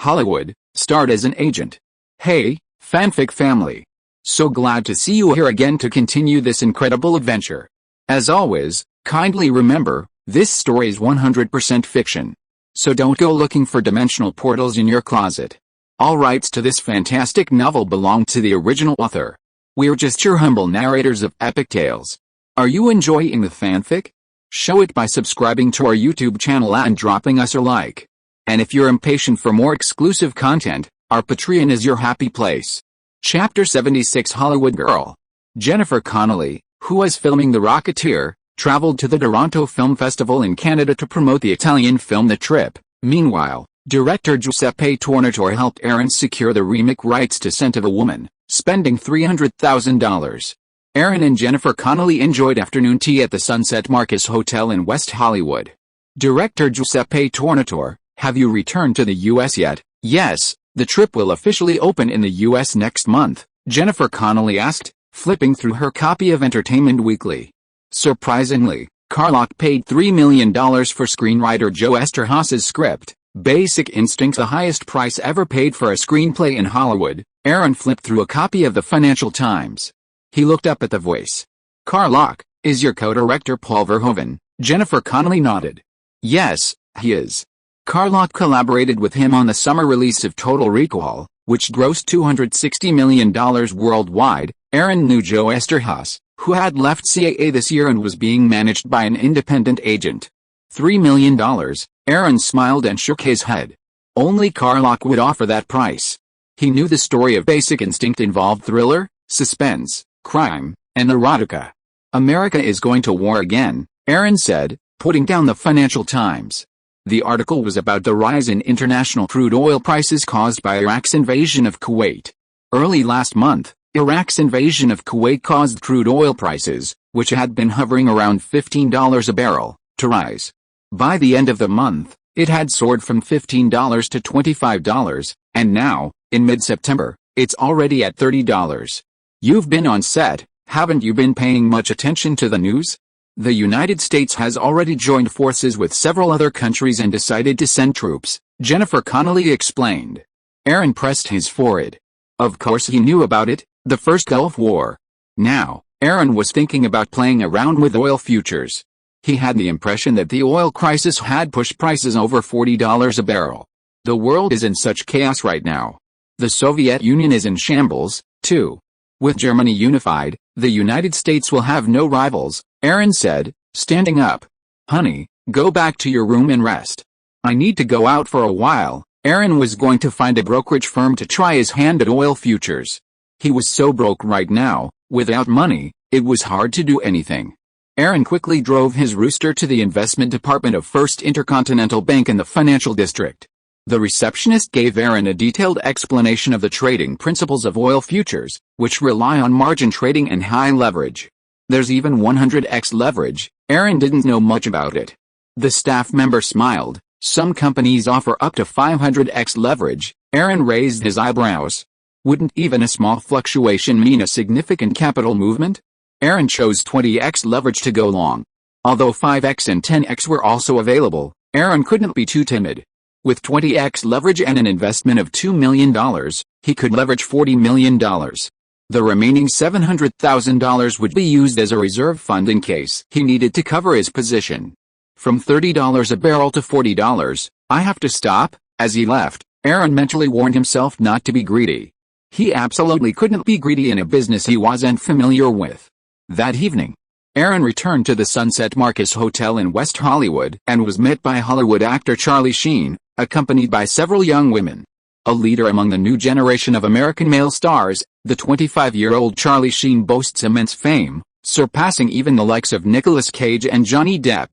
Hollywood, starred as an agent. Hey, fanfic family. So glad to see you here again to continue this incredible adventure. As always, kindly remember, this story is 100% fiction. So don't go looking for dimensional portals in your closet. All rights to this fantastic novel belong to the original author. We're just your humble narrators of epic tales. Are you enjoying the fanfic? Show it by subscribing to our YouTube channel and dropping us a like. And if you're impatient for more exclusive content, our Patreon is your happy place. Chapter 76 Hollywood Girl. Jennifer Connelly, who was filming The Rocketeer, traveled to the Toronto Film Festival in Canada to promote the Italian film The Trip. Meanwhile, director Giuseppe Tornatore helped Erin secure the remake rights to Scent of a Woman, spending $300,000. Erin and Jennifer Connelly enjoyed afternoon tea at the Sunset Marcus Hotel in West Hollywood. Director Giuseppe Tornatore, have you returned to the US yet? Yes, The Trip will officially open in the US next month, Jennifer Connelly asked, flipping through her copy of Entertainment Weekly. Surprisingly, Carlock paid $3 million for screenwriter Joe Esterhaus's script, Basic Instinct, the highest price ever paid for a screenplay in Hollywood. Erin flipped through a copy of the Financial Times. He looked up at the voice. Carlock, is your co-director Paul Verhoeven? Jennifer Connelly nodded. Yes, he is. Carlock collaborated with him on the summer release of Total Recall, which grossed $260 million worldwide. Erin knew Joe Esterhaus, who had left CAA this year and was being managed by an independent agent. $3 million, Erin smiled and shook his head. Only Carlock would offer that price. He knew the story of Basic Instinct involved thriller, suspense, crime, and erotica. America is going to war again, Erin said, putting down the Financial Times. The article was about the rise in international crude oil prices caused by Iraq's invasion of Kuwait. Early last month, Iraq's invasion of Kuwait caused crude oil prices, which had been hovering around $15 a barrel, to rise. By the end of the month, it had soared from $15 to $25, and now, in mid-September, it's already at $30. You've been on set, haven't you been paying much attention to the news? The United States has already joined forces with several other countries and decided to send troops, Jennifer Connelly explained. Erin pressed his forehead. Of course he knew about it, the first Gulf War. Now, Erin was thinking about playing around with oil futures. He had the impression that the oil crisis had pushed prices over $40 a barrel. The world is in such chaos right now. The Soviet Union is in shambles, too. With Germany unified, the United States will have no rivals, Erin said, standing up. Honey, go back to your room and rest. I need to go out for a while. Erin was going to find a brokerage firm to try his hand at oil futures. He was so broke right now, without money, it was hard to do anything. Erin quickly drove his rooster to the investment department of First Intercontinental Bank in the financial district. The receptionist gave Erin a detailed explanation of the trading principles of oil futures, which rely on margin trading and high leverage. There's even 100x leverage. Erin didn't know much about it. The staff member smiled. Some companies offer up to 500x leverage. Erin raised his eyebrows. Wouldn't even a small fluctuation mean a significant capital movement? Erin chose 20x leverage to go long. Although 5x and 10x were also available, Erin couldn't be too timid. With 20x leverage and an investment of $2 million, he could leverage $40 million. The remaining $700,000 would be used as a reserve fund in case he needed to cover his position. From $30 a barrel to $40, I have to stop. As he left, Erin mentally warned himself not to be greedy. He absolutely couldn't be greedy in a business he wasn't familiar with. That evening, Erin returned to the Sunset Marcus Hotel in West Hollywood and was met by Hollywood actor Charlie Sheen, accompanied by several young women. A leader among the new generation of American male stars, the 25-year-old Charlie Sheen boasts immense fame, surpassing even the likes of Nicolas Cage and Johnny Depp.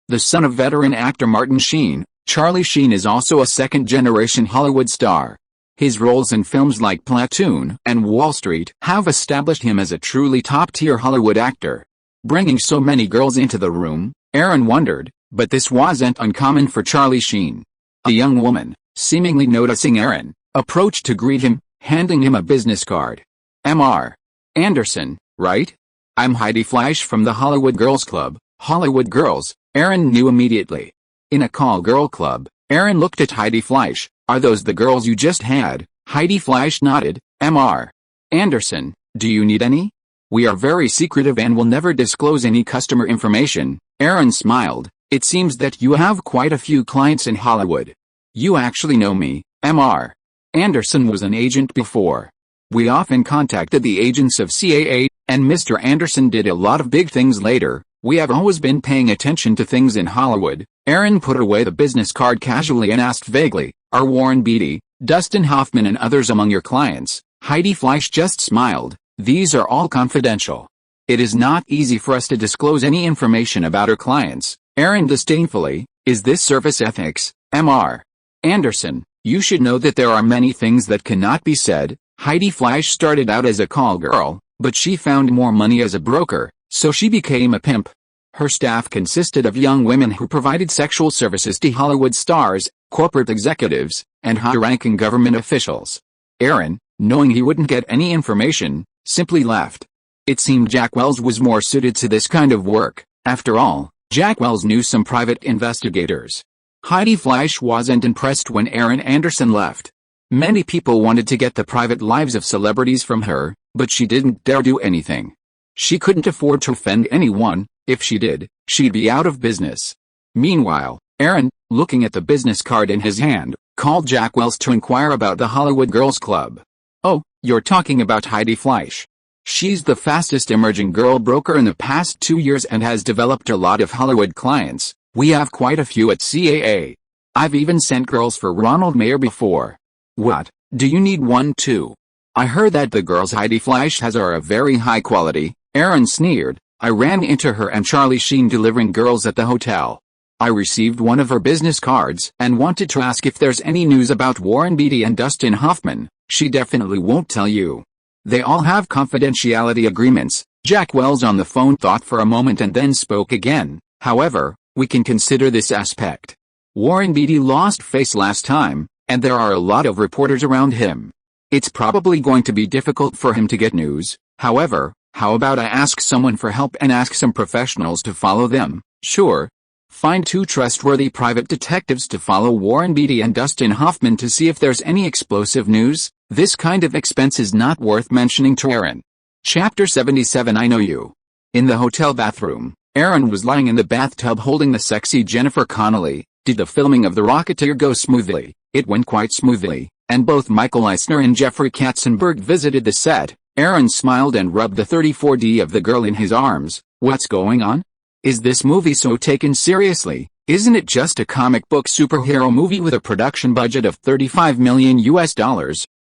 The son of veteran actor Martin Sheen, Charlie Sheen is also a second-generation Hollywood star. His roles in films like Platoon and Wall Street have established him as a truly top-tier Hollywood actor. Bringing so many girls into the room, Erin wondered, but this wasn't uncommon for Charlie Sheen. A young woman, seemingly noticing Erin, approached to greet him, handing him a business card. "M.R. Anderson, right? I'm Heidi Fleisch from the Hollywood Girls Club." Hollywood Girls, Erin knew immediately. In a call girl club, Erin looked at Heidi Fleisch, Are those the girls you just had? Heidi Fleisch nodded. Mr. Anderson, do you need any? We are very secretive and will never disclose any customer information. Aaron smiled. It seems that you have quite a few clients in Hollywood. You actually know me. Mr. Anderson was an agent before. We often contacted the agents of CAA, and Mr. Anderson did a lot of big things later. We have always been paying attention to things in Hollywood. Aaron put away the business card casually and asked vaguely, are Warren Beatty, Dustin Hoffman and others among your clients? Heidi Fleisch just smiled. These are all confidential. It is not easy for us to disclose any information about our clients. Aaron disdainfully, is this service ethics? Mr. Anderson, you should know that there are many things that cannot be said. Heidi Fleisch started out as a call girl, but she found more money as a broker, so she became a pimp. Her staff consisted of young women who provided sexual services to Hollywood stars, corporate executives, and high-ranking government officials. Aaron, knowing he wouldn't get any information, simply left. It seemed Jack Wells was more suited to this kind of work. After all, Jack Wells knew some private investigators. Heidi Fleisch wasn't impressed when Aaron Anderson left. Many people wanted to get the private lives of celebrities from her, but she didn't dare do anything. She couldn't afford to offend anyone. If she did, she'd be out of business. Meanwhile, Aaron, looking at the business card in his hand, called Jack Wells to inquire about the Hollywood Girls Club. Oh, you're talking about Heidi Fleisch. She's the fastest emerging girl broker in the past 2 years and has developed a lot of Hollywood clients. We have quite a few at CAA. I've even sent girls for Ronald Mayer before. What, do you need one too? I heard that the girls Heidi Fleisch has are of very high quality. Aaron sneered. I ran into her and Charlie Sheen delivering girls at the hotel. I received one of her business cards and wanted to ask if there's any news about Warren Beatty and Dustin Hoffman. She definitely won't tell you. They all have confidentiality agreements. Jack Wells on the phone thought for a moment and then spoke again. However, we can consider this aspect. Warren Beatty lost face last time, and there are a lot of reporters around him. It's probably going to be difficult for him to get news. However, how about I ask someone for help and ask some professionals to follow them? Sure. Find 2 trustworthy private detectives to follow Warren Beatty and Dustin Hoffman to see if there's any explosive news. This kind of expense is not worth mentioning to Aaron. Chapter 77 I Know You. In the hotel bathroom, Aaron was lying in the bathtub holding the sexy Jennifer Connelly. Did the filming of The Rocketeer go smoothly? It went quite smoothly, and both Michael Eisner and Jeffrey Katzenberg visited the set. Aaron smiled and rubbed the 34D of the girl in his arms. What's going on? Is this movie so taken seriously? Isn't it just a comic book superhero movie with a production budget of $35 million?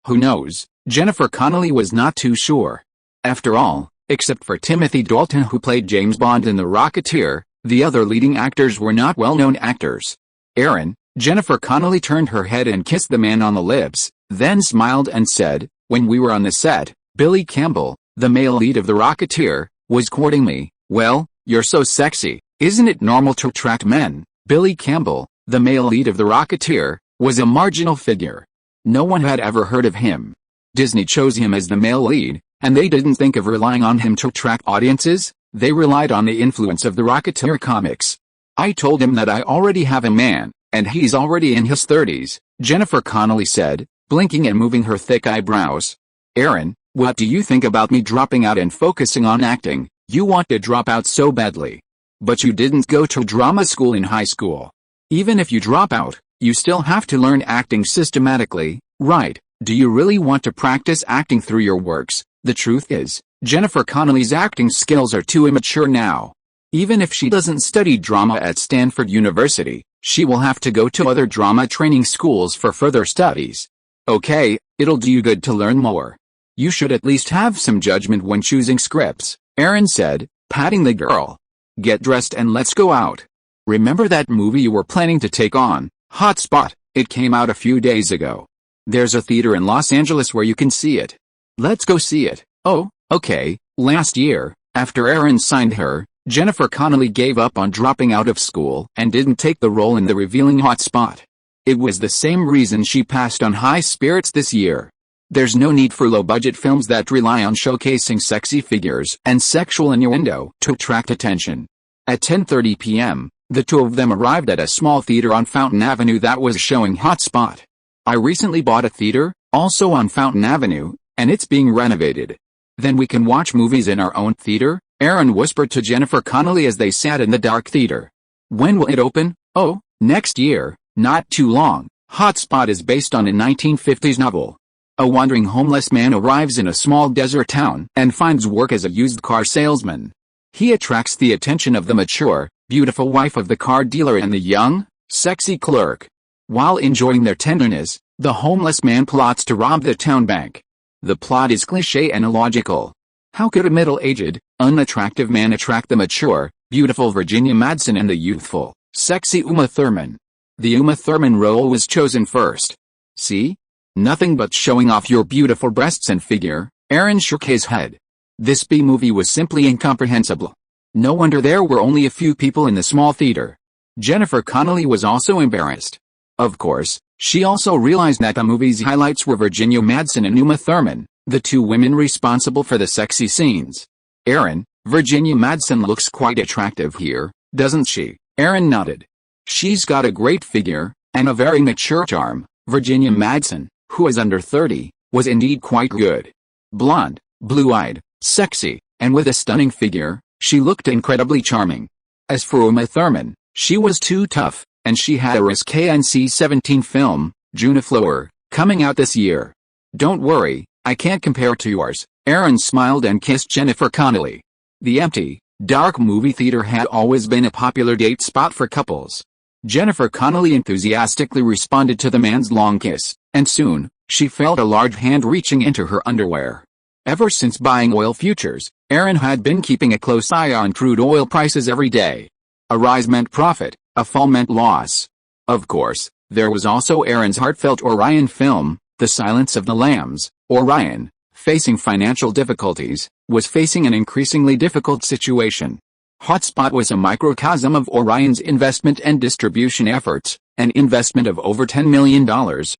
Who knows? Jennifer Connelly was not too sure. After all, except for Timothy Dalton who played James Bond in The Rocketeer, the other leading actors were not well-known actors. Aaron, Jennifer Connelly turned her head and kissed the man on the lips, then smiled and said, when we were on the set, Billy Campbell, the male lead of The Rocketeer, was courting me. Well, you're so sexy. Isn't it normal to attract men? Billy Campbell, the male lead of The Rocketeer, was a marginal figure. No one had ever heard of him. Disney chose him as the male lead, and they didn't think of relying on him to attract audiences. They relied on the influence of The Rocketeer comics. I told him that I already have a man, and he's already in his 30s, Jennifer Connelly said, blinking and moving her thick eyebrows. Aaron, what do you think about me dropping out and focusing on acting? You want to drop out so badly. But you didn't go to drama school in high school. Even if you drop out, you still have to learn acting systematically, right? Do you really want to practice acting through your works? The truth is, Jennifer Connelly's acting skills are too immature now. Even if she doesn't study drama at Stanford University, she will have to go to other drama training schools for further studies. Okay, it'll do you good to learn more. You should at least have some judgment when choosing scripts, Aaron said, patting the girl. Get dressed and let's go out. Remember that movie you were planning to take on, Hot Spot? It came out a few days ago. There's a theater in Los Angeles where you can see it. Let's go see it. Oh, okay. Last year, after Aaron signed her, Jennifer Connelly gave up on dropping out of school and didn't take the role in the revealing Hot Spot. It was the same reason she passed on High Spirits this year. There's no need for low-budget films that rely on showcasing sexy figures and sexual innuendo to attract attention. At 10:30 p.m., the two of them arrived at a small theater on Fountain Avenue that was showing Hot Spot. I recently bought a theater, also on Fountain Avenue, and it's being renovated. Then we can watch movies in our own theater, Aaron whispered to Jennifer Connelly as they sat in the dark theater. When will it open? Oh, next year, not too long. Hotspot is based on a 1950s novel. A wandering homeless man arrives in a small desert town and finds work as a used car salesman. He attracts the attention of the mature, beautiful wife of the car dealer and the young, sexy clerk. While enjoying their tenderness, the homeless man plots to rob the town bank. The plot is cliché and illogical. How could a middle-aged, unattractive man attract the mature, beautiful Virginia Madsen and the youthful, sexy Uma Thurman? The Uma Thurman role was chosen first. See? Nothing but showing off your beautiful breasts and figure. Aaron shook his head. This B-movie was simply incomprehensible. No wonder there were only a few people in the small theater. Jennifer Connelly was also embarrassed. Of course, she also realized that the movie's highlights were Virginia Madsen and Uma Thurman, the two women responsible for the sexy scenes. Aaron, Virginia Madsen looks quite attractive here, doesn't she? Aaron nodded. She's got a great figure, and a very mature charm. Virginia Madsen, who is under 30, was indeed quite good. Blonde, blue-eyed, sexy, and with a stunning figure, she looked incredibly charming. As for Uma Thurman, she was too tough, and she had a risque NC-17 film, Juniflower, coming out this year. Don't worry, I can't compare to yours. Aaron smiled and kissed Jennifer Connelly. The empty, dark movie theater had always been a popular date spot for couples. Jennifer Connelly enthusiastically responded to the man's long kiss, and soon, she felt a large hand reaching into her underwear. Ever since buying oil futures, Aaron had been keeping a close eye on crude oil prices every day. A rise meant profit, a fall meant loss. Of course, there was also Aaron's heartfelt Orion film, The Silence of the Lambs. Orion, facing financial difficulties, was facing an increasingly difficult situation. Hotspot was a microcosm of Orion's investment and distribution efforts. An investment of over $10 million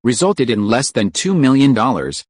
resulted in less than $2 million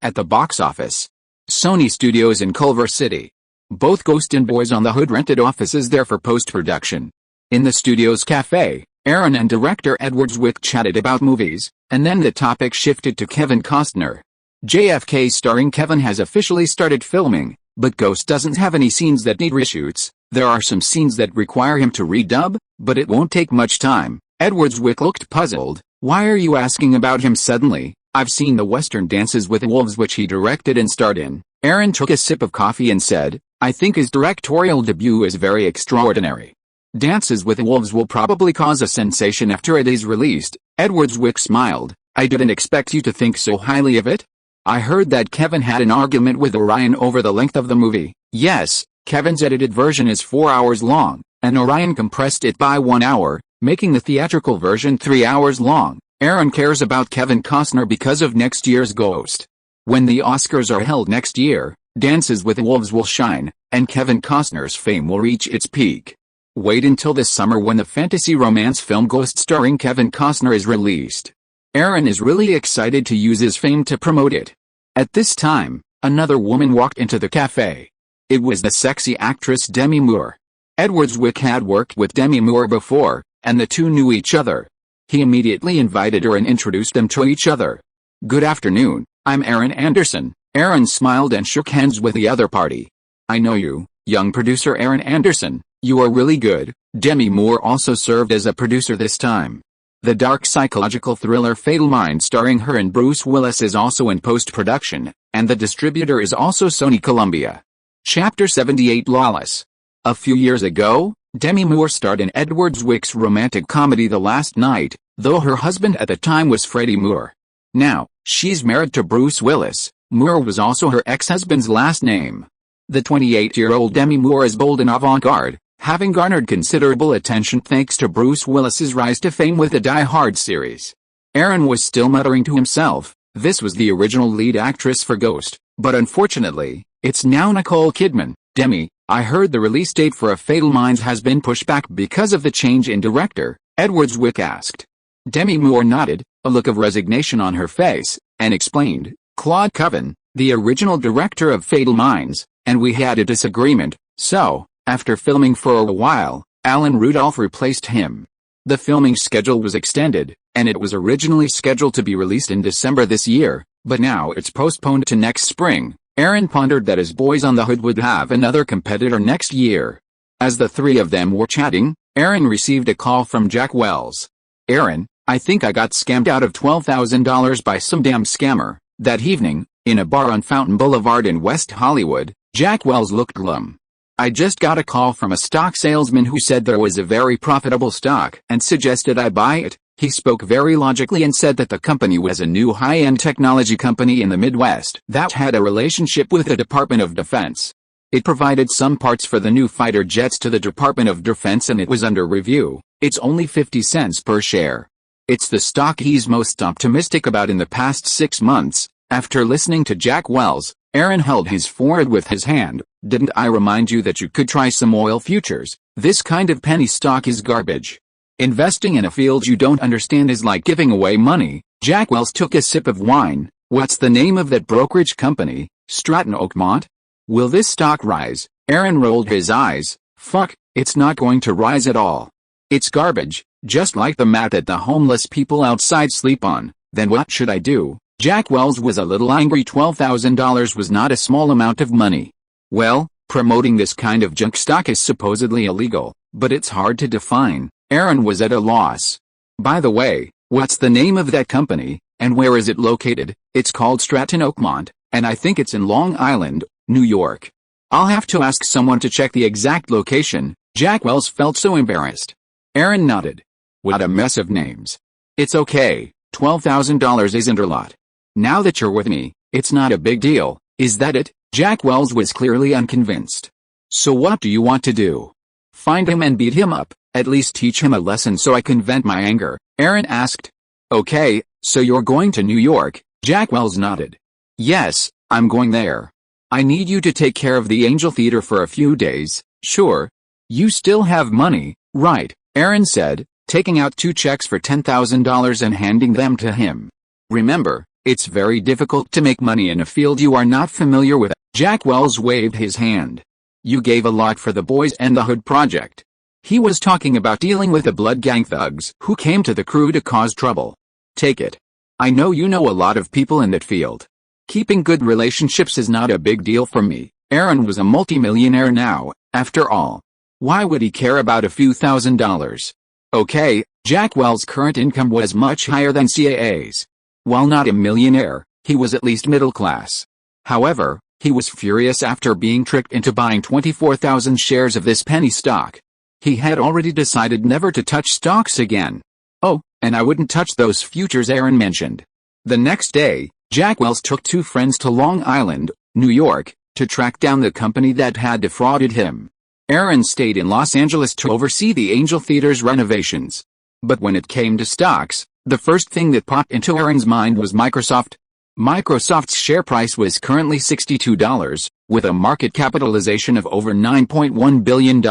at the box office. Sony Studios in Culver City. Both Ghost and Boys on the Hood rented offices there for post-production. In the studio's cafe, Aaron and director Edward Zwick chatted about movies, and then the topic shifted to Kevin Costner. JFK starring Kevin has officially started filming, but Ghost doesn't have any scenes that need reshoots. There are some scenes that require him to redub, but it won't take much time. Edward Zwick looked puzzled. Why are you asking about him suddenly? I've seen the Western Dances with Wolves which he directed and starred in. Aaron took a sip of coffee and said, I think his directorial debut is very extraordinary. Dances with Wolves will probably cause a sensation after it is released. Edward Zwick smiled. I didn't expect you to think so highly of it. I heard that Kevin had an argument with Orion over the length of the movie. Yes, Kevin's edited version is 4 hours long, and Orion compressed it by 1 hour, making the theatrical version 3 hours long. Aaron cares about Kevin Costner because of next year's Ghost. When the Oscars are held next year, Dances with Wolves will shine, and Kevin Costner's fame will reach its peak. Wait until this summer when the fantasy romance film Ghost starring Kevin Costner is released. Aaron is really excited to use his fame to promote it. At this time, another woman walked into the cafe. It was the sexy actress Demi Moore. Edward Zwick had worked with Demi Moore before, and the two knew each other. He immediately invited her and introduced them to each other. Good afternoon, I'm Aaron Anderson. Aaron smiled and shook hands with the other party. I know you, young producer Aaron Anderson. You are really good. Demi Moore also served as a producer this time. The dark psychological thriller Fatal Mind starring her and Bruce Willis is also in post-production, and the distributor is also Sony Columbia. Chapter 78 Lawless. A few years ago, Demi Moore starred in Edward Zwick's romantic comedy The Last Night, though her husband at the time was Freddie Moore. Now, she's married to Bruce Willis. Moore was also her ex-husband's last name. The 28-year-old Demi Moore is bold and avant-garde, having garnered considerable attention thanks to Bruce Willis's rise to fame with the Die Hard series. Aaron was still muttering to himself, this was the original lead actress for Ghost, but unfortunately, it's now Nicole Kidman. Demi, I heard the release date for A Fatal Minds has been pushed back because of the change in director, Edward Zwick asked. Demi Moore nodded, a look of resignation on her face, and explained, Claude Coven, the original director of Fatal Minds, and we had a disagreement, so, after filming for a while, Alan Rudolph replaced him. The filming schedule was extended, and it was originally scheduled to be released in December this year, but now it's postponed to next spring. Aaron pondered that his Boys on the Hood would have another competitor next year. As the three of them were chatting, Aaron received a call from Jack Wells. "Aaron, I think I got scammed out of $12,000 by some damn scammer." That evening, in a bar on Fountain Boulevard in West Hollywood, Jack Wells looked glum. "I just got a call from a stock salesman who said there was a very profitable stock and suggested I buy it." He spoke very logically and said that the company was a new high-end technology company in the Midwest that had a relationship with the Department of Defense. It provided some parts for the new fighter jets to the Department of Defense and it was under review. It's only 50 cents per share. It's the stock he's most optimistic about in the past 6 months. After listening to Jack Wells, Aaron held his forehead with his hand. "Didn't I remind you that you could try some oil futures? This kind of penny stock is garbage. Investing in a field you don't understand is like giving away money." Jack Wells took a sip of wine. "What's the name of that brokerage company? Stratton Oakmont? Will this stock rise?" Aaron rolled his eyes. "Fuck, it's not going to rise at all. It's garbage, just like the mat that the homeless people outside sleep on." "Then what should I do?" Jack Wells was a little angry. $12,000 was not a small amount of money. "Well, promoting this kind of junk stock is supposedly illegal, but it's hard to define." Aaron was at a loss. "By the way, what's the name of that company, and where is it located?" "It's called Stratton Oakmont, and I think it's in Long Island, New York. I'll have to ask someone to check the exact location." Jack Wells felt so embarrassed. Aaron nodded. "What a mess of names. It's okay, $12,000 isn't a lot. Now that you're with me, it's not a big deal, is that it?" Jack Wells was clearly unconvinced. "So what do you want to do? Find him and beat him up, at least teach him a lesson so I can vent my anger?" Aaron asked. "Okay, so you're going to New York?" Jack Wells nodded. "Yes, I'm going there. I need you to take care of the Angel Theater for a few days." "Sure. You still have money, right?" Aaron said, taking out 2 checks for $10,000 and handing them to him. "Remember, it's very difficult to make money in a field you are not familiar with." Jack Wells waved his hand. "You gave a lot for the Boys and the Hood project." He was talking about dealing with the blood gang thugs who came to the crew to cause trouble. "Take it. I know you know a lot of people in that field. Keeping good relationships is not a big deal for me." Aaron was a multimillionaire now, after all. Why would he care about a few $1,000s? Okay, Jack Wells' current income was much higher than CAA's. While not a millionaire, he was at least middle class. However, he was furious after being tricked into buying 24,000 shares of this penny stock. He had already decided never to touch stocks again. "Oh, and I wouldn't touch those futures Aaron mentioned." The next day, Jack Wells took 2 friends to Long Island, New York, to track down the company that had defrauded him. Aaron stayed in Los Angeles to oversee the Angel Theater's renovations. But when it came to stocks, the first thing that popped into Aaron's mind was Microsoft. Microsoft's share price was currently $62, with a market capitalization of over $9.1 billion.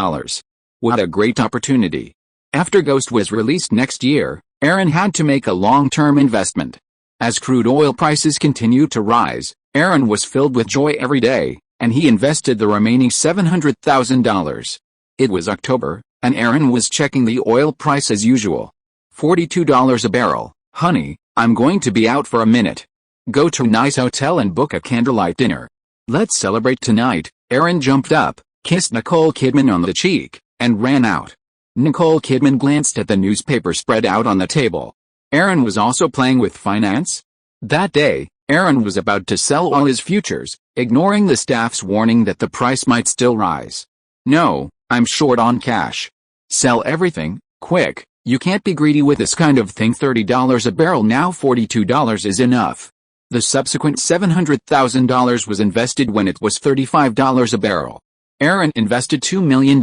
What a great opportunity. After Ghost was released next year, Aaron had to make a long-term investment. As crude oil prices continued to rise, Aaron was filled with joy every day, and he invested the remaining $700,000. It was October, and Aaron was checking the oil price as usual. $42 a barrel. "Honey, I'm going to be out for a minute. Go to a nice hotel and book a candlelight dinner. Let's celebrate tonight." Aaron jumped up, kissed Nicole Kidman on the cheek, and ran out. Nicole Kidman glanced at the newspaper spread out on the table. Aaron was also playing with finance. That day, Aaron was about to sell all his futures, ignoring the staff's warning that the price might still rise. "No, I'm short on cash." "Sell everything, quick. You can't be greedy with this kind of thing." $30 a barrel now. $42 is enough. The subsequent $700,000 was invested when it was $35 a barrel. Aaron invested $2 million,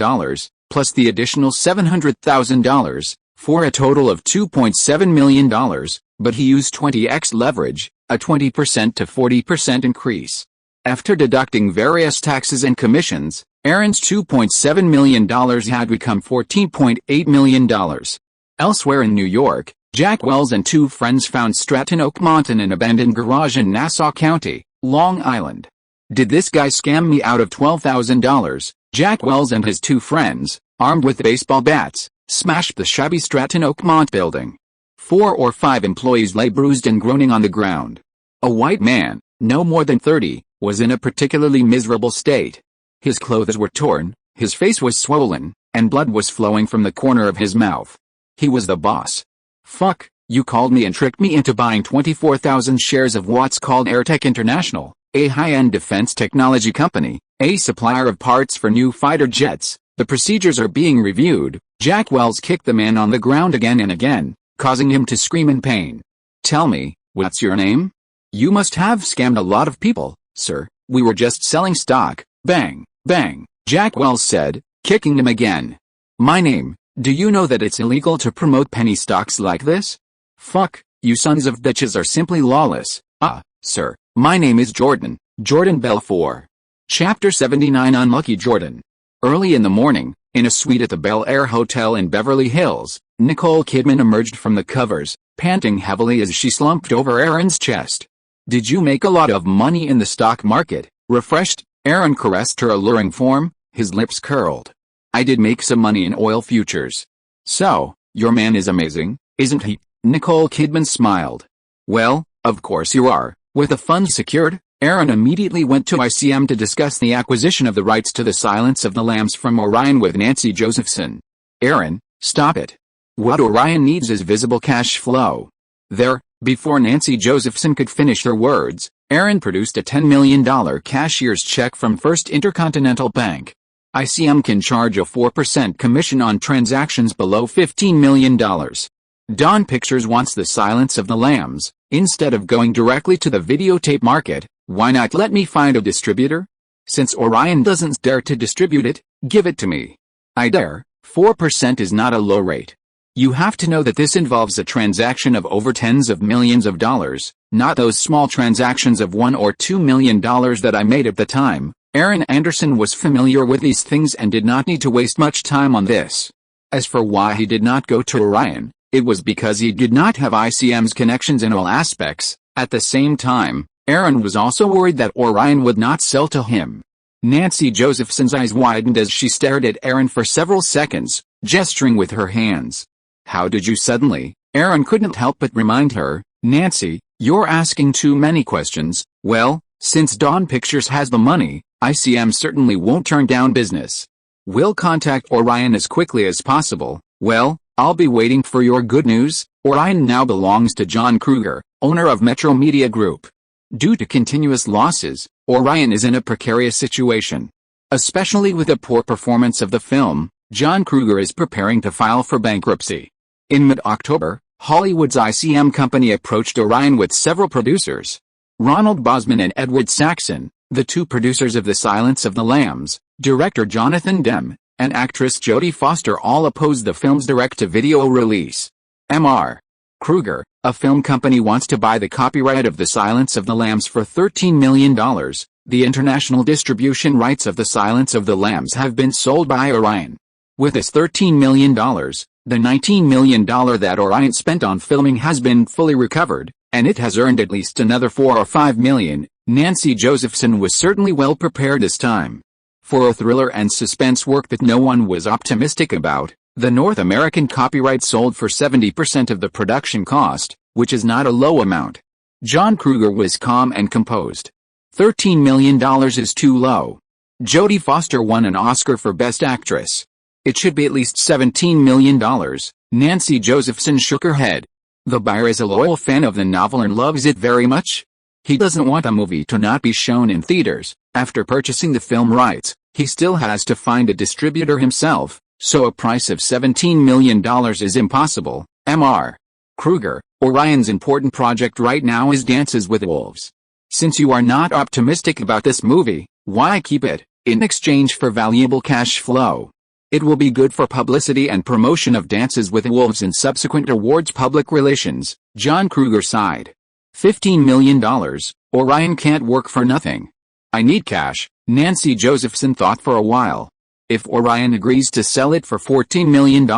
plus the additional $700,000, for a total of $2.7 million, but he used 20x leverage, a 20% to 40% increase. After deducting various taxes and commissions, Aaron's $2.7 million had become $14.8 million. Elsewhere in New York, Jack Wells and 2 friends found Stratton Oakmont in an abandoned garage in Nassau County, Long Island. "Did this guy scam me out of $12,000? Jack Wells and his 2 friends, armed with baseball bats, smashed the shabby Stratton Oakmont building. 4 or 5 employees lay bruised and groaning on the ground. A white man, no more than 30, was in a particularly miserable state. His clothes were torn, his face was swollen, and blood was flowing from the corner of his mouth. He was the boss. "Fuck, you called me and tricked me into buying 24,000 shares of what's called Airtech International, a high-end defense technology company, a supplier of parts for new fighter jets. The procedures are being reviewed." Jack Wells kicked the man on the ground again and again, causing him to scream in pain. "Tell me, what's your name? You must have scammed a lot of people, sir. We were just selling stock." Bang, bang, Jack Wells said, kicking him again. "My name, do you know that it's illegal to promote penny stocks like this? Fuck, you sons of bitches are simply lawless." Sir, my name is Jordan Belfour." Chapter 79 Unlucky Jordan. Early in the morning, in a suite at the Bel Air Hotel in Beverly Hills, Nicole Kidman emerged from the covers, panting heavily as she slumped over Aaron's chest. "Did you make a lot of money in the stock market?" Refreshed, Aaron caressed her alluring form, his lips curled. "I did make some money in oil futures." "So, your man is amazing, isn't he?" Nicole Kidman smiled. "Well, of course you are." With the funds secured, Aaron immediately went to ICM to discuss the acquisition of the rights to The Silence of the Lambs from Orion with Nancy Josephson. "Aaron, stop it. What Orion needs is visible cash flow." Before Nancy Josephson could finish her words, Aaron produced a $10 million cashier's check from First Intercontinental Bank. ICM can charge a 4% commission on transactions below $15 million. Dawn Pictures wants The Silence of the Lambs. Instead of going directly to the videotape market, why not let me find a distributor? Since Orion doesn't dare to distribute it, give it to me. I dare. 4% is not a low rate. You have to know that this involves a transaction of over tens of millions of dollars, not those small transactions of $1 or $2 million that I made at the time. Aaron Anderson was familiar with these things and did not need to waste much time on this. As for why he did not go to Orion, it was because he did not have ICM's connections in all aspects. At the same time, Aaron was also worried that Orion would not sell to him. Nancy Josephson's eyes widened as she stared at Aaron for several seconds, gesturing with her hands. "How did you suddenly?" Aaron couldn't help but remind her. "Nancy, you're asking too many questions." "Well, since Dawn Pictures has the money, ICM certainly won't turn down business. We'll contact Orion as quickly as possible." "Well, I'll be waiting for your good news." Orion now belongs to John Kruger, owner of Metro Media Group. Due to continuous losses, Orion is in a precarious situation. Especially with the poor performance of the film, John Kruger is preparing to file for bankruptcy. In mid-October, Hollywood's ICM company approached Orion with several producers. Ronald Bosman and Edward Saxon, the two producers of The Silence of the Lambs, director Jonathan Demme, and actress Jodie Foster all opposed the film's direct-to-video release. Mr. Kruger, a film company, wants to buy the copyright of The Silence of the Lambs for $13 million. The international distribution rights of The Silence of the Lambs have been sold by Orion. With this $13 million, the $19 million that Orion spent on filming has been fully recovered, and it has earned at least another $4 or $5 million. Nancy Josephson was certainly well prepared this time. For a thriller and suspense work that no one was optimistic about, the North American copyright sold for 70% of the production cost, which is not a low amount. John Kruger was calm and composed. $13 million is too low. Jodie Foster won an Oscar for Best Actress. It should be at least $17 million. Nancy Josephson shook her head. The buyer is a loyal fan of the novel and loves it very much. He doesn't want the movie to not be shown in theaters. After purchasing the film rights, he still has to find a distributor himself, so a price of $17 million is impossible. Mr. Kruger, Orion's important project right now is Dances with Wolves. Since you are not optimistic about this movie, why keep it, in exchange for valuable cash flow? It will be good for publicity and promotion of Dances with Wolves and subsequent awards. Public relations. John Kruger sighed. $15 million, Orion can't work for nothing. I need cash, Nancy Josephson thought for a while. If Orion agrees to sell it for $14 million,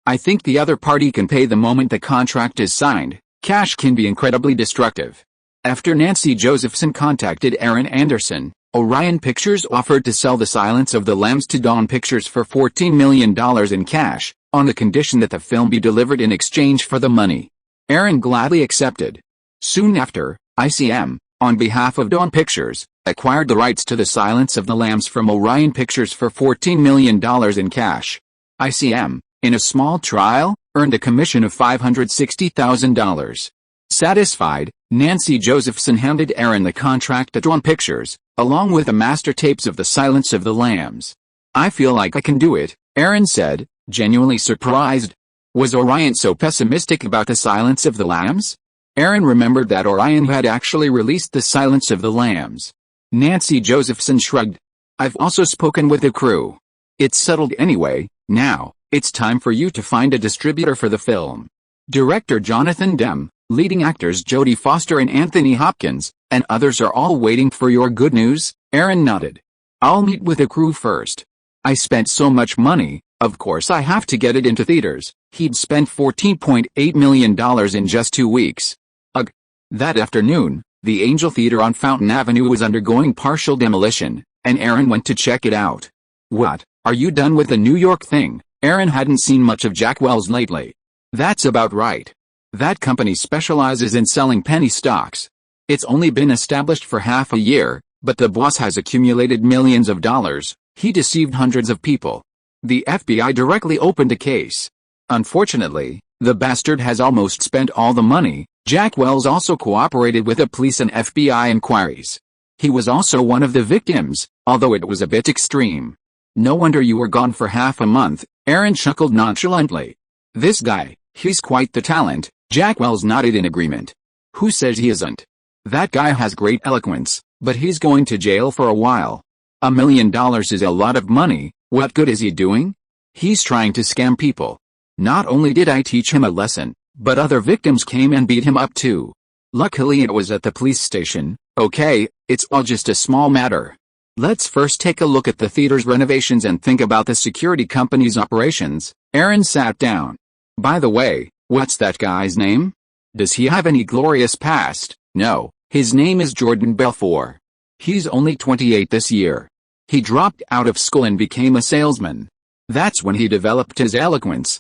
I think the other party can pay the moment the contract is signed. Cash can be incredibly destructive. After Nancy Josephson contacted Aaron Anderson, Orion Pictures offered to sell The Silence of the Lambs to Dawn Pictures for $14 million in cash, on the condition that the film be delivered in exchange for the money. Aaron gladly accepted. Soon after, ICM, on behalf of Dawn Pictures, acquired the rights to The Silence of the Lambs from Orion Pictures for $14 million in cash. ICM, in a small trial, earned a commission of $560,000. Satisfied, Nancy Josephson handed Aaron the contract to Dawn Pictures, along with the master tapes of The Silence of the Lambs. "I feel like I can do it," Aaron said, genuinely surprised. Was Orion so pessimistic about The Silence of the Lambs? Aaron remembered that Orion had actually released The Silence of the Lambs. Nancy Josephson shrugged. "I've also spoken with the crew. It's settled anyway. Now, it's time for you to find a distributor for the film. Director Jonathan Demme, leading actors Jodie Foster and Anthony Hopkins, and others are all waiting for your good news." Aaron nodded. "I'll meet with the crew first. I spent so much money, of course I have to get it into theaters." He'd spent $14.8 million in just 2 weeks. Ugh. That afternoon, the Angel Theater on Fountain Avenue was undergoing partial demolition, and Aaron went to check it out. "What, are you done with the New York thing?" Aaron hadn't seen much of Jack Wells lately. "That's about right. That company specializes in selling penny stocks. It's only been established for half a year, but the boss has accumulated millions of dollars. He deceived hundreds of people. The FBI directly opened a case. Unfortunately, the bastard has almost spent all the money." Jack Wells also cooperated with the police and FBI inquiries. He was also one of the victims, although it was a bit extreme. "No wonder you were gone for half a month," Aaron chuckled nonchalantly. "This guy, he's quite the talent." Jack Wells nodded in agreement. "Who says he isn't? That guy has great eloquence, but he's going to jail for a while. $1 million is a lot of money. What good is he doing? He's trying to scam people. Not only did I teach him a lesson, but other victims came and beat him up too. Luckily it was at the police station." "Okay, it's all just a small matter. Let's first take a look at the theater's renovations and think about the security company's operations." Aaron sat down. "By the way, what's that guy's name? Does he have any glorious past?" "No, his name is Jordan Belfort. He's only 28 this year. He dropped out of school and became a salesman. That's when he developed his eloquence."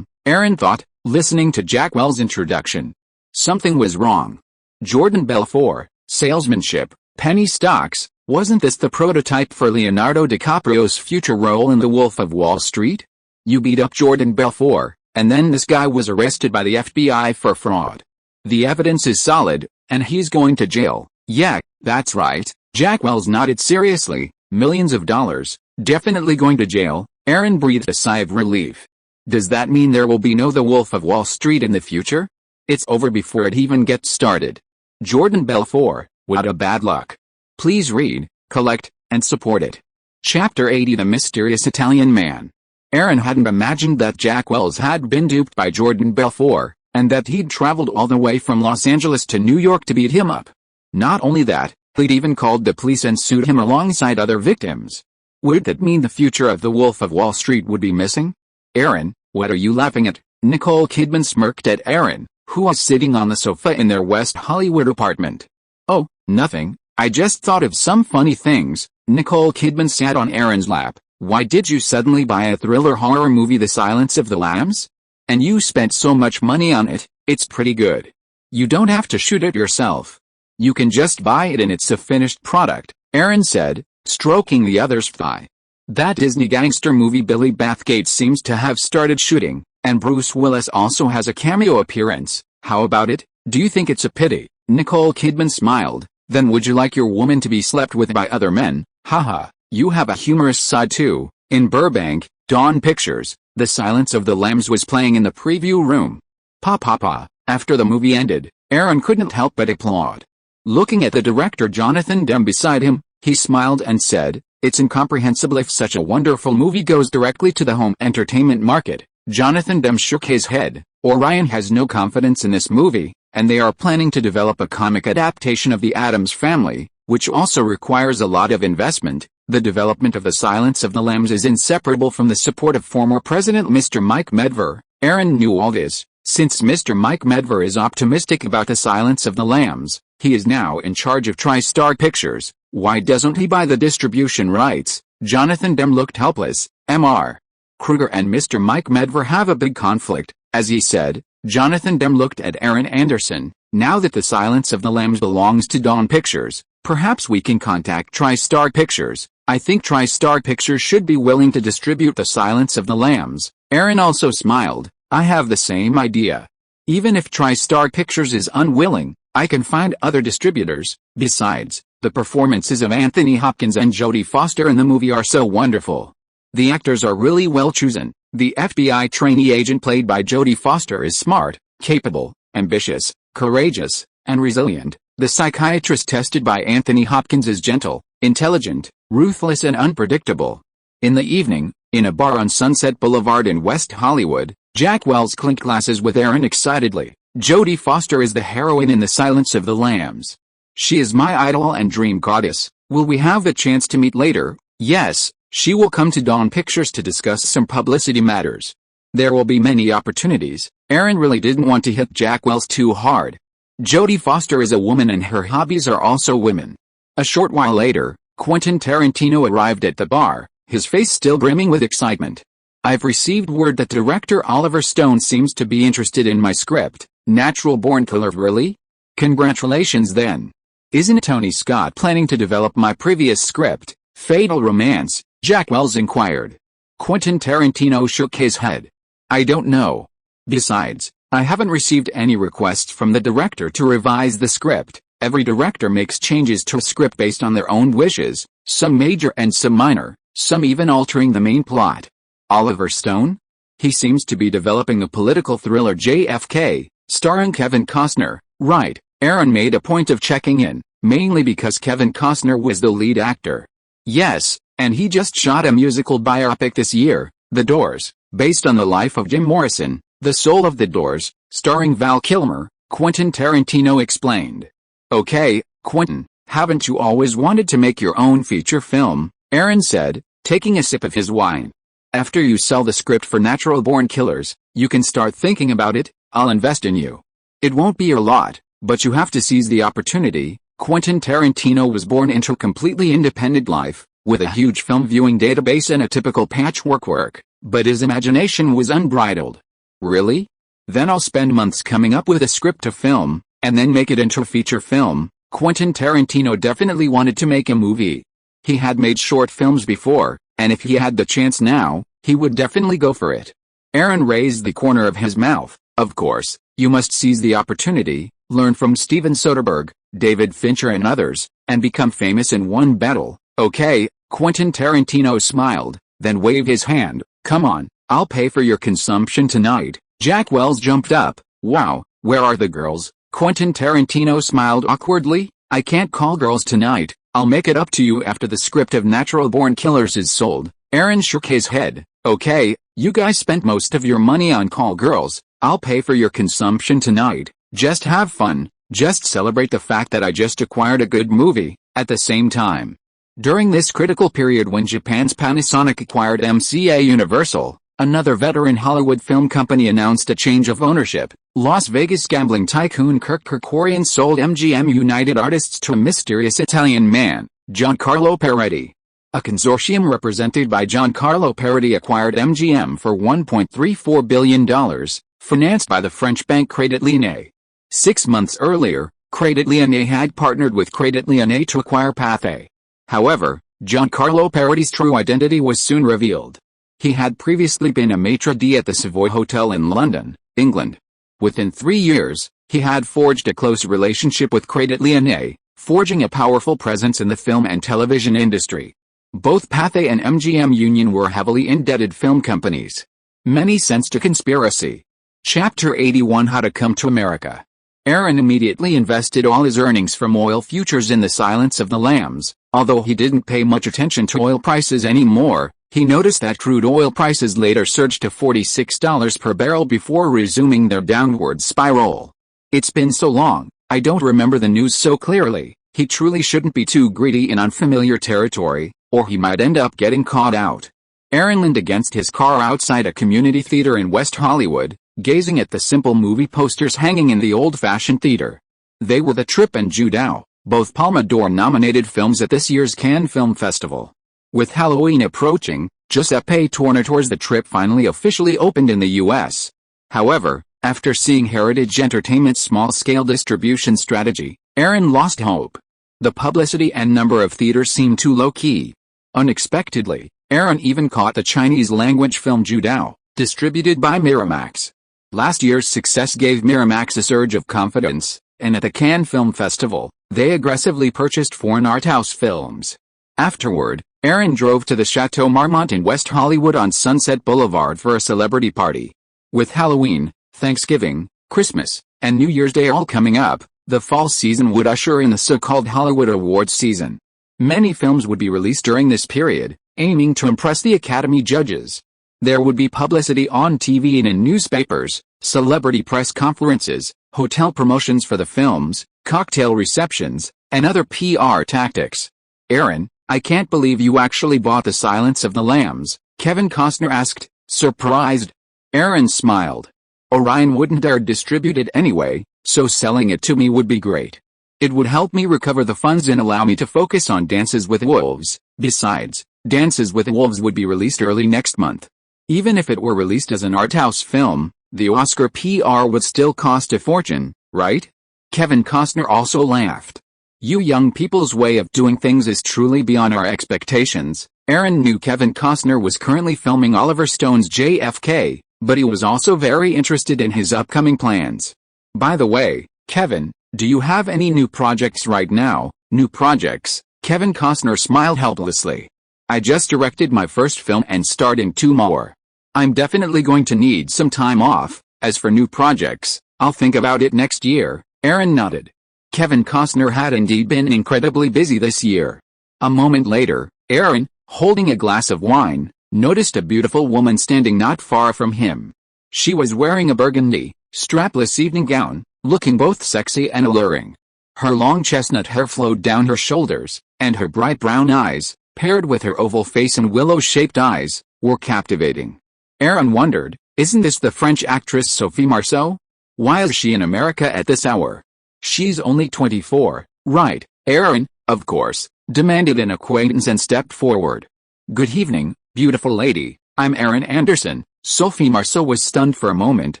Aaron thought, listening to Jack Wells' introduction. Something was wrong. Jordan Belfort, salesmanship, penny stocks, wasn't this the prototype for Leonardo DiCaprio's future role in The Wolf of Wall Street? You beat up Jordan Belfort, and then this guy was arrested by the FBI for fraud. The evidence is solid, and he's going to jail. "Yeah, that's right." Jack Wells nodded seriously. "Millions of dollars, definitely going to jail." Aaron breathed a sigh of relief. "Does that mean there will be no The Wolf of Wall Street in the future?" "It's over before it even gets started." Jordan Belfort, what a bad luck. Please read, collect, and support it. Chapter 80: The Mysterious Italian Man. Aaron hadn't imagined that Jack Wells had been duped by Jordan Belfort, and that he'd traveled all the way from Los Angeles to New York to beat him up. Not only that, he'd even called the police and sued him alongside other victims. Would that mean the future of The Wolf of Wall Street would be missing? "Aaron, what are you laughing at?" Nicole Kidman smirked at Aaron, who was sitting on the sofa in their West Hollywood apartment. "Oh, nothing. I just thought of some funny things." Nicole Kidman sat on Aaron's lap. "Why did you suddenly buy a thriller horror movie, The Silence of the Lambs? And you spent so much money on it. It's pretty good. You don't have to shoot it yourself. You can just buy it and it's a finished product," Aaron said, stroking the other's thigh. "That Disney gangster movie Billy Bathgate seems to have started shooting, and Bruce Willis also has a cameo appearance. How about it? Do you think it's a pity?" Nicole Kidman smiled. "Then would you like your woman to be slept with by other men? Haha, you have a humorous side too." In Burbank, Dawn Pictures, The Silence of the Lambs was playing in the preview room. Pa. After the movie ended, Aaron couldn't help but applaud. Looking at the director Jonathan Demme beside him, he smiled and said, "It's incomprehensible if such a wonderful movie goes directly to the home entertainment market." Jonathan Demme shook his head. "Orion has no confidence in this movie, and they are planning to develop a comic adaptation of The Addams Family, which also requires a lot of investment. The development of The Silence of the Lambs is inseparable from the support of former President Mr. Mike Medver." Aaron knew all this, since Mr. Mike Medver is optimistic about The Silence of the Lambs. He is now in charge of TriStar Pictures. Why doesn't he buy the distribution rights? Jonathan Demme looked helpless. Mr. Kruger and Mr. Mike Medver have a big conflict, as he said. Jonathan Demme looked at Aaron Anderson. Now that The Silence of the Lambs belongs to Dawn Pictures, perhaps we can contact TriStar Pictures. I think TriStar Pictures should be willing to distribute The Silence of the Lambs. Aaron also smiled. I have the same idea. Even if TriStar Pictures is unwilling, I can find other distributors. Besides, the performances of Anthony Hopkins and Jodie Foster in the movie are so wonderful. The actors are really well chosen. The FBI trainee agent played by Jodie Foster is smart, capable, ambitious, courageous, and resilient. The psychiatrist tested by Anthony Hopkins is gentle, intelligent, ruthless and unpredictable. In the evening, in a bar on Sunset Boulevard in West Hollywood, Jack Wells clinked glasses with Aaron excitedly. Jodie Foster is the heroine in The Silence of the Lambs. She is my idol and dream goddess. Will we have the chance to meet later? Yes. She will come to Dawn Pictures to discuss some publicity matters. There will be many opportunities. Aaron really didn't want to hit Jack Wells too hard. Jodie Foster is a woman and her hobbies are also women. A short while later, Quentin Tarantino arrived at the bar, his face still brimming with excitement. I've received word that director Oliver Stone seems to be interested in my script. Natural Born Killer, really? Congratulations then. Isn't Tony Scott planning to develop my previous script, Fatal Romance? Jack Wells inquired. Quentin Tarantino shook his head. I don't know. Besides, I haven't received any requests from the director to revise the script. Every director makes changes to a script based on their own wishes, some major and some minor, some even altering the main plot. Oliver Stone? He seems to be developing a political thriller JFK, starring Kevin Costner, right? Aaron made a point of checking in, mainly because Kevin Costner was the lead actor. Yes. And he just shot a musical biopic this year, The Doors, based on the life of Jim Morrison, the soul of the Doors, starring Val Kilmer, Quentin Tarantino explained. Okay, Quentin, haven't you always wanted to make your own feature film? Aaron said, taking a sip of his wine. After you sell the script for Natural Born Killers, you can start thinking about it. I'll invest in you. It won't be a lot, but you have to seize the opportunity. Quentin Tarantino was born into a completely independent life, with a huge film viewing database and a typical patchwork work, but his imagination was unbridled. Really? Then I'll spend months coming up with a script to film, and then make it into a feature film. Quentin Tarantino definitely wanted to make a movie. He had made short films before, and if he had the chance now, he would definitely go for it. Aaron raised the corner of his mouth. Of course, you must seize the opportunity, learn from Steven Soderbergh, David Fincher and others, and become famous in one battle. Okay. Quentin Tarantino smiled, then waved his hand. Come on, I'll pay for your consumption tonight. Jack Wells jumped up. Wow, where are the girls? Quentin Tarantino smiled awkwardly. I can't call girls tonight. I'll make it up to you after the script of Natural Born Killers is sold. Aaron shook his head. Okay, you guys spent most of your money on call girls. I'll pay for your consumption tonight. Just have fun. Just celebrate the fact that I just acquired a good movie. At the same time, during this critical period when Japan's Panasonic acquired MCA Universal, another veteran Hollywood film company announced a change of ownership. Las Vegas gambling tycoon Kirk Kerkorian sold MGM United Artists to a mysterious Italian man, Giancarlo Peretti. A consortium represented by Giancarlo Peretti acquired MGM for $1.34 billion, financed by the French bank Crédit Lyonnais. 6 months earlier, Crédit Lyonnais had partnered with Crédit Lyonnais to acquire Pathé. However, Giancarlo Peretti's true identity was soon revealed. He had previously been a maitre d' at the Savoy Hotel in London, England. Within 3 years, he had forged a close relationship with Crédit Lyonnais, forging a powerful presence in the film and television industry. Both Pathé and MGM Union were heavily indebted film companies. Many sensed a conspiracy. Chapter 81: How to Come to America. Aaron immediately invested all his earnings from oil futures in The Silence of the Lambs. Although he didn't pay much attention to oil prices anymore, he noticed that crude oil prices later surged to $46 per barrel before resuming their downward spiral. It's been so long, I don't remember the news so clearly. He truly shouldn't be too greedy in unfamiliar territory, or he might end up getting caught out. Aaron leaned against his car outside a community theater in West Hollywood, gazing at the simple movie posters hanging in the old-fashioned theater. They were The Trip and Judo, both Palme d'Or nominated films at this year's Cannes Film Festival. With Halloween approaching, Giuseppe Tornatore's The Trip finally officially opened in the US. However, after seeing Heritage Entertainment's small-scale distribution strategy, Aaron lost hope. The publicity and number of theaters seemed too low-key. Unexpectedly, Aaron even caught the Chinese-language film Judao, distributed by Miramax. Last year's success gave Miramax a surge of confidence, and at the Cannes Film Festival, they aggressively purchased foreign arthouse films. Afterward, Aaron drove to the Chateau Marmont in West Hollywood on Sunset Boulevard for a celebrity party. With Halloween, Thanksgiving, Christmas, and New Year's Day all coming up, the fall season would usher in the so-called Hollywood Awards season. Many films would be released during this period, aiming to impress the Academy judges. There would be publicity on TV and in newspapers, celebrity press conferences, hotel promotions for the films, cocktail receptions, and other PR tactics. "Aaron, I can't believe you actually bought The Silence of the Lambs," Kevin Costner asked, surprised. Aaron smiled. "Orion wouldn't dare distribute it anyway, so selling it to me would be great. It would help me recover the funds and allow me to focus on Dances with Wolves. Besides, Dances with Wolves would be released early next month. Even if it were released as an arthouse film, the Oscar PR would still cost a fortune, right?" Kevin Costner also laughed. "You young people's way of doing things is truly beyond our expectations." Aaron knew Kevin Costner was currently filming Oliver Stone's JFK, but he was also very interested in his upcoming plans. "By the way, Kevin, do you have any new projects right now?" "New projects?" Kevin Costner smiled helplessly. "I just directed my first film and starred in 2 more. I'm definitely going to need some time off. As for new projects, I'll think about it next year." Aaron nodded. Kevin Costner had indeed been incredibly busy this year. A moment later, Aaron, holding a glass of wine, noticed a beautiful woman standing not far from him. She was wearing a burgundy, strapless evening gown, looking both sexy and alluring. Her long chestnut hair flowed down her shoulders, and her bright brown eyes, paired with her oval face and willow-shaped eyes, were captivating. Aaron wondered, isn't this the French actress Sophie Marceau? Why is she in America at this hour? She's only 24, right? Aaron, of course, demanded an acquaintance and stepped forward. "Good evening, beautiful lady, I'm Aaron Anderson." Sophie Marceau was stunned for a moment,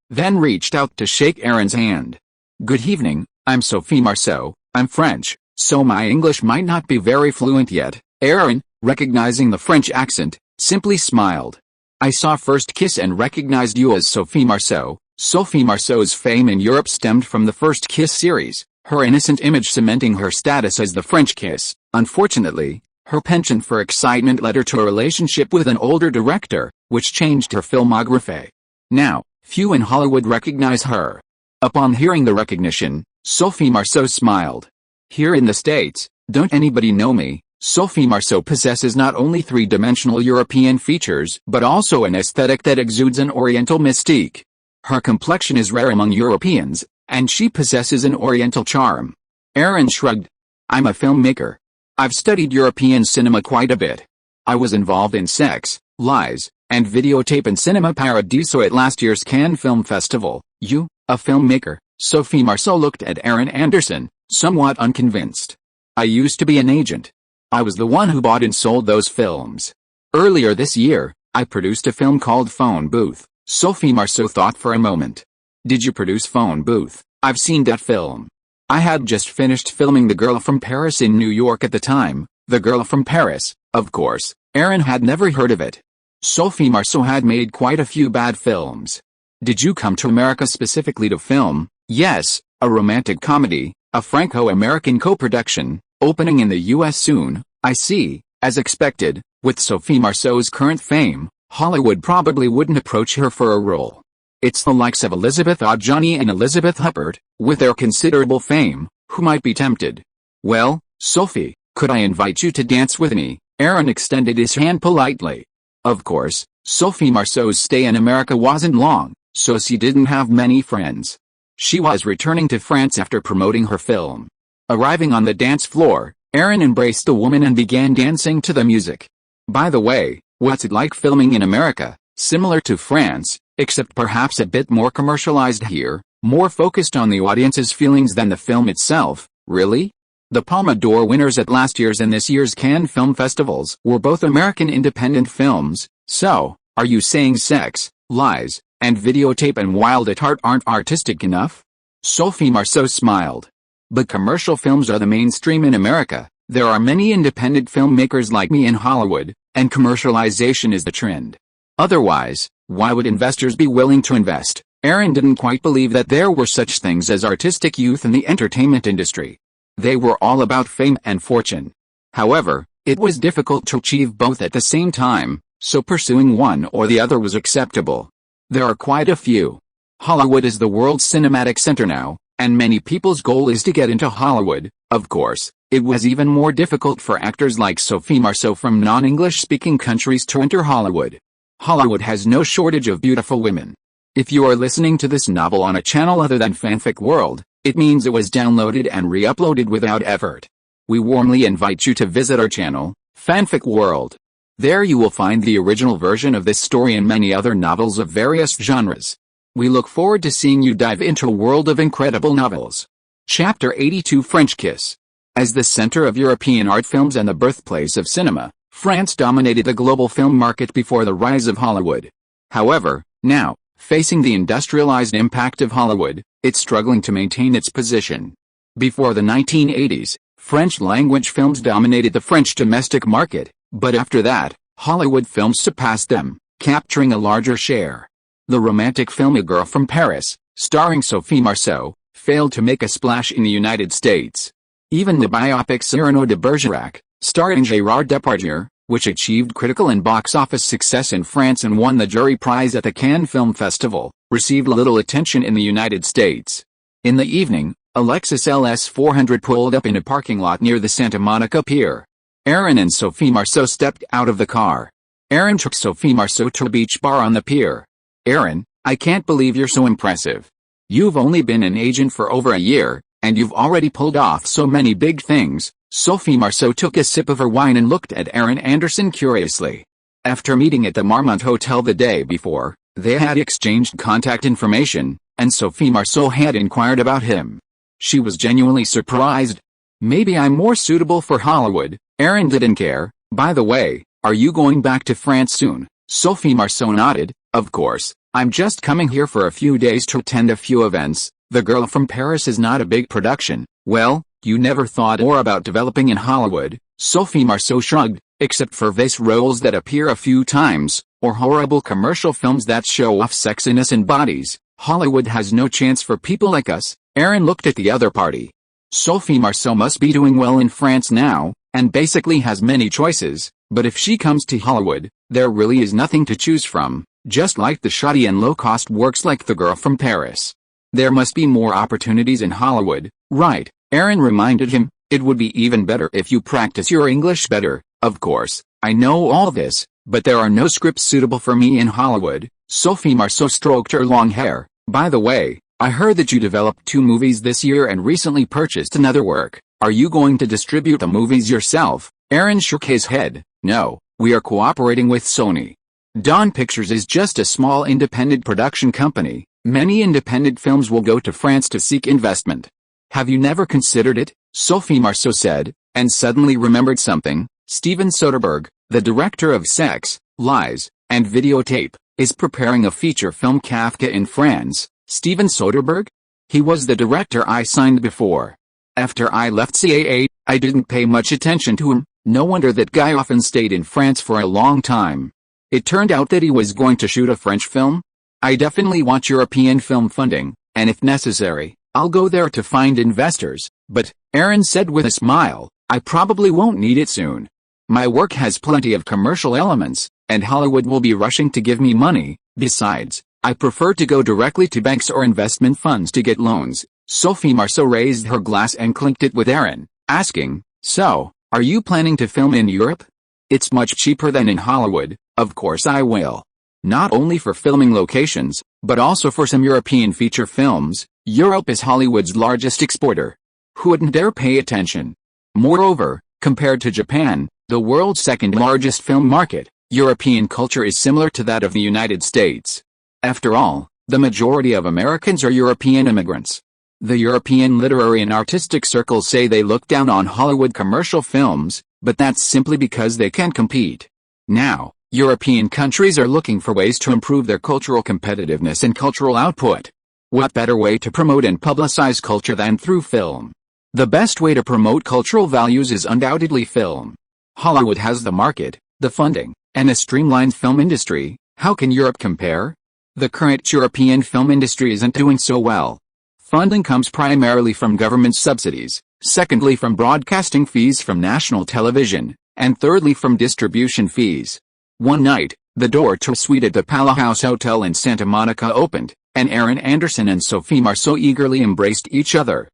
then reached out to shake Aaron's hand. "Good evening, I'm Sophie Marceau, I'm French, so my English might not be very fluent yet." Aaron, recognizing the French accent, simply smiled. "I saw First Kiss and recognized you as Sophie Marceau." Sophie Marceau's fame in Europe stemmed from the First Kiss series, her innocent image cementing her status as the French Kiss. Unfortunately, her penchant for excitement led her to a relationship with an older director, which changed her filmography. Now, few in Hollywood recognize her. Upon hearing the recognition, Sophie Marceau smiled. "Here in the States, don't anybody know me?" Sophie Marceau possesses not only three-dimensional European features but also an aesthetic that exudes an Oriental mystique. Her complexion is rare among Europeans, and she possesses an Oriental charm. Aaron shrugged. "I'm a filmmaker. I've studied European cinema quite a bit. I was involved in Sex, Lies, and Videotape and Cinema Paradiso at last year's Cannes Film Festival." "You, a filmmaker?" Sophie Marceau looked at Aaron Anderson, somewhat unconvinced. "I used to be an agent. I was the one who bought and sold those films. Earlier this year, I produced a film called Phone Booth." Sophie Marceau thought for a moment. "Did you produce Phone Booth? I've seen that film. I had just finished filming The Girl from Paris in New York at the time." The Girl from Paris, of course, Aaron had never heard of it. Sophie Marceau had made quite a few bad films. "Did you come to America specifically to film?" "Yes, a romantic comedy, a Franco-American co-production, opening in the US soon." "I see." As expected, with Sophie Marceau's current fame, Hollywood probably wouldn't approach her for a role. It's the likes of Elizabeth Adjani and Elizabeth Huppert, with their considerable fame, who might be tempted. "Well, Sophie, could I invite you to dance with me?" Aaron extended his hand politely. Of course, Sophie Marceau's stay in America wasn't long, so she didn't have many friends. She was returning to France after promoting her film. Arriving on the dance floor, Aaron embraced the woman and began dancing to the music. "By the way, what's it like filming in America?" "Similar to France, except perhaps a bit more commercialized here, more focused on the audience's feelings than the film itself." "Really?" The Palme d'Or winners at last year's and this year's Cannes Film Festivals were both American independent films, so, are you saying Sex, Lies, and Videotape and Wild at Heart aren't artistic enough? Sophie Marceau smiled. But commercial films are the mainstream in America. There are many independent filmmakers like me in Hollywood, and commercialization is the trend. Otherwise, why would investors be willing to invest? Aaron didn't quite believe that there were such things as artistic youth in the entertainment industry. They were all about fame and fortune. However, it was difficult to achieve both at the same time, so pursuing one or the other was acceptable. There are quite a few. Hollywood is the world's cinematic center now, and many people's goal is to get into Hollywood. Of course, it was even more difficult for actors like Sophie Marceau from non-English speaking countries to enter Hollywood. Hollywood has no shortage of beautiful women. If you are listening to this novel on a channel other than Fanfic World, it means it was downloaded and re-uploaded without effort. We warmly invite you to visit our channel, Fanfic World. There you will find the original version of this story and many other novels of various genres. We look forward to seeing you dive into a world of incredible novels. Chapter 82 French Kiss. As the center of European art films and the birthplace of cinema, France dominated the global film market before the rise of Hollywood. However, now, facing the industrialized impact of Hollywood, it's struggling to maintain its position. Before the 1980s, French-language films dominated the French domestic market, but after that, Hollywood films surpassed them, capturing a larger share. The romantic film A Girl from Paris, starring Sophie Marceau, failed to make a splash in the United States. Even the biopic Cyrano de Bergerac, starring Gérard Depardieu, which achieved critical and box office success in France and won the jury prize at the Cannes Film Festival, received little attention in the United States. In the evening, a Lexus LS 400 pulled up in a parking lot near the Santa Monica Pier. Aaron and Sophie Marceau stepped out of the car. Aaron took Sophie Marceau to a beach bar on the pier. Aaron, I can't believe you're so impressive. You've only been an agent for over a year, and you've already pulled off so many big things. Sophie Marceau took a sip of her wine and looked at Aaron Anderson curiously. After meeting at the Marmont Hotel the day before, they had exchanged contact information, and Sophie Marceau had inquired about him. She was genuinely surprised. Maybe I'm more suitable for Hollywood. Aaron didn't care. By the way, are you going back to France soon? Sophie Marceau nodded. Of course, I'm just coming here for a few days to attend a few events. The Girl from Paris is not a big production. Well, you never thought more about developing in Hollywood? Sophie Marceau shrugged, except for vase roles that appear a few times, or horrible commercial films that show off sexiness and bodies. Hollywood has no chance for people like us. Aaron looked at the other party. Sophie Marceau must be doing well in France now, and basically has many choices, but if she comes to Hollywood, there really is nothing to choose from, just like the shoddy and low-cost works like The Girl from Paris. There must be more opportunities in Hollywood, right? Aaron reminded him. It would be even better if you practice your English better. Of course, I know all this, but there are no scripts suitable for me in Hollywood. Sophie Marceau stroked her long hair. By the way, I heard that you developed 2 movies this year and recently purchased another work. Are you going to distribute the movies yourself? Aaron shook his head. No, we are cooperating with Sony. Dawn Pictures is just a small independent production company. Many independent films will go to France to seek investment. Have you never considered it? Sophie Marceau said, and suddenly remembered something. Steven Soderbergh, the director of Sex, Lies, and Videotape, is preparing a feature film Kafka in France. Steven Soderbergh? He was the director I signed before. After I left CAA, I didn't pay much attention to him. No wonder that guy often stayed in France for a long time. It turned out that he was going to shoot a French film. I definitely want European film funding, and if necessary, I'll go there to find investors, but, Aaron said with a smile, I probably won't need it soon. My work has plenty of commercial elements, and Hollywood will be rushing to give me money. Besides, I prefer to go directly to banks or investment funds to get loans. Sophie Marceau raised her glass and clinked it with Aaron, asking, so, are you planning to film in Europe? It's much cheaper than in Hollywood. Of course I will. Not only for filming locations, but also for some European feature films. Europe is Hollywood's largest exporter. Who wouldn't dare pay attention? Moreover, compared to Japan, the world's second largest film market, European culture is similar to that of the United States. After all, the majority of Americans are European immigrants. The European literary and artistic circles say they look down on Hollywood commercial films, but that's simply because they can't compete. Now, European countries are looking for ways to improve their cultural competitiveness and cultural output. What better way to promote and publicize culture than through film? The best way to promote cultural values is undoubtedly film. Hollywood has the market, the funding, and a streamlined film industry. How can Europe compare? The current European film industry isn't doing so well. Funding comes primarily from government subsidies, secondly from broadcasting fees from national television, and thirdly from distribution fees. One night, the door to a suite at the Palme House Hotel in Santa Monica opened, and Aaron Anderson and Sophie Marceau eagerly embraced each other.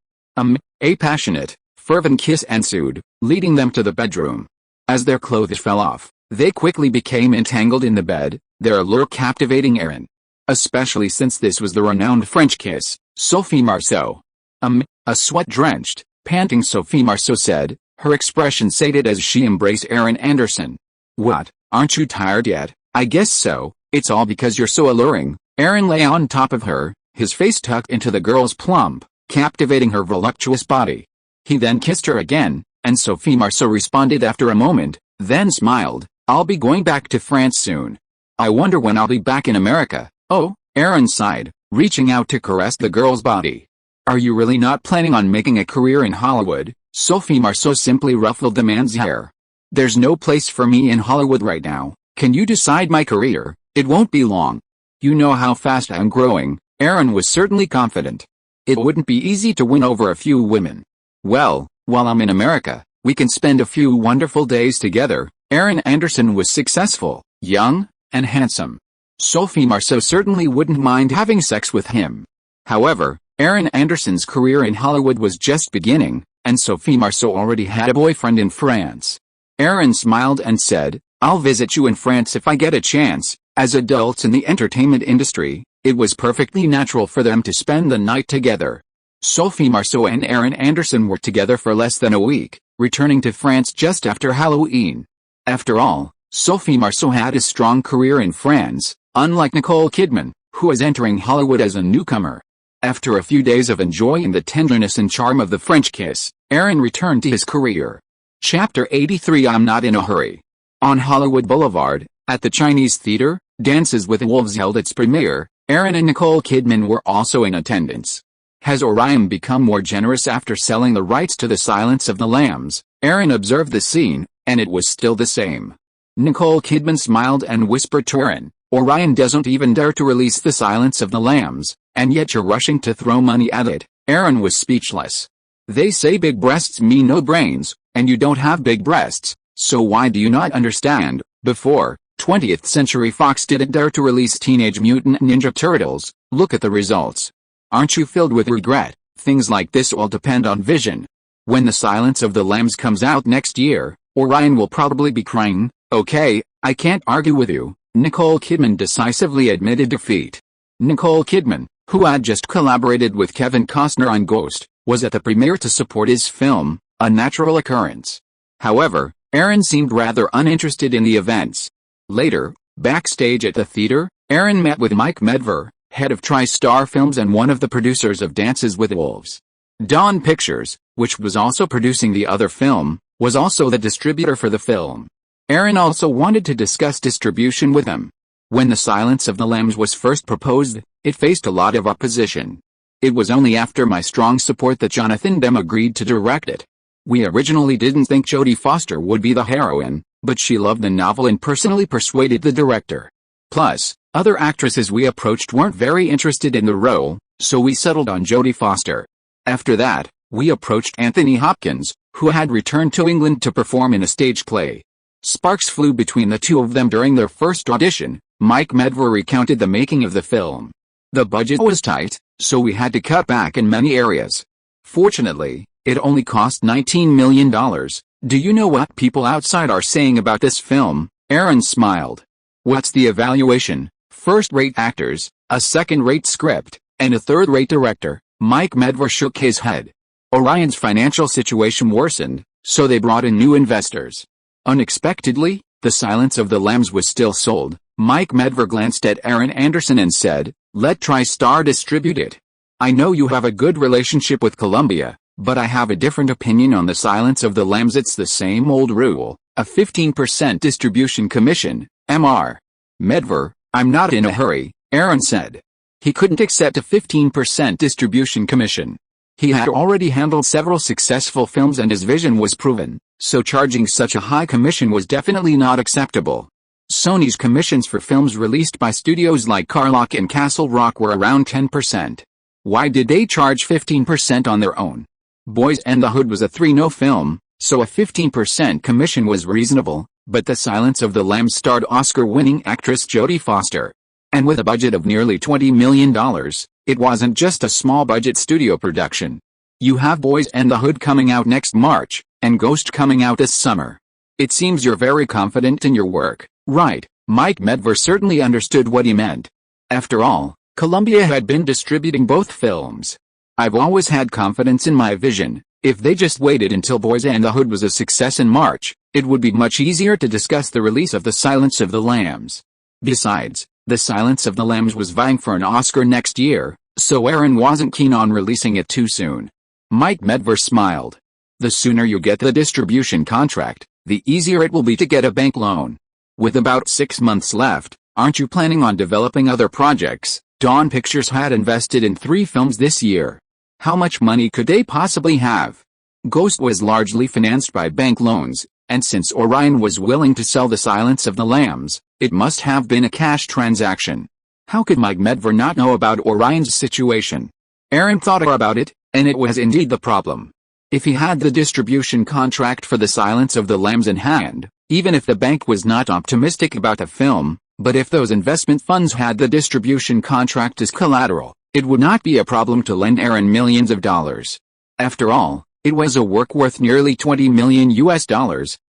A passionate, fervent kiss ensued, leading them to the bedroom. As their clothes fell off, they quickly became entangled in the bed, their allure captivating Aaron. Especially since this was the renowned French kiss, Sophie Marceau. A sweat-drenched, panting Sophie Marceau said, her expression sated as she embraced Aaron Anderson. "What, aren't you tired yet?" "I guess so, it's all because you're so alluring." Aaron lay on top of her, his face tucked into the girl's plump, captivating her voluptuous body. He then kissed her again, and Sophie Marceau responded after a moment, then smiled. "I'll be going back to France soon. I wonder when I'll be back in America." "Oh," Aaron sighed, reaching out to caress the girl's body. "Are you really not planning on making a career in Hollywood?" Sophie Marceau simply ruffled the man's hair. "There's no place for me in Hollywood right now. Can you decide my career? It won't be long. You know how fast I'm growing." Aaron was certainly confident. "It wouldn't be easy to win over a few women." "Well, while I'm in America, we can spend a few wonderful days together." Aaron Anderson was successful, young, and handsome. Sophie Marceau certainly wouldn't mind having sex with him. However, Aaron Anderson's career in Hollywood was just beginning, and Sophie Marceau already had a boyfriend in France. Aaron smiled and said, "I'll visit you in France if I get a chance." As adults in the entertainment industry, it was perfectly natural for them to spend the night together. Sophie Marceau and Aaron Anderson were together for less than a week, returning to France just after Halloween. After all, Sophie Marceau had a strong career in France, unlike Nicole Kidman, who was entering Hollywood as a newcomer. After a few days of enjoying the tenderness and charm of the French kiss, Aaron returned to his career. Chapter 83. I'm Not in a Hurry. On Hollywood Boulevard, at the Chinese Theater, Dances with Wolves held its premiere. Aaron and Nicole Kidman were also in attendance. Has Orion become more generous after selling the rights to The Silence of the Lambs? Aaron observed the scene, and it was still the same. Nicole Kidman smiled and whispered to Aaron, "Orion doesn't even dare to release The Silence of the Lambs, and yet you're rushing to throw money at it." Aaron was speechless. "They say big breasts mean no brains, and you don't have big breasts, so why do you not understand? Before, 20th Century Fox didn't dare to release Teenage Mutant Ninja Turtles. Look at the results. Aren't you filled with regret? Things like this all depend on vision. When The Silence of the Lambs comes out next year, Orion will probably be crying." "Okay, I can't argue with you," Nicole Kidman decisively admitted defeat. Nicole Kidman, who had just collaborated with Kevin Costner on Ghost, was at the premiere to support his film, a natural occurrence. However, Aaron seemed rather uninterested in the events. Later, backstage at the theater, Aaron met with Mike Medver, head of TriStar Films and one of the producers of Dances with Wolves. Dawn Pictures, which was also producing the other film, was also the distributor for the film. Aaron also wanted to discuss distribution with him. When The Silence of the Lambs was first proposed, it faced a lot of opposition. It was only after my strong support that Jonathan Demme agreed to direct it. We originally didn't think Jodie Foster would be the heroine, but she loved the novel and personally persuaded the director. Plus, other actresses we approached weren't very interested in the role, so we settled on Jodie Foster. After that, we approached Anthony Hopkins, who had returned to England to perform in a stage play. Sparks flew between the two of them during their first audition. Mike Medver recounted the making of the film. The budget was tight, so we had to cut back in many areas. Fortunately, it only cost $19 million. Do you know what people outside are saying about this film? Aaron smiled. What's the evaluation? First-rate actors, a second-rate script, and a third-rate director. Mike Medver shook his head. Orion's financial situation worsened, so they brought in new investors. Unexpectedly, The Silence of the Lambs was still sold. Mike Medver glanced at Aaron Anderson and said, "Let TriStar distribute it." I know you have a good relationship with Columbia, but I have a different opinion on the Silence of the Lambs. It's the same old rule, a 15% distribution commission, Mr. Medver. I'm not in a hurry, Aaron said. He couldn't accept a 15% distribution commission. He had already handled several successful films and his vision was proven, so charging such a high commission was definitely not acceptable. Sony's commissions for films released by studios like Carlock and Castle Rock were around 10%. Why did they charge 15% on their own? Boys and the Hood was a 3-no film, so a 15% commission was reasonable, but The Silence of the Lambs starred Oscar-winning actress Jodie Foster. And with a budget of nearly $20 million, it wasn't just a small-budget studio production. You have Boys and the Hood coming out next March, and Ghost coming out this summer. It seems you're very confident in your work, right? Mike Medver certainly understood what he meant. After all, Columbia had been distributing both films. I've always had confidence in my vision. If they just waited until Boys and the Hood was a success in March, it would be much easier to discuss the release of The Silence of the Lambs. Besides, The Silence of the Lambs was vying for an Oscar next year, so Aaron wasn't keen on releasing it too soon. Mike Medver smiled. The sooner you get the distribution contract, the easier it will be to get a bank loan. With about 6 months left, aren't you planning on developing other projects? Dawn Pictures had invested in 3 films this year. How much money could they possibly have? Ghost was largely financed by bank loans, and since Orion was willing to sell The Silence of the Lambs, it must have been a cash transaction. How could Mike Medver not know about Orion's situation? Aaron thought about it, and it was indeed the problem. If he had the distribution contract for The Silence of the Lambs in hand, even if the bank was not optimistic about the film, but if those investment funds had the distribution contract as collateral, it would not be a problem to lend Aaron millions of dollars. After all, it was a work worth nearly $20 million,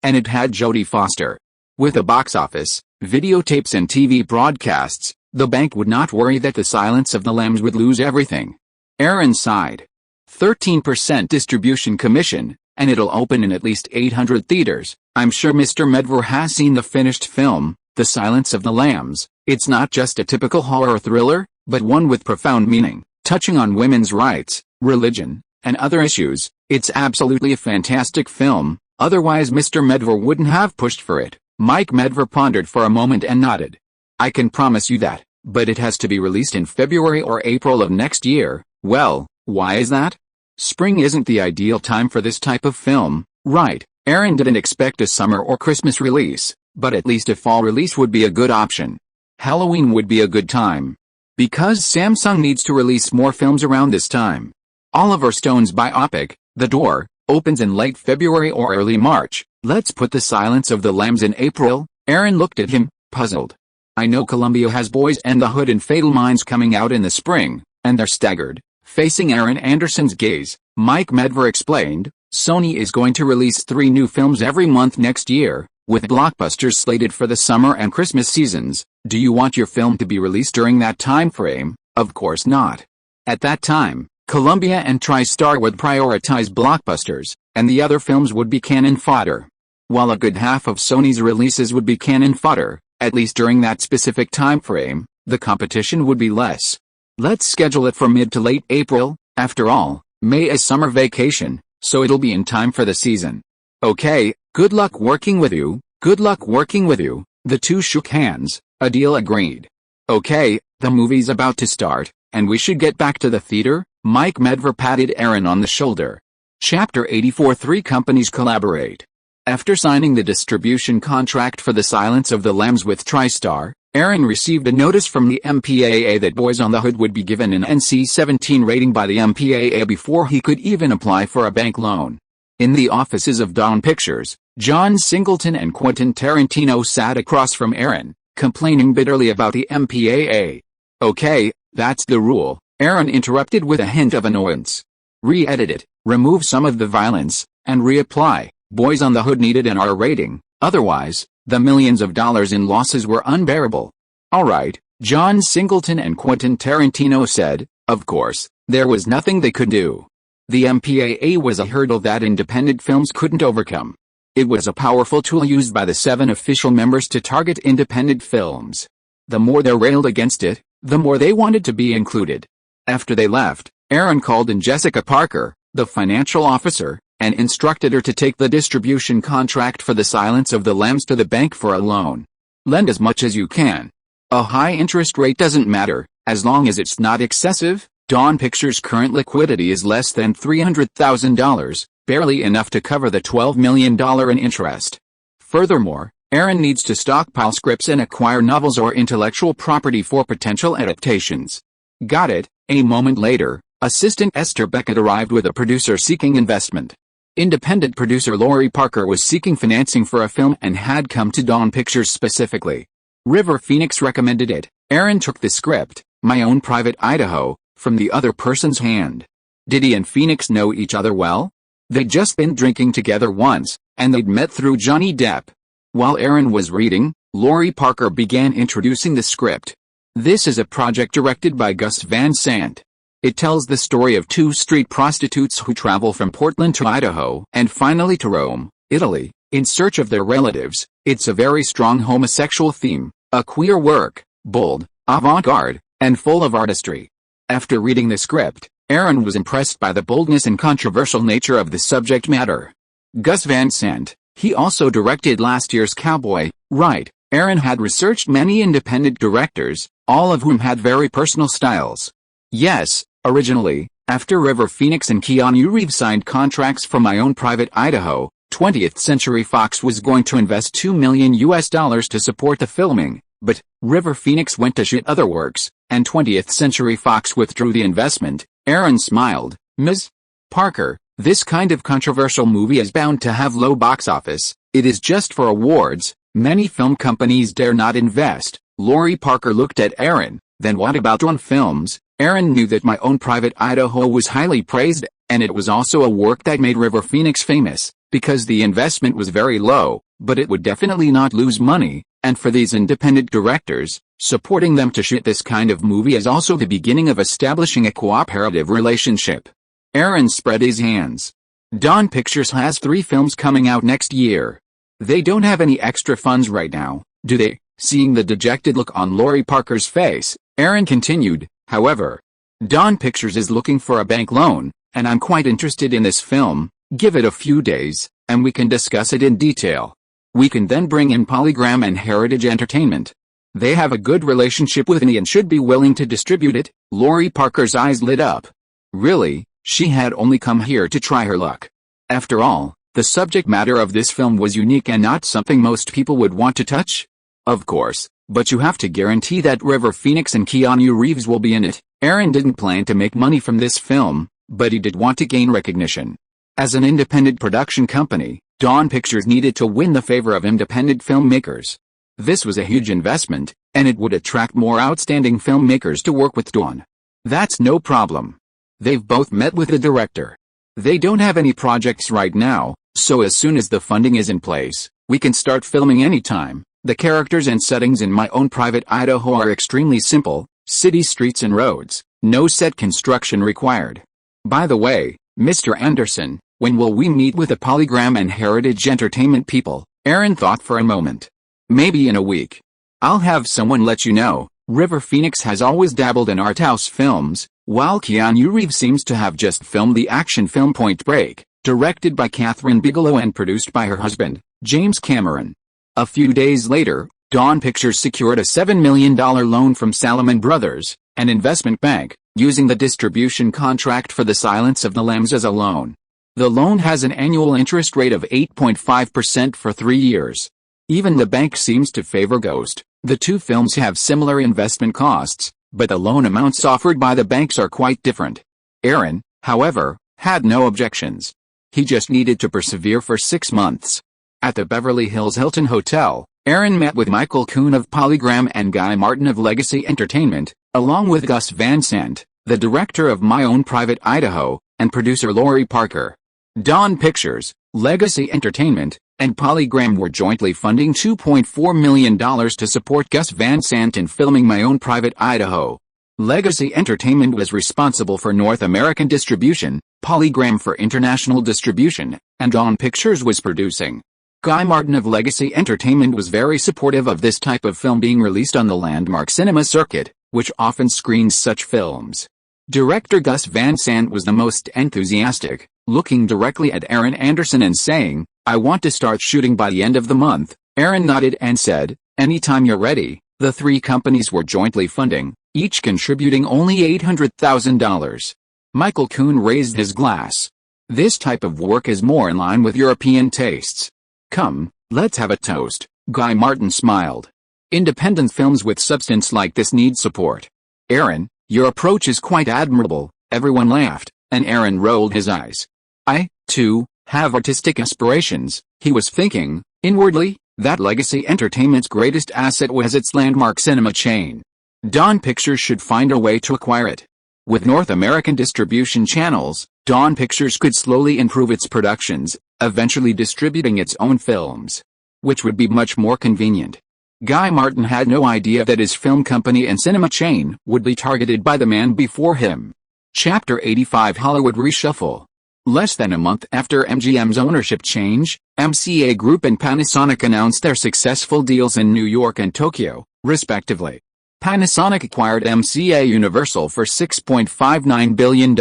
and it had Jodie Foster. With a box office, videotapes and TV broadcasts, the bank would not worry that The Silence of the Lambs would lose everything. Aaron sighed. 13% distribution commission, and it'll open in at least 800 theaters. I'm sure Mr. Medver has seen the finished film, The Silence of the Lambs. It's not just a typical horror thriller, but one with profound meaning, touching on women's rights, religion, and other issues. It's absolutely a fantastic film, otherwise Mr. Medver wouldn't have pushed for it. Mike Medver pondered for a moment and nodded. I can promise you that, but it has to be released in February or April of next year. Well, why is that? Spring isn't the ideal time for this type of film, right? Aaron didn't expect a summer or Christmas release, but at least a fall release would be a good option. Halloween would be a good time. Because Samsung needs to release more films around this time. Oliver Stone's biopic, The Door, opens in late February or early March. Let's put The Silence of the Lambs in April. Aaron looked at him, puzzled. I know Columbia has Boys and the Hood and Fatal Minds coming out in the spring, and they're staggered. Facing Aaron Anderson's gaze, Mike Medver explained, Sony is going to release 3 new films every month next year, with blockbusters slated for the summer and Christmas seasons. Do you want your film to be released during that time frame? Of course not. At that time, Columbia and TriStar would prioritize blockbusters, and the other films would be cannon fodder. While a good half of Sony's releases would be cannon fodder, at least during that specific time frame, the competition would be less. Let's schedule it for mid to late April. After all, May is summer vacation, so it'll be in time for the season. Okay, good luck working with you. Good luck working with you. The two shook hands, a deal agreed. Okay, the movie's about to start, and we should get back to the theater. Mike Medver patted Aaron on the shoulder. Chapter 84. 3 companies collaborate. After signing the distribution contract for The Silence of the Lambs with TriStar, Aaron received a notice from the MPAA that Boys on the Hood would be given an NC-17 rating by the MPAA before he could even apply for a bank loan. In the offices of Dawn Pictures, John Singleton and Quentin Tarantino sat across from Aaron, complaining bitterly about the MPAA. Okay, that's the rule, Aaron interrupted with a hint of annoyance. Re-edit it, remove some of the violence, and reapply. Boys on the Hood needed an R rating, otherwise, the millions of dollars in losses were unbearable. Alright, John Singleton and Quentin Tarantino said. Of course, there was nothing they could do. The MPAA was a hurdle that independent films couldn't overcome. It was a powerful tool used by the 7 official members to target independent films. The more they railed against it, the more they wanted to be included. After they left, Aaron called in Jessica Parker, the financial officer, and instructed her to take the distribution contract for The Silence of the Lambs to the bank for a loan. Lend as much as you can. A high interest rate doesn't matter, as long as it's not excessive. Dawn Pictures' current liquidity is less than $300,000, barely enough to cover the $12 million in interest. Furthermore, Aaron needs to stockpile scripts and acquire novels or intellectual property for potential adaptations. Got it. A moment later, assistant Esther Beckett arrived with a producer seeking investment. Independent producer Lori Parker was seeking financing for a film and had come to Dawn Pictures specifically. River Phoenix recommended it. Aaron took the script, My Own Private Idaho, from the other person's hand. Did he and Phoenix know each other well? They'd just been drinking together once, and they'd met through Johnny Depp. While Aaron was reading, Lori Parker began introducing the script. This is a project directed by Gus Van Sant. It tells the story of two street prostitutes who travel from Portland to Idaho and finally to Rome, Italy, in search of their relatives. It's a very strong homosexual theme, a queer work, bold, avant-garde, and full of artistry. After reading the script, Aaron was impressed by the boldness and controversial nature of the subject matter. Gus Van Sant, he also directed last year's Cowboy, right? Aaron had researched many independent directors, all of whom had very personal styles. Yes, originally, after River Phoenix and Keanu Reeves signed contracts for My Own Private Idaho, 20th Century Fox was going to invest $2 million to support the filming, but River Phoenix went to shoot other works, and 20th Century Fox withdrew the investment. Aaron smiled. Ms. Parker, this kind of controversial movie is bound to have low box office. It is just for awards. Many film companies dare not invest. Lori Parker looked at Aaron. Then what about on films? Aaron knew that My Own Private Idaho was highly praised, and it was also a work that made River Phoenix famous, because the investment was very low, but it would definitely not lose money, and for these independent directors, supporting them to shoot this kind of movie is also the beginning of establishing a cooperative relationship. Aaron spread his hands. Dawn Pictures has 3 films coming out next year. They don't have any extra funds right now, do they? Seeing the dejected look on Lori Parker's face, Aaron continued, however, Dawn Pictures is looking for a bank loan, and I'm quite interested in this film. Give it a few days, and we can discuss it in detail. We can then bring in Polygram and Heritage Entertainment. They have a good relationship with me and should be willing to distribute it. Lori Parker's eyes lit up. Really, she had only come here to try her luck. After all, the subject matter of this film was unique and not something most people would want to touch. Of course, but you have to guarantee that River Phoenix and Keanu Reeves will be in it. Aaron didn't plan to make money from this film, but he did want to gain recognition. As an independent production company, Dawn Pictures needed to win the favor of independent filmmakers. This was a huge investment, and it would attract more outstanding filmmakers to work with Dawn. That's no problem. They've both met with the director. They don't have any projects right now, so as soon as the funding is in place, we can start filming anytime. The characters and settings in My Own Private Idaho are extremely simple, city streets and roads, no set construction required. By the way, Mr. Anderson, when will we meet with the Polygram and Heritage Entertainment people? Aaron thought for a moment. Maybe in a week. I'll have someone let you know. River Phoenix has always dabbled in arthouse films, while Keanu Reeves seems to have just filmed the action film Point Break, directed by Catherine Bigelow and produced by her husband, James Cameron. A few days later, Dawn Pictures secured a $7 million loan from Salomon Brothers, an investment bank, using the distribution contract for The Silence of the Lambs as a loan. The loan has an annual interest rate of 8.5% for 3 years. Even the bank seems to favor Ghost. The two films have similar investment costs, but the loan amounts offered by the banks are quite different. Aaron, however, had no objections. He just needed to persevere for 6 months. At the Beverly Hills Hilton Hotel, Aaron met with Michael Kuhn of Polygram and Guy Martin of Legacy Entertainment, along with Gus Van Sant, the director of My Own Private Idaho, and producer Lori Parker. Dawn Pictures, Legacy Entertainment, and Polygram were jointly funding $2.4 million to support Gus Van Sant in filming My Own Private Idaho. Legacy Entertainment was responsible for North American distribution, Polygram for international distribution, and Dawn Pictures was producing. Guy Martin of Legacy Entertainment was very supportive of this type of film being released on the landmark cinema circuit, which often screens such films. Director Gus Van Sant was the most enthusiastic, looking directly at Aaron Anderson and saying, "I want to start shooting by the end of the month." Aaron nodded and said, "Anytime you're ready." The three companies were jointly funding, each contributing only $800,000. Michael Kuhn raised his glass. "This type of work is more in line with European tastes. Come, let's have a toast." Guy Martin smiled. "Independent films with substance like this need support." "Aaron, your approach is quite admirable." Everyone laughed, and Aaron rolled his eyes. "I, too, have artistic aspirations," he was thinking, inwardly. That Legacy Entertainment's greatest asset was its landmark cinema chain. Dawn Pictures should find a way to acquire it. With North American distribution channels, Dawn Pictures could slowly improve its productions, eventually distributing its own films, which would be much more convenient. Guy Martin had no idea that his film company and cinema chain would be targeted by the man before him. Chapter 85 Hollywood Reshuffle. Less than a month after MGM's ownership change, MCA Group and Panasonic announced their successful deals in New York and Tokyo, respectively. Panasonic acquired MCA Universal for $6.59 billion.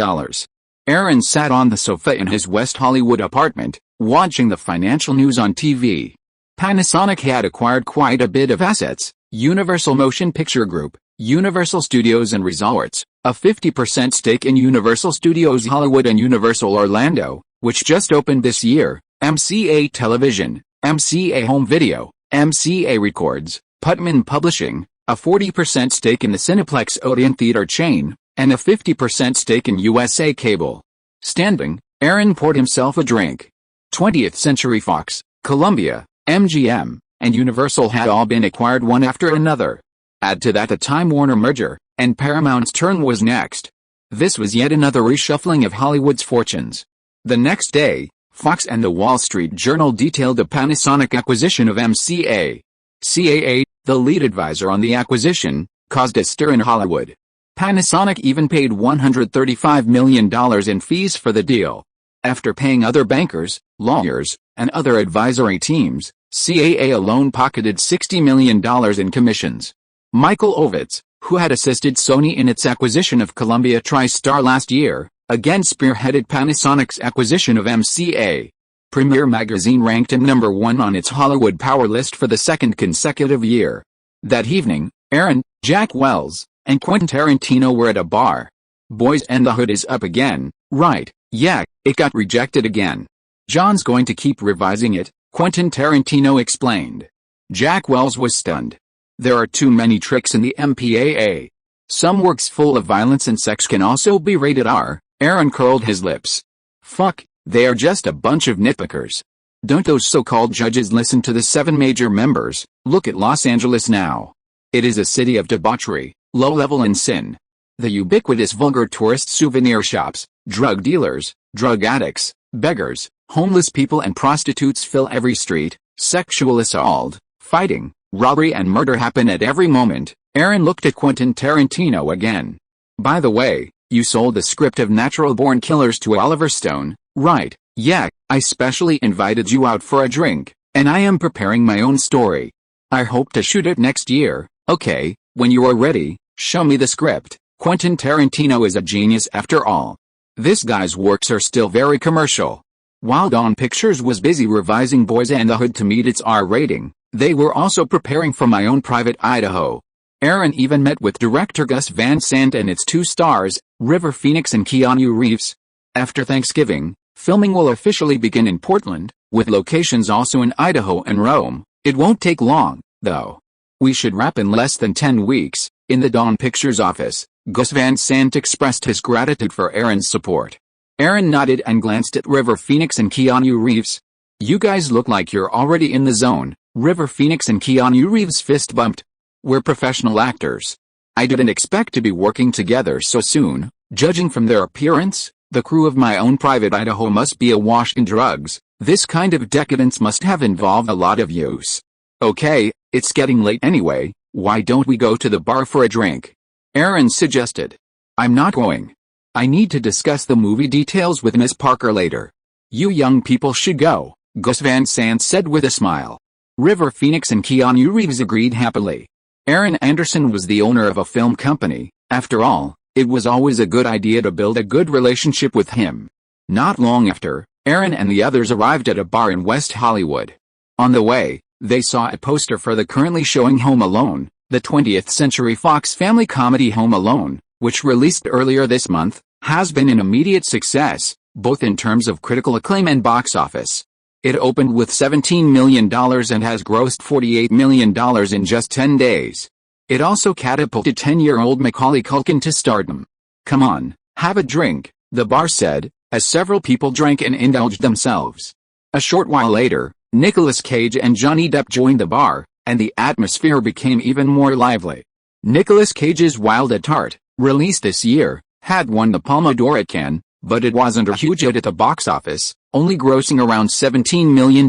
Aaron sat on the sofa in his West Hollywood apartment, watching the financial news on TV. Panasonic had acquired quite a bit of assets: Universal Motion Picture Group, Universal Studios and Resorts, a 50% stake in Universal Studios Hollywood and Universal Orlando, which just opened this year, MCA Television, MCA Home Video, MCA Records, Putman Publishing, a 40% stake in the Cineplex Odeon Theater chain, and a 50% stake in USA Cable. Standing, Aaron poured himself a drink. 20th Century Fox, Columbia, MGM, and Universal had all been acquired one after another. Add to that the Time Warner merger, and Paramount's turn was next. This was yet another reshuffling of Hollywood's fortunes. The next day, Fox and the Wall Street Journal detailed the Panasonic acquisition of MCA. CAA, the lead advisor on the acquisition, caused a stir in Hollywood. Panasonic even paid $135 million in fees for the deal. After paying other bankers, lawyers, and other advisory teams, CAA alone pocketed $60 million in commissions. Michael Ovitz, who had assisted Sony in its acquisition of Columbia TriStar last year, again spearheaded Panasonic's acquisition of MCA. Premiere Magazine ranked him number 1 on its Hollywood Power list for the second consecutive year. That evening, Aaron, Jack Wells, and Quentin Tarantino were at a bar. "Boys and the Hood is up again, right?" "Yeah, it got rejected again. John's going to keep revising it," Quentin Tarantino explained. Jack Wells was stunned. "There are too many tricks in the MPAA. Some works full of violence and sex can also be rated R." Aaron curled his lips. "Fuck, they are just a bunch of nitpickers. Don't those so-called judges listen to the 7 major members? Look at Los Angeles now. It is a city of debauchery, low-level and sin. The ubiquitous vulgar tourist souvenir shops, drug dealers, drug addicts, beggars, homeless people and prostitutes fill every street. Sexual assault, fighting, robbery and murder happen at every moment." Aaron looked at Quentin Tarantino again. "By the way, you sold the script of Natural Born Killers to Oliver Stone, right?" "Yeah, I specially invited you out for a drink, and I am preparing my own story. I hope to shoot it next year." "Okay, when you are ready, show me the script." Quentin Tarantino is a genius after all. This guy's works are still very commercial. While Dawn Pictures was busy revising Boys and the Hood to meet its R rating, they were also preparing for My Own Private Idaho. Aaron even met with director Gus Van Sant and its 2 stars, River Phoenix and Keanu Reeves. After Thanksgiving, filming will officially begin in Portland, with locations also in Idaho and Rome. It won't take long, though. "We should wrap in less than 10 weeks, in the Dawn Pictures office." Gus Van Sant expressed his gratitude for Aaron's support. Aaron nodded and glanced at River Phoenix and Keanu Reeves. "You guys look like you're already in the zone." River Phoenix and Keanu Reeves fist bumped. "We're professional actors. I didn't expect to be working together so soon." Judging from their appearance, the crew of My Own Private Idaho must be awash in drugs. This kind of decadence must have involved a lot of use. "Okay, it's getting late anyway, why don't we go to the bar for a drink?" Aaron suggested. "I'm not going. I need to discuss the movie details with Miss Parker later." "You young people should go," Gus Van Sant said with a smile. River Phoenix and Keanu Reeves agreed happily. Aaron Anderson was the owner of a film company, after all, It was always a good idea to build a good relationship with him. Not long after, Aaron and the others arrived at a bar in West Hollywood. On the way, they saw a poster for the currently showing Home Alone, the 20th Century Fox family comedy Home Alone, which released earlier this month, has been an immediate success, both in terms of critical acclaim and box office. It opened with $17 million and has grossed $48 million in just 10 days. It also catapulted 10-year-old Macaulay Culkin to stardom. "Come on, have a drink," the bar said, as several people drank and indulged themselves. A short while later, Nicolas Cage and Johnny Depp joined the bar, and the atmosphere became even more lively. Nicolas Cage's Wild at Heart, released this year, had won the Palme d'Or at Cannes, but it wasn't a huge hit at the box office, only grossing around $17 million,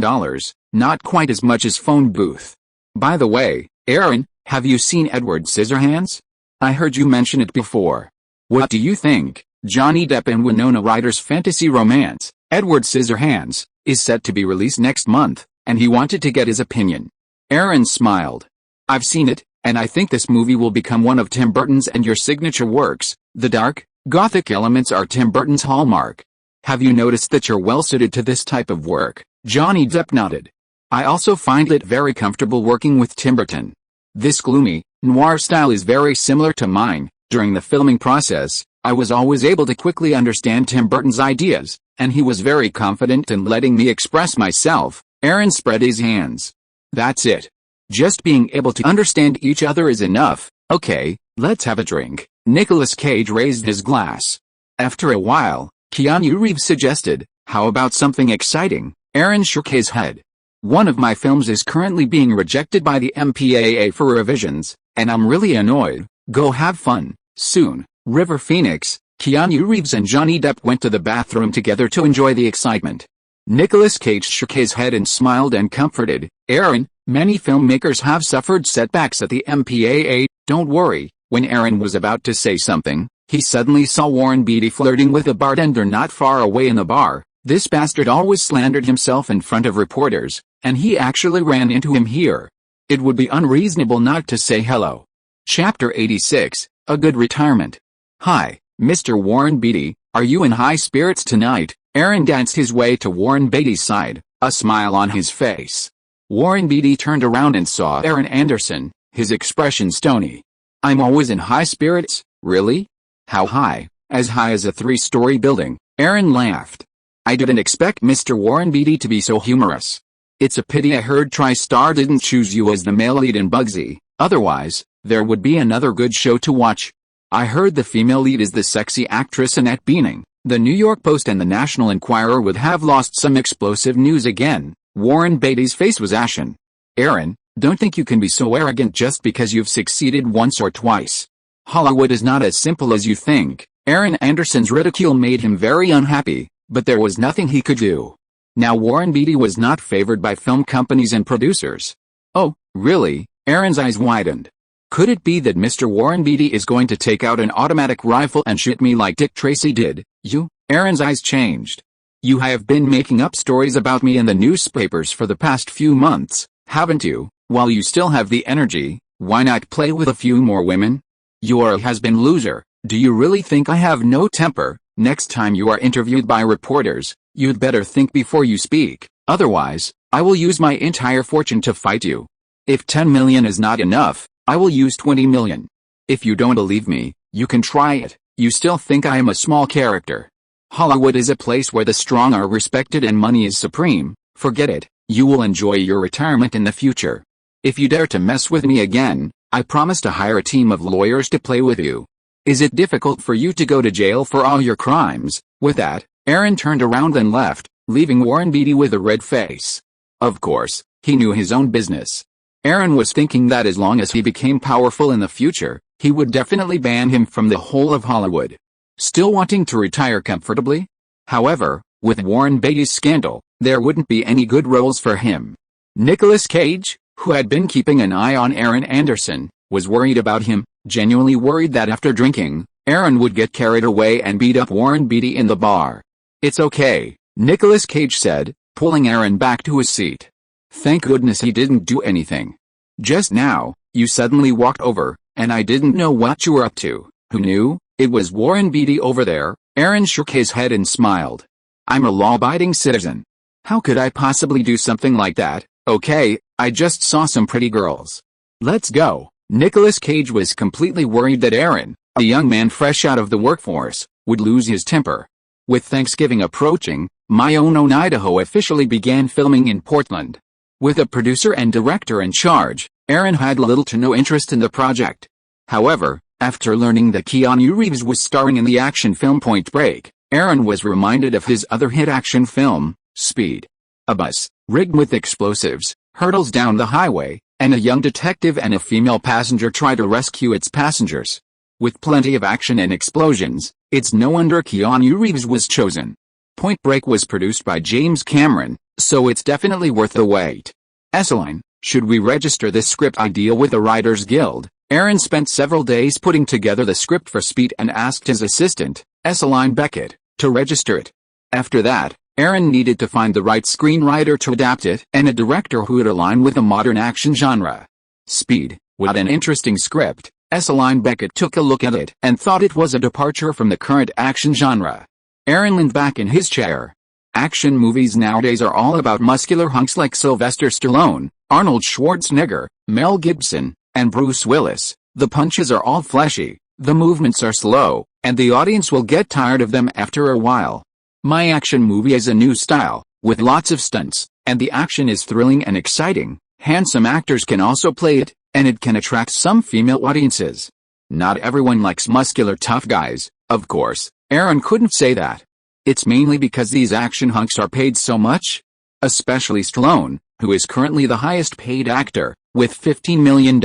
not quite as much as Phone Booth. By the way, Aaron, have you seen Edward Scissorhands? I heard you mention it before. What do you think? Johnny Depp and Winona Ryder's fantasy romance, Edward Scissorhands, is set to be released next month, and he wanted to get his opinion. Aaron smiled. "I've seen it, and I think this movie will become one of Tim Burton's and your signature works. The dark, gothic elements are Tim Burton's hallmark. Have you noticed that you're well suited to this type of work?" Johnny Depp nodded. "I also find it very comfortable working with Tim Burton. This gloomy, noir style is very similar to mine. During the filming process, I was always able to quickly understand Tim Burton's ideas, and he was very confident in letting me express myself." Aaron spread his hands. "That's it. Just being able to understand each other is enough. Okay, let's have a drink." Nicolas Cage raised his glass. After a while, Keanu Reeves suggested, "How about something exciting?" Aaron shook his head. "One of my films is currently being rejected by the MPAA for revisions, and I'm really annoyed. Go have fun." Soon, River Phoenix, Keanu Reeves and Johnny Depp went to the bathroom together to enjoy the excitement. Nicolas Cage shook his head and smiled and comforted, "Aaron, many filmmakers have suffered setbacks at the MPAA, don't worry." When Aaron was about to say something, he suddenly saw Warren Beatty flirting with a bartender not far away in the bar. This bastard always slandered himself in front of reporters, and he actually ran into him here. It would be unreasonable not to say hello. Chapter 86, A Good Retirement. "Hi, Mr. Warren Beatty, are you in high spirits tonight?" Aaron danced his way to Warren Beatty's side, a smile on his face. Warren Beatty turned around and saw Aaron Anderson, his expression stony. "I'm always in high spirits, really? How high?" "As high as a 3-story building," Aaron laughed. "I didn't expect Mr. Warren Beatty to be so humorous. It's a pity I heard TriStar didn't choose you as the male lead in Bugsy, otherwise, there would be another good show to watch. I heard the female lead is the sexy actress Annette Bening." The New York Post and the National Enquirer would have lost some explosive news again. Warren Beatty's face was ashen. "Aaron, don't think you can be so arrogant just because you've succeeded once or twice. Hollywood is not as simple as you think." Aaron Anderson's ridicule made him very unhappy, but there was nothing he could do. Now Warren Beatty was not favored by film companies and producers. "Oh, really?" Aaron's eyes widened. "Could it be that Mr. Warren Beatty is going to take out an automatic rifle and shoot me like Dick Tracy did?" "You?" Aaron's eyes changed. "You have been making up stories about me in the newspapers for the past few months, haven't you? While you still have the energy, why not play with a few more women? You're a has-been loser. Do you really think I have no temper? Next time you are interviewed by reporters, you'd better think before you speak, otherwise, I will use my entire fortune to fight you. If 10 million is not enough, I will use 20 million. If you don't believe me, you can try it. You still think I am a small character. Hollywood is a place where the strong are respected and money is supreme. Forget it. You will enjoy your retirement in the future. If you dare to mess with me again, I promise to hire a team of lawyers to play with you. Is it difficult for you to go to jail for all your crimes?" With that, Aaron turned around and left, leaving Warren Beatty with a red face. Of course, he knew his own business. Aaron was thinking that as long as he became powerful in the future, he would definitely ban him from the whole of Hollywood. Still wanting to retire comfortably? However, with Warren Beatty's scandal, there wouldn't be any good roles for him. Nicolas Cage, who had been keeping an eye on Aaron Anderson, was worried about him, genuinely worried that after drinking, Aaron would get carried away and beat up Warren Beatty in the bar. "It's okay," Nicolas Cage said, pulling Aaron back to his seat. "Thank goodness he didn't do anything. Just now, you suddenly walked over, and I didn't know what you were up to." "Who knew?" It was Warren Beatty over there. Aaron shook his head and smiled. I'm a law-abiding citizen. How could I possibly do something like that? Okay, I just saw some pretty girls. Let's go. Nicolas Cage was completely worried that Aaron, a young man fresh out of the workforce, would lose his temper. With Thanksgiving approaching, My Own Idaho officially began filming in Portland. With a producer and director in charge, Aaron had little to no interest in the project. However, after learning that Keanu Reeves was starring in the action film Point Break, Aaron was reminded of his other hit action film, Speed. A bus, rigged with explosives, hurtles down the highway, and a young detective and a female passenger try to rescue its passengers. With plenty of action and explosions, it's no wonder Keanu Reeves was chosen. Point Break was produced by James Cameron, so it's definitely worth the wait. Esseline, should we register this script idea with the Writers Guild? Aaron spent several days putting together the script for Speed and asked his assistant, Esseline Beckett, to register it. After that, Aaron needed to find the right screenwriter to adapt it and a director who would align with the modern action genre. Speed, what an interesting script. Esseline Beckett took a look at it and thought it was a departure from the current action genre. Aaron leaned back in his chair. Action movies nowadays are all about muscular hunks like Sylvester Stallone, Arnold Schwarzenegger, Mel Gibson, and Bruce Willis. The punches are all fleshy, the movements are slow, and the audience will get tired of them after a while. My action movie is a new style, with lots of stunts, and the action is thrilling and exciting. Handsome actors can also play it, and it can attract some female audiences. Not everyone likes muscular tough guys, of course. Aaron couldn't say that. It's mainly because these action hunks are paid so much. Especially Stallone, who is currently the highest paid actor, with $15 million.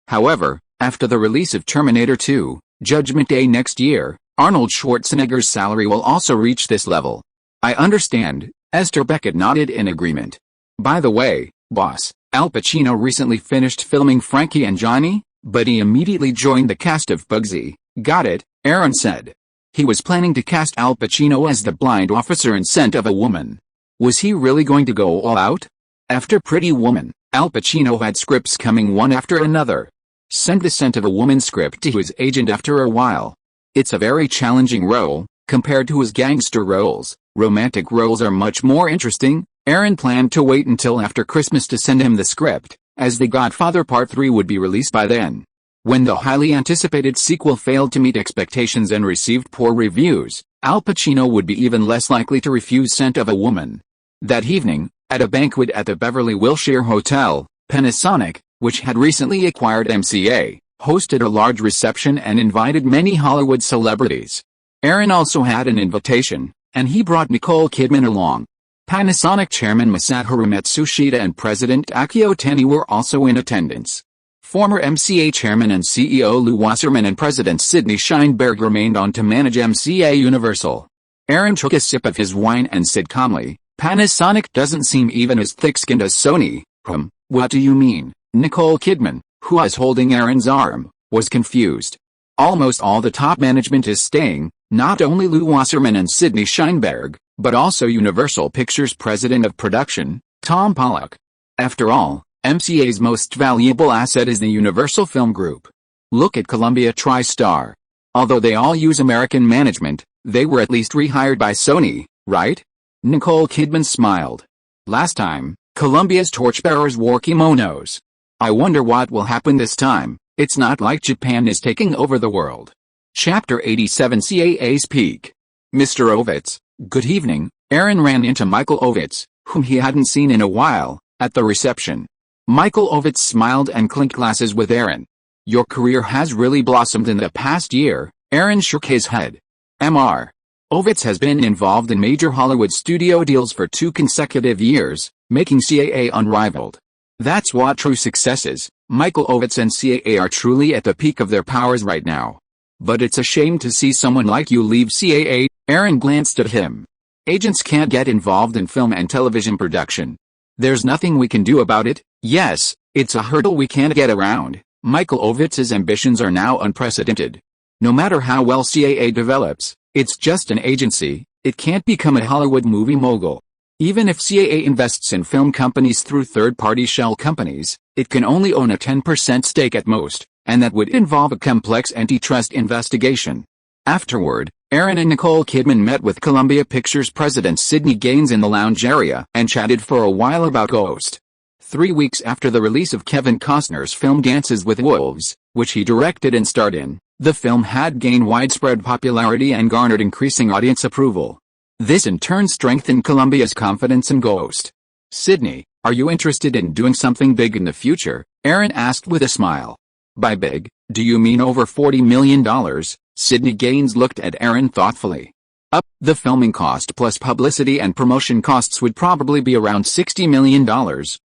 However, after the release of Terminator 2, Judgment Day next year, Arnold Schwarzenegger's salary will also reach this level. I understand. Esther Beckett nodded in agreement. By the way, boss, Al Pacino recently finished filming Frankie and Johnny, but he immediately joined the cast of Bugsy. Got it, Aaron said. He was planning to cast Al Pacino as the blind officer in Scent of a Woman. Was he really going to go all out? After Pretty Woman, Al Pacino had scripts coming one after another. Sent the Scent of a Woman script to his agent after a while. It's a very challenging role, compared to his gangster roles. Romantic roles are much more interesting. Aaron planned to wait until after Christmas to send him the script, as The Godfather Part 3 would be released by then. When the highly anticipated sequel failed to meet expectations and received poor reviews, Al Pacino would be even less likely to refuse Scent of a Woman. That evening, at a banquet at the Beverly Wilshire Hotel, Panasonic, which had recently acquired MCA, hosted a large reception and invited many Hollywood celebrities. Aaron also had an invitation, and he brought Nicole Kidman along. Panasonic chairman Masaharu Matsushita and president Akio Tani were also in attendance. Former MCA chairman and CEO Lew Wasserman and president Sidney Sheinberg remained on to manage MCA Universal. Aaron took a sip of his wine and said calmly, Panasonic doesn't seem even as thick-skinned as Sony. What do you mean? Nicole Kidman, who was holding Aaron's arm, was confused. Almost all the top management is staying, not only Lew Wasserman and Sidney Sheinberg, but also Universal Pictures president of production, Tom Pollock. After all, MCA's most valuable asset is the Universal Film Group. Look at Columbia TriStar. Although they all use American management, they were at least rehired by Sony, right? Nicole Kidman smiled. Last time, Columbia's torchbearers wore kimonos. I wonder what will happen this time. It's not like Japan is taking over the world. Chapter 87 CAA's Peak. Mr. Ovitz, good evening. Aaron ran into Michael Ovitz, whom he hadn't seen in a while, at the reception. Michael Ovitz smiled and clinked glasses with Aaron. Your career has really blossomed in the past year. Aaron shook his head. Mr. Ovitz has been involved in major Hollywood studio deals for 2 consecutive years, making CAA unrivaled. That's what true success is. Michael Ovitz and CAA are truly at the peak of their powers right now. But it's a shame to see someone like you leave CAA. Aaron glanced at him. Agents can't get involved in film and television production. There's nothing we can do about it. Yes, it's a hurdle we can't get around. Michael Ovitz's ambitions are now unprecedented. No matter how well CAA develops, it's just an agency. It can't become a Hollywood movie mogul. Even if CAA invests in film companies through third-party shell companies, it can only own a 10% stake at most, and that would involve a complex antitrust investigation. Afterward, Aaron and Nicole Kidman met with Columbia Pictures president Sidney Gaines in the lounge area and chatted for a while about Ghost. 3 weeks after the release of Kevin Costner's film Dances with Wolves, which he directed and starred in, the film had gained widespread popularity and garnered increasing audience approval. This in turn strengthened Columbia's confidence in Ghost. "Sidney, are you interested in doing something big in the future?" Aaron asked with a smile. "By big, do you mean over $40 million? Sidney Gaines looked at Aaron thoughtfully. The filming cost plus publicity and promotion costs would probably be around $60 million.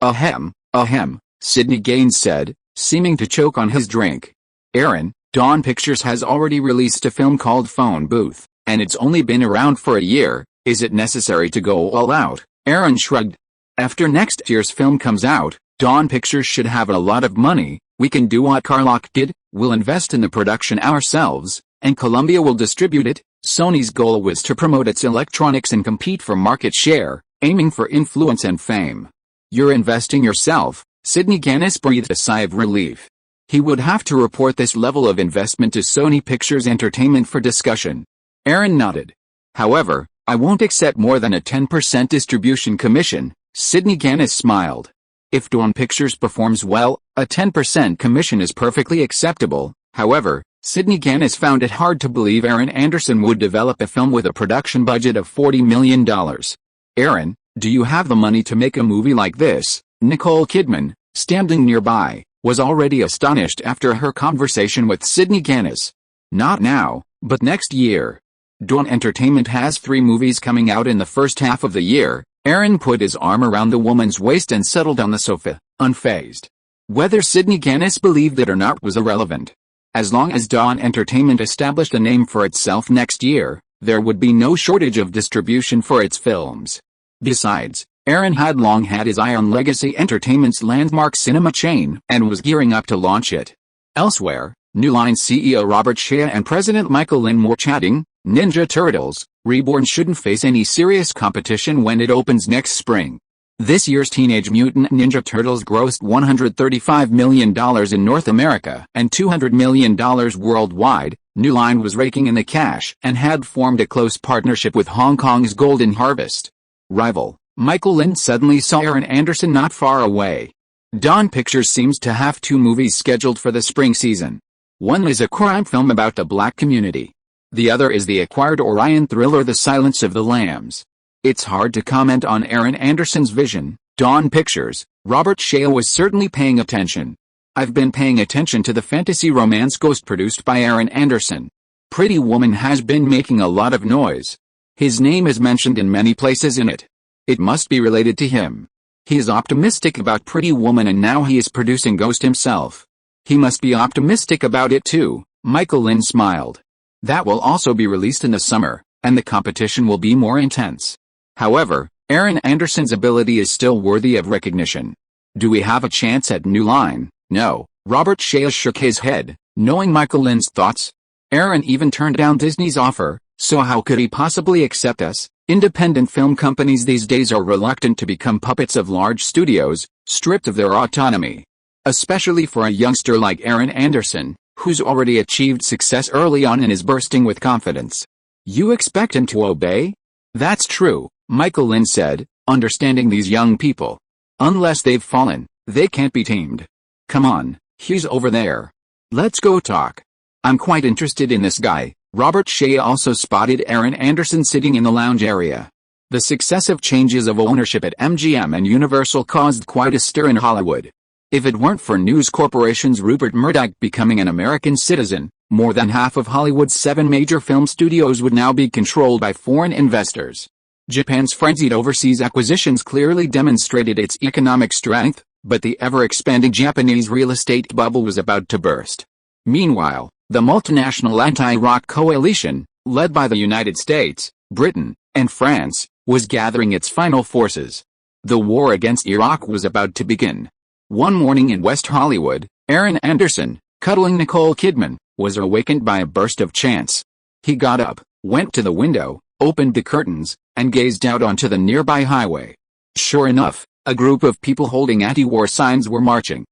Ahem, Sidney Gaines said, seeming to choke on his drink. "Aaron, Dawn Pictures has already released a film called Phone Booth, and it's only been around for a year. Is it necessary to go all out?" Aaron shrugged. "After next year's film comes out, Dawn Pictures should have a lot of money. We can do what Carlock did, we'll invest in the production ourselves, and Columbia will distribute it." Sony's goal was to promote its electronics and compete for market share, aiming for influence and fame. "You're investing yourself?" Sidney Gaines breathed a sigh of relief. He would have to report this level of investment to Sony Pictures Entertainment for discussion. Aaron nodded. "However, I won't accept more than a 10% distribution commission," Sidney Gaines smiled. "If Dawn Pictures performs well, a 10% commission is perfectly acceptable." However, Sidney Gaines found it hard to believe Aaron Anderson would develop a film with a production budget of $40 million. "Aaron, do you have the money to make a movie like this?" Nicole Kidman, standing nearby, was already astonished after her conversation with Sidney Gaines. "Not now, but next year. Dawn Entertainment has 3 movies coming out in the first half of the year." Aaron put his arm around the woman's waist and settled on the sofa, unfazed. Whether Sidney Gaines believed it or not was irrelevant. As long as Dawn Entertainment established a name for itself next year, there would be no shortage of distribution for its films. Besides, Aaron had long had his eye on Legacy Entertainment's landmark cinema chain and was gearing up to launch it. Elsewhere, New Line CEO Robert Shea and President Michael Lynn were chatting. Ninja Turtles Reborn shouldn't face any serious competition when it opens next spring. This year's Teenage Mutant Ninja Turtles grossed $135 million in North America and $200 million worldwide. New Line was raking in the cash and had formed a close partnership with Hong Kong's Golden Harvest rival. Michael Lynn suddenly saw Aaron Anderson not far away. Dawn Pictures seems to have 2 movies scheduled for the spring season. One is a crime film about the black community. The other is the acquired Orion thriller The Silence of the Lambs. It's hard to comment on Aaron Anderson's vision. Dawn Pictures, Robert Shea was certainly paying attention. "I've been paying attention to the fantasy romance Ghost produced by Aaron Anderson. Pretty Woman has been making a lot of noise. His name is mentioned in many places in it. It must be related to him. He is optimistic about Pretty Woman and now he is producing Ghost himself. He must be optimistic about it too." Michael Lynn smiled. "That will also be released in the summer, and the competition will be more intense. However, Aaron Anderson's ability is still worthy of recognition. Do we have a chance at New Line?" "No." Robert Shea shook his head, knowing Michael Lynn's thoughts. "Aaron even turned down Disney's offer, so how could he possibly accept us?" Independent film companies these days are reluctant to become puppets of large studios, stripped of their autonomy. Especially for a youngster like Aaron Anderson, who's already achieved success early on and is bursting with confidence. "You expect him to obey?" "That's true," Michael Lynn said, understanding these young people. "Unless they've fallen, they can't be tamed. Come on, he's over there. Let's go talk. I'm quite interested in this guy." Robert Shea also spotted Aaron Anderson sitting in the lounge area. The successive changes of ownership at MGM and Universal caused quite a stir in Hollywood. If it weren't for News Corporation's Rupert Murdoch becoming an American citizen, more than half of Hollywood's 7 major film studios would now be controlled by foreign investors. Japan's frenzied overseas acquisitions clearly demonstrated its economic strength, but the ever-expanding Japanese real estate bubble was about to burst. Meanwhile, the multinational anti-Iraq coalition, led by the United States, Britain, and France, was gathering its final forces. The war against Iraq was about to begin. One morning in West Hollywood, Aaron Anderson, cuddling Nicole Kidman, was awakened by a burst of chance. He got up, went to the window, opened the curtains, and gazed out onto the nearby highway. Sure enough, a group of people holding anti-war signs were marching.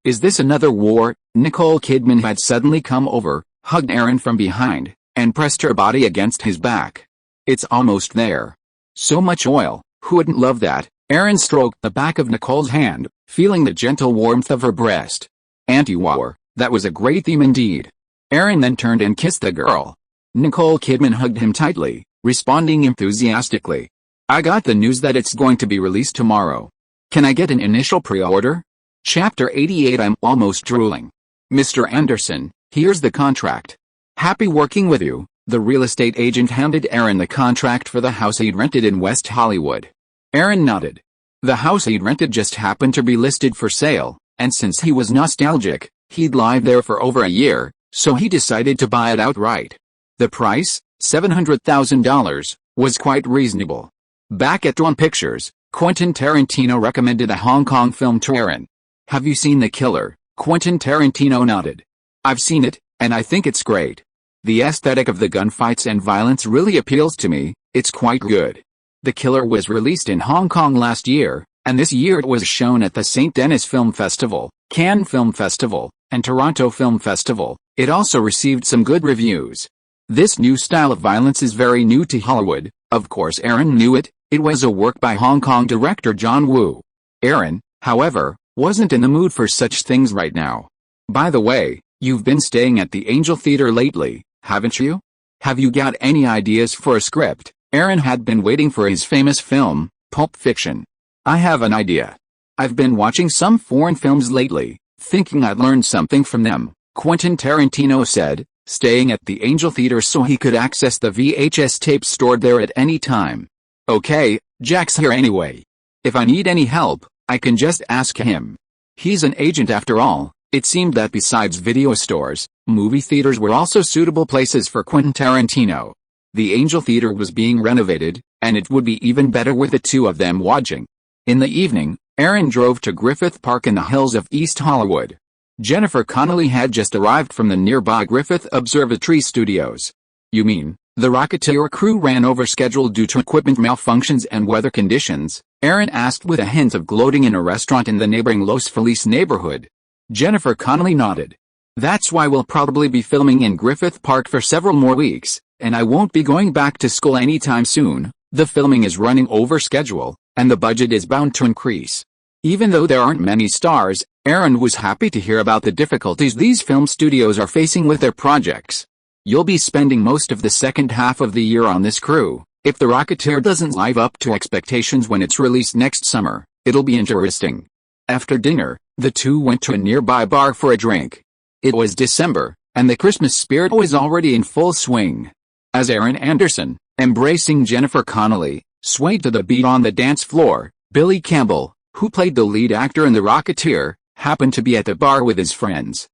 Is this another war?" Nicole Kidman had suddenly come over, hugged Aaron from behind, and pressed her body against his back. "It's almost there. So much oil, who wouldn't love that?" Aaron stroked the back of Nicole's hand, feeling the gentle warmth of her breast. "Anti-war, that was a great theme indeed." Aaron then turned and kissed the girl. Nicole Kidman hugged him tightly, responding enthusiastically. "I got the news that it's going to be released tomorrow. Can I get an initial pre-order?" Chapter 88. I'm almost drooling. "Mr. Anderson, here's the contract." "Happy working with you." The real estate agent handed Aaron the contract for the house he'd rented in West Hollywood. Aaron nodded. The house he'd rented just happened to be listed for sale, and since he was nostalgic, he'd lived there for over a year, so he decided to buy it outright. The price, $700,000, was quite reasonable. Back at Dawn Pictures, Quentin Tarantino recommended a Hong Kong film to Aaron. "Have you seen The Killer?" Quentin Tarantino nodded. "I've seen it, and I think it's great. The aesthetic of the gunfights and violence really appeals to me. It's quite good." The Killer was released in Hong Kong last year, and this year it was shown at the St. Denis Film Festival, Cannes Film Festival, and Toronto Film Festival. It also received some good reviews. This new style of violence is very new to Hollywood. Of course Aaron knew it. It was a work by Hong Kong director John Woo. Aaron, however, wasn't in the mood for such things right now. "By the way, you've been staying at the Angel Theater lately, haven't you? Have you got any ideas for a script?" Aaron had been waiting for his famous film, Pulp Fiction. "I have an idea. I've been watching some foreign films lately, thinking I'd learn something from them," Quentin Tarantino said, staying at the Angel Theater so he could access the VHS tapes stored there at any time. "Okay, Jack's here anyway. If I need any help, I can just ask him. He's an agent after all." It seemed that besides video stores, movie theaters were also suitable places for Quentin Tarantino. The Angel Theater was being renovated, and it would be even better with the two of them watching. In the evening, Aaron drove to Griffith Park in the hills of East Hollywood. Jennifer Connelly had just arrived from the nearby Griffith Observatory Studios. "You mean, the Rocketeer crew ran over schedule due to equipment malfunctions and weather conditions?" Aaron asked with a hint of gloating in a restaurant in the neighboring Los Feliz neighborhood. Jennifer Connelly nodded. "That's why we'll probably be filming in Griffith Park for several more weeks, and I won't be going back to school anytime soon. The filming is running over schedule, and the budget is bound to increase." Even though there aren't many stars, Aaron was happy to hear about the difficulties these film studios are facing with their projects. "You'll be spending most of the second half of the year on this crew. If the Rocketeer doesn't live up to expectations when it's released next summer, it'll be interesting." After dinner, the two went to a nearby bar for a drink. It was December, and the Christmas spirit was already in full swing. As Aaron Anderson, embracing Jennifer Connelly, swayed to the beat on the dance floor, Billy Campbell, who played the lead actor in The Rocketeer, happened to be at the bar with his friends.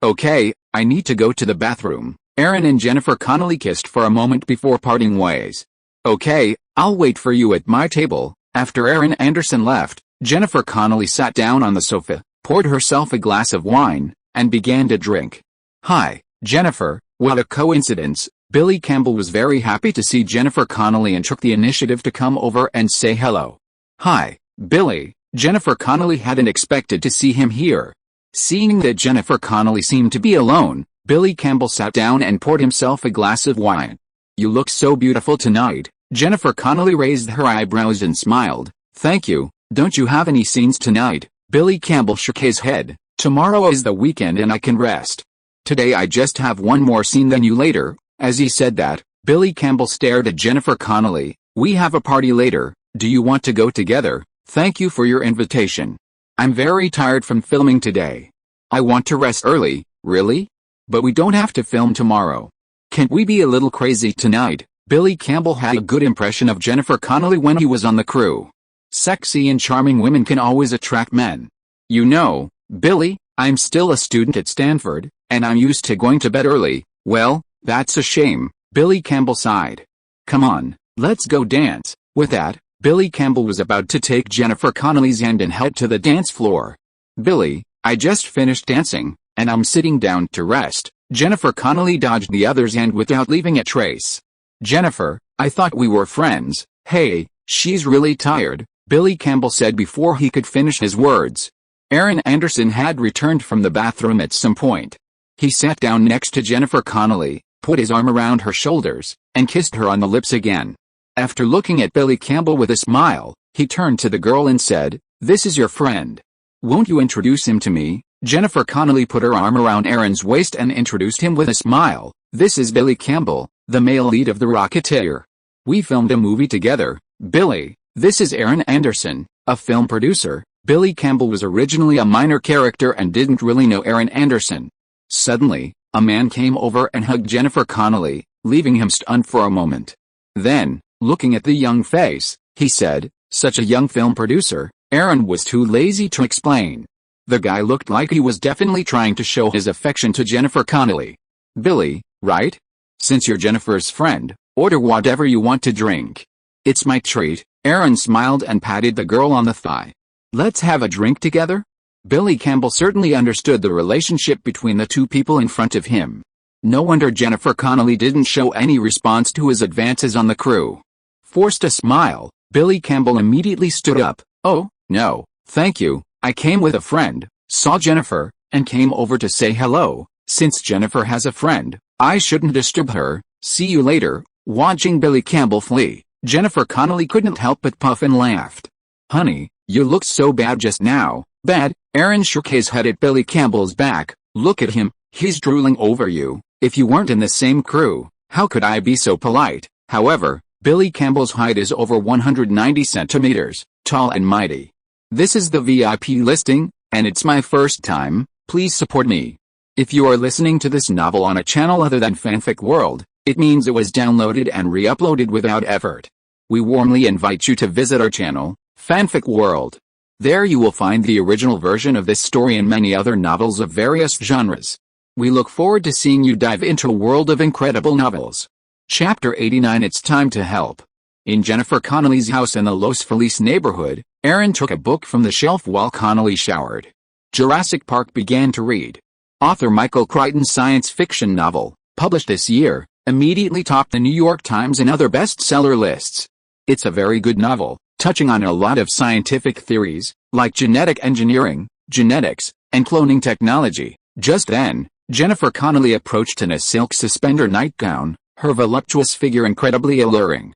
Okay, I need to go to the bathroom." Aaron and Jennifer Connelly kissed for a moment before parting ways. "Okay, I'll wait for you at my table." After Aaron Anderson left, Jennifer Connelly sat down on the sofa, poured herself a glass of wine, and began to drink. "Hi, Jennifer, what a coincidence." Billy Campbell was very happy to see Jennifer Connelly and took the initiative to come over and say hello. "Hi, Billy." Jennifer Connelly hadn't expected to see him here. Seeing that Jennifer Connelly seemed to be alone, Billy Campbell sat down and poured himself a glass of wine. "You look so beautiful tonight." Jennifer Connelly raised her eyebrows and smiled. "Thank you. Don't you have any scenes tonight?" Billy Campbell shook his head. "Tomorrow is the weekend and I can rest. Today I just have one more scene than you later." As he said that, Billy Campbell stared at Jennifer Connelly. "We have a party later. Do you want to go together?" "Thank you for your invitation. I'm very tired from filming today. I want to rest early." "Really? But we don't have to film tomorrow. Can't we be a little crazy tonight?" Billy Campbell had a good impression of Jennifer Connelly when he was on the crew. Sexy and charming women can always attract men. "You know, Billy, I'm still a student at Stanford, and I'm used to going to bed early." "Well, that's a shame." Billy Campbell sighed. "Come on, let's go dance." With that, Billy Campbell was about to take Jennifer Connelly's hand and head to the dance floor. "Billy, I just finished dancing, and I'm sitting down to rest." Jennifer Connelly dodged the other's hand without leaving a trace. "Jennifer, I thought we were friends." "Hey, she's really tired," Billy Campbell said before he could finish his words. Aaron Anderson had returned from the bathroom at some point. He sat down next to Jennifer Connelly, put his arm around her shoulders, and kissed her on the lips again. After looking at Billy Campbell with a smile, he turned to the girl and said, "This is your friend. Won't you introduce him to me?" Jennifer Connelly put her arm around Aaron's waist and introduced him with a smile. "This is Billy Campbell, the male lead of The Rocketeer. We filmed a movie together, Billy. This is Aaron Anderson, a film producer." Billy Campbell was originally a minor character and didn't really know Aaron Anderson. Suddenly, a man came over and hugged Jennifer Connelly, leaving him stunned for a moment. Then, looking at the young face, he said, "Such a young film producer." Aaron was too lazy to explain. The guy looked like he was definitely trying to show his affection to Jennifer Connelly. "Billy, right? Since you're Jennifer's friend, order whatever you want to drink." "It's my treat." Aaron smiled and patted the girl on the thigh. "Let's have a drink together?" Billy Campbell certainly understood the relationship between the two people in front of him. No wonder Jennifer Connelly didn't show any response to his advances on the crew. Forced a smile, Billy Campbell immediately stood up. "Oh, no, thank you. I came with a friend, saw Jennifer, and came over to say hello. Since Jennifer has a friend, I shouldn't disturb her. See you later." Watching Billy Campbell flee, Jennifer Connelly couldn't help but puff and laughed. "Honey, you looked so bad just now." "Bad?" Aaron shook his head at Billy Campbell's back. "Look at him, he's drooling over you. If you weren't in the same crew, how could I be so polite?" However, Billy Campbell's height is over 190 centimeters, tall and mighty. "This is the VIP listing, and it's my first time. Please support me." If you are listening to this novel on a channel other than Fanfic World, it means it was downloaded and re-uploaded without effort. We warmly invite you to visit our channel, Fanfic World. There you will find the original version of this story and many other novels of various genres. We look forward to seeing you dive into a world of incredible novels. Chapter 89. It's time to help. In Jennifer Connelly's house in the Los Feliz neighborhood, Aaron took a book from the shelf while Connelly showered. Jurassic Park began to read. Author Michael Crichton's science fiction novel, published this year, immediately topped the New York Times and other bestseller lists. It's a very good novel, touching on a lot of scientific theories, like genetic engineering, genetics, and cloning technology. Just then, Jennifer Connelly approached in a silk suspender nightgown, her voluptuous figure incredibly alluring.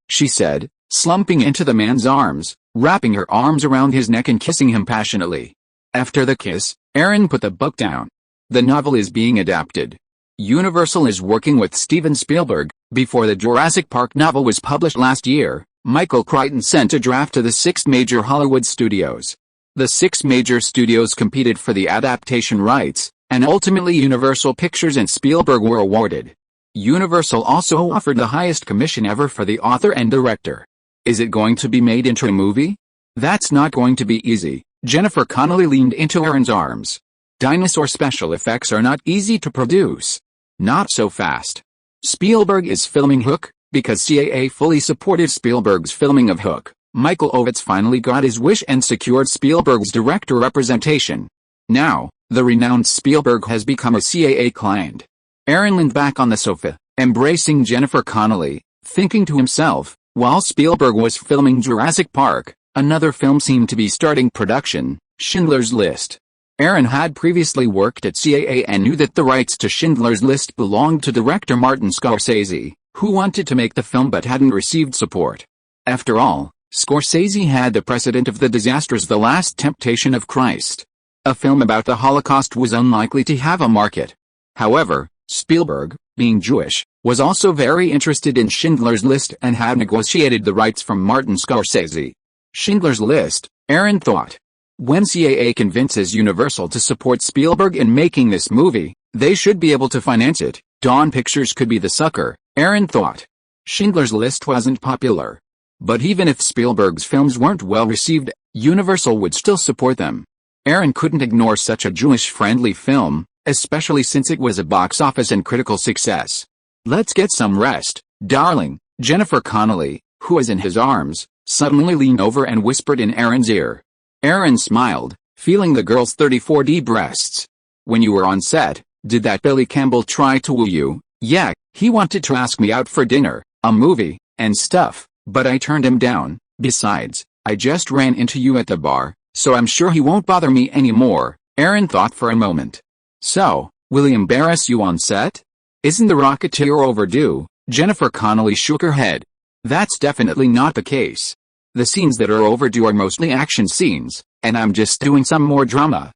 She said, slumping into the man's arms, wrapping her arms around his neck and kissing him passionately. After the kiss, Aaron put the book down. The novel is being adapted. Universal is working with Steven Spielberg. Before the Jurassic Park novel was published last year, Michael Crichton sent a draft to the 6 major Hollywood studios. The 6 major studios competed for the adaptation rights, and ultimately Universal Pictures and Spielberg were awarded. Universal also offered the highest commission ever for the author and director. Is it going to be made into a movie? That's not going to be easy. Jennifer Connelly leaned into Aaron's arms. Dinosaur special effects are not easy to produce. Not so fast. Spielberg is filming Hook, because CAA fully supported Spielberg's filming of Hook. Michael Ovitz finally got his wish and secured Spielberg's director representation. Now, the renowned Spielberg has become a CAA client. Aaron leaned back on the sofa, embracing Jennifer Connelly, thinking to himself, while Spielberg was filming Jurassic Park, another film seemed to be starting production, Schindler's List. Aaron had previously worked at CAA and knew that the rights to Schindler's List belonged to director Martin Scorsese, who wanted to make the film but hadn't received support. After all, Scorsese had the precedent of the disastrous The Last Temptation of Christ. A film about the Holocaust was unlikely to have a market. However, Spielberg, being Jewish, was also very interested in Schindler's List and had negotiated the rights from Martin Scorsese. Schindler's List, Aaron thought. When CAA convinces Universal to support Spielberg in making this movie, they should be able to finance it. Dawn Pictures could be the sucker, Aaron thought. Schindler's List wasn't popular. But even if Spielberg's films weren't well received, Universal would still support them. Aaron couldn't ignore such a Jewish-friendly film, especially since it was a box office and critical success. Let's get some rest, darling. Jennifer Connelly, who was in his arms, suddenly leaned over and whispered in Aaron's ear. Aaron smiled, feeling the girl's 34D breasts. When you were on set, did that Billy Campbell try to woo you? Yeah, he wanted to ask me out for dinner, a movie, and stuff, but I turned him down. Besides, I just ran into you at the bar, so I'm sure he won't bother me anymore. Aaron thought for a moment. So, will he embarrass you on set? Isn't the Rocketeer overdue? Jennifer Connelly shook her head. That's definitely not the case. The scenes that are overdue are mostly action scenes, and I'm just doing some more drama.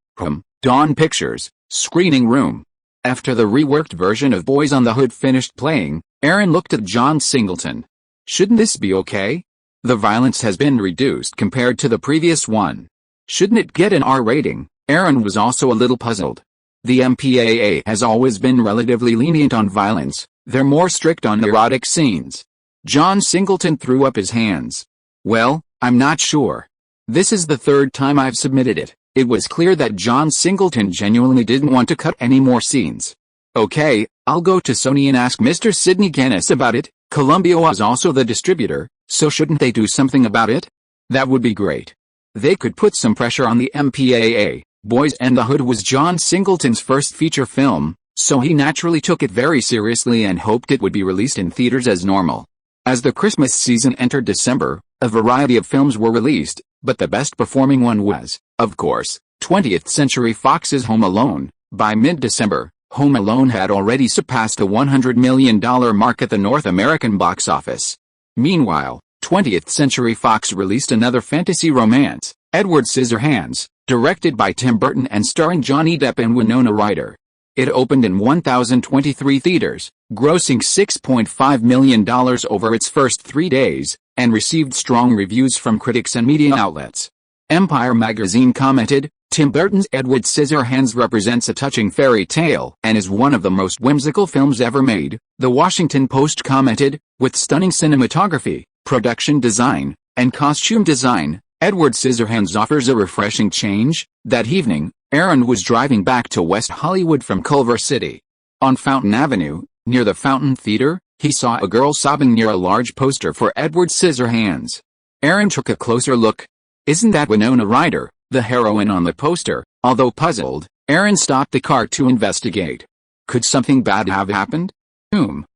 Dawn Pictures, screening room. After the reworked version of Boys on the Hood finished playing, Aaron looked at John Singleton. Shouldn't this be okay? The violence has been reduced compared to the previous one. Shouldn't it get an R rating? Aaron was also a little puzzled. The MPAA has always been relatively lenient on violence. They're more strict on erotic scenes. John Singleton threw up his hands. Well, I'm not sure. This is the third time I've submitted it. It was clear that John Singleton genuinely didn't want to cut any more scenes. Okay, I'll go to Sony and ask Mr. Sidney Guinness about it. Columbia was also the distributor, so shouldn't they do something about it? That would be great. They could put some pressure on the MPAA. Boys and the Hood was John Singleton's first feature film, so he naturally took it very seriously and hoped it would be released in theaters as normal. As the Christmas season entered December, a variety of films were released, but the best performing one was, of course, 20th Century Fox's Home Alone. By mid-December, Home Alone had already surpassed the $100 million mark at the North American box office. Meanwhile, 20th Century Fox released another fantasy romance, Edward Scissorhands, directed by Tim Burton and starring Johnny Depp and Winona Ryder. It opened in 1,023 theaters, grossing $6.5 million over its first 3 days, and received strong reviews from critics and media outlets. Empire magazine commented, Tim Burton's Edward Scissorhands represents a touching fairy tale and is one of the most whimsical films ever made. The Washington Post commented, with stunning cinematography, production design, and costume design, Edward Scissorhands offers a refreshing change. That evening, Aaron was driving back to West Hollywood from Culver City. On Fountain Avenue, near the Fountain Theater, he saw a girl sobbing near a large poster for Edward Scissorhands. Aaron took a closer look. Isn't that Winona Ryder, the heroine on the poster? Although puzzled, Aaron stopped the car to investigate. Could something bad have happened?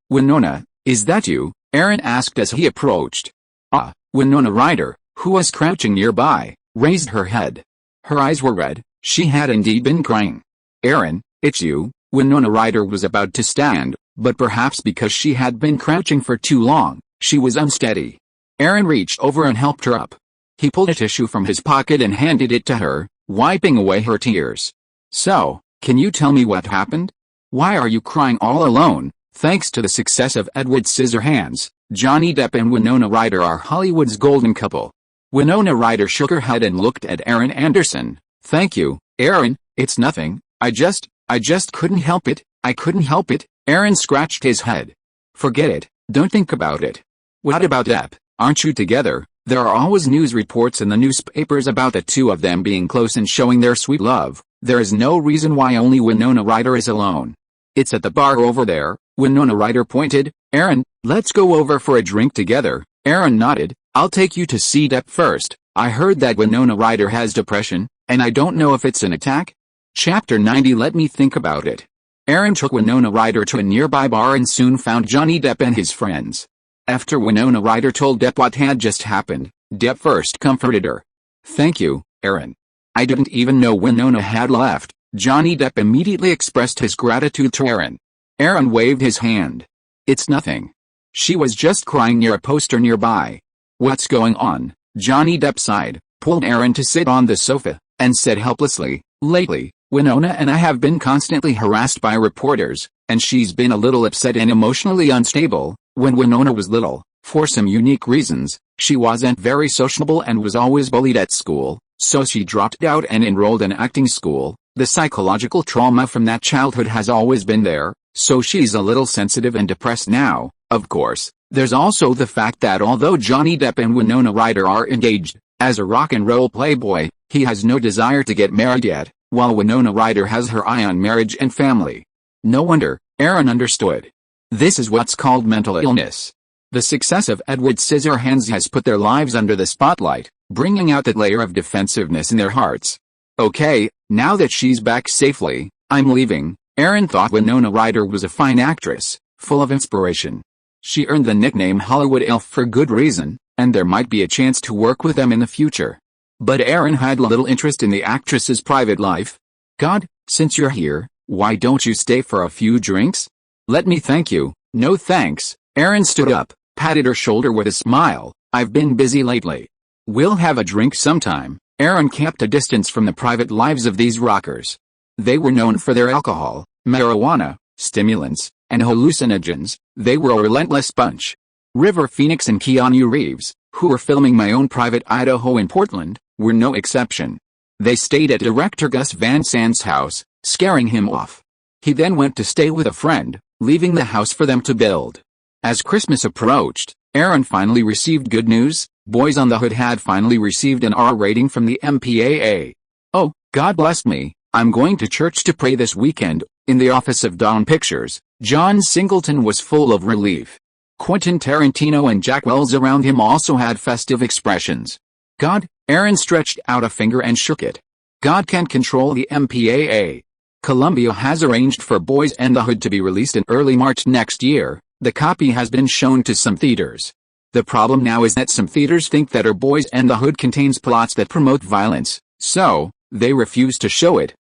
Winona, is that you? Aaron asked as he approached. Winona Ryder, who was crouching nearby, raised her head. Her eyes were red. She had indeed been crying. Aaron, it's you. Winona Ryder was about to stand, but perhaps because she had been crouching for too long, she was unsteady. Aaron reached over and helped her up. He pulled a tissue from his pocket and handed it to her, wiping away her tears. So, can you tell me what happened? Why are you crying all alone? Thanks to the success of Edward Scissorhands, Johnny Depp and Winona Ryder are Hollywood's golden couple. Winona Ryder shook her head and looked at Aaron Anderson. Thank you, Aaron, it's nothing. I just couldn't help it. I couldn't help it. Aaron scratched his head. Forget it. Don't think about it. What about Depp? Aren't you together? There are always news reports in the newspapers about the two of them being close and showing their sweet love. There is no reason why only Winona Ryder is alone. It's at the bar over there. Winona Ryder pointed. Aaron, let's go over for a drink together. Aaron nodded. I'll take you to see Depp first. I heard that Winona Ryder has depression, and I don't know if it's an attack. Chapter 90. Let me think about it. Aaron took Winona Ryder to a nearby bar and soon found Johnny Depp and his friends. After Winona Ryder told Depp what had just happened, Depp first comforted her. Thank you, Aaron. I didn't even know Winona had left. Johnny Depp immediately expressed his gratitude to Aaron. Aaron waved his hand. It's nothing. She was just crying near a poster nearby. What's going on? Johnny Depp sighed, pulled Aaron to sit on the sofa, and said helplessly, lately, Winona and I have been constantly harassed by reporters, and she's been a little upset and emotionally unstable. When Winona was little, for some unique reasons, she wasn't very sociable and was always bullied at school, so she dropped out and enrolled in acting school. The psychological trauma from that childhood has always been there, so she's a little sensitive and depressed now. Of course, there's also the fact that although Johnny Depp and Winona Ryder are engaged, as a rock and roll playboy, he has no desire to get married yet, while Winona Ryder has her eye on marriage and family. No wonder, Aaron understood. This is what's called mental illness. The success of Edward Scissorhands has put their lives under the spotlight, bringing out that layer of defensiveness in their hearts. Okay, now that she's back safely, I'm leaving. Aaron thought Winona Ryder was a fine actress, full of inspiration. She earned the nickname Hollywood Elf for good reason, and there might be a chance to work with them in the future. But Aaron had little interest in the actress's private life. God, since you're here, why don't you stay for a few drinks? Let me thank you. No thanks. Aaron stood up, patted her shoulder with a smile. I've been busy lately. We'll have a drink sometime. Aaron kept a distance from the private lives of these rockers. They were known for their alcohol, marijuana, stimulants, and hallucinogens. They were a relentless bunch. River Phoenix and Keanu Reeves, who were filming My Own Private Idaho in Portland, were no exception. They stayed at director Gus Van Sant's house, scaring him off. He then went to stay with a friend, leaving the house for them to build. As Christmas approached, Aaron finally received good news. Boys on the Hood had finally received an R rating from the MPAA. Oh, God bless me, I'm going to church to pray this weekend. In the office of Dawn Pictures, John Singleton was full of relief. Quentin Tarantino and Jack Wells around him also had festive expressions. God, Aaron stretched out a finger and shook it. God can't control the MPAA. Columbia has arranged for Boys and the Hood to be released in early March next year. The copy has been shown to some theaters. The problem now is that some theaters think that Boys and the Hood contains plots that promote violence, so they refuse to show it.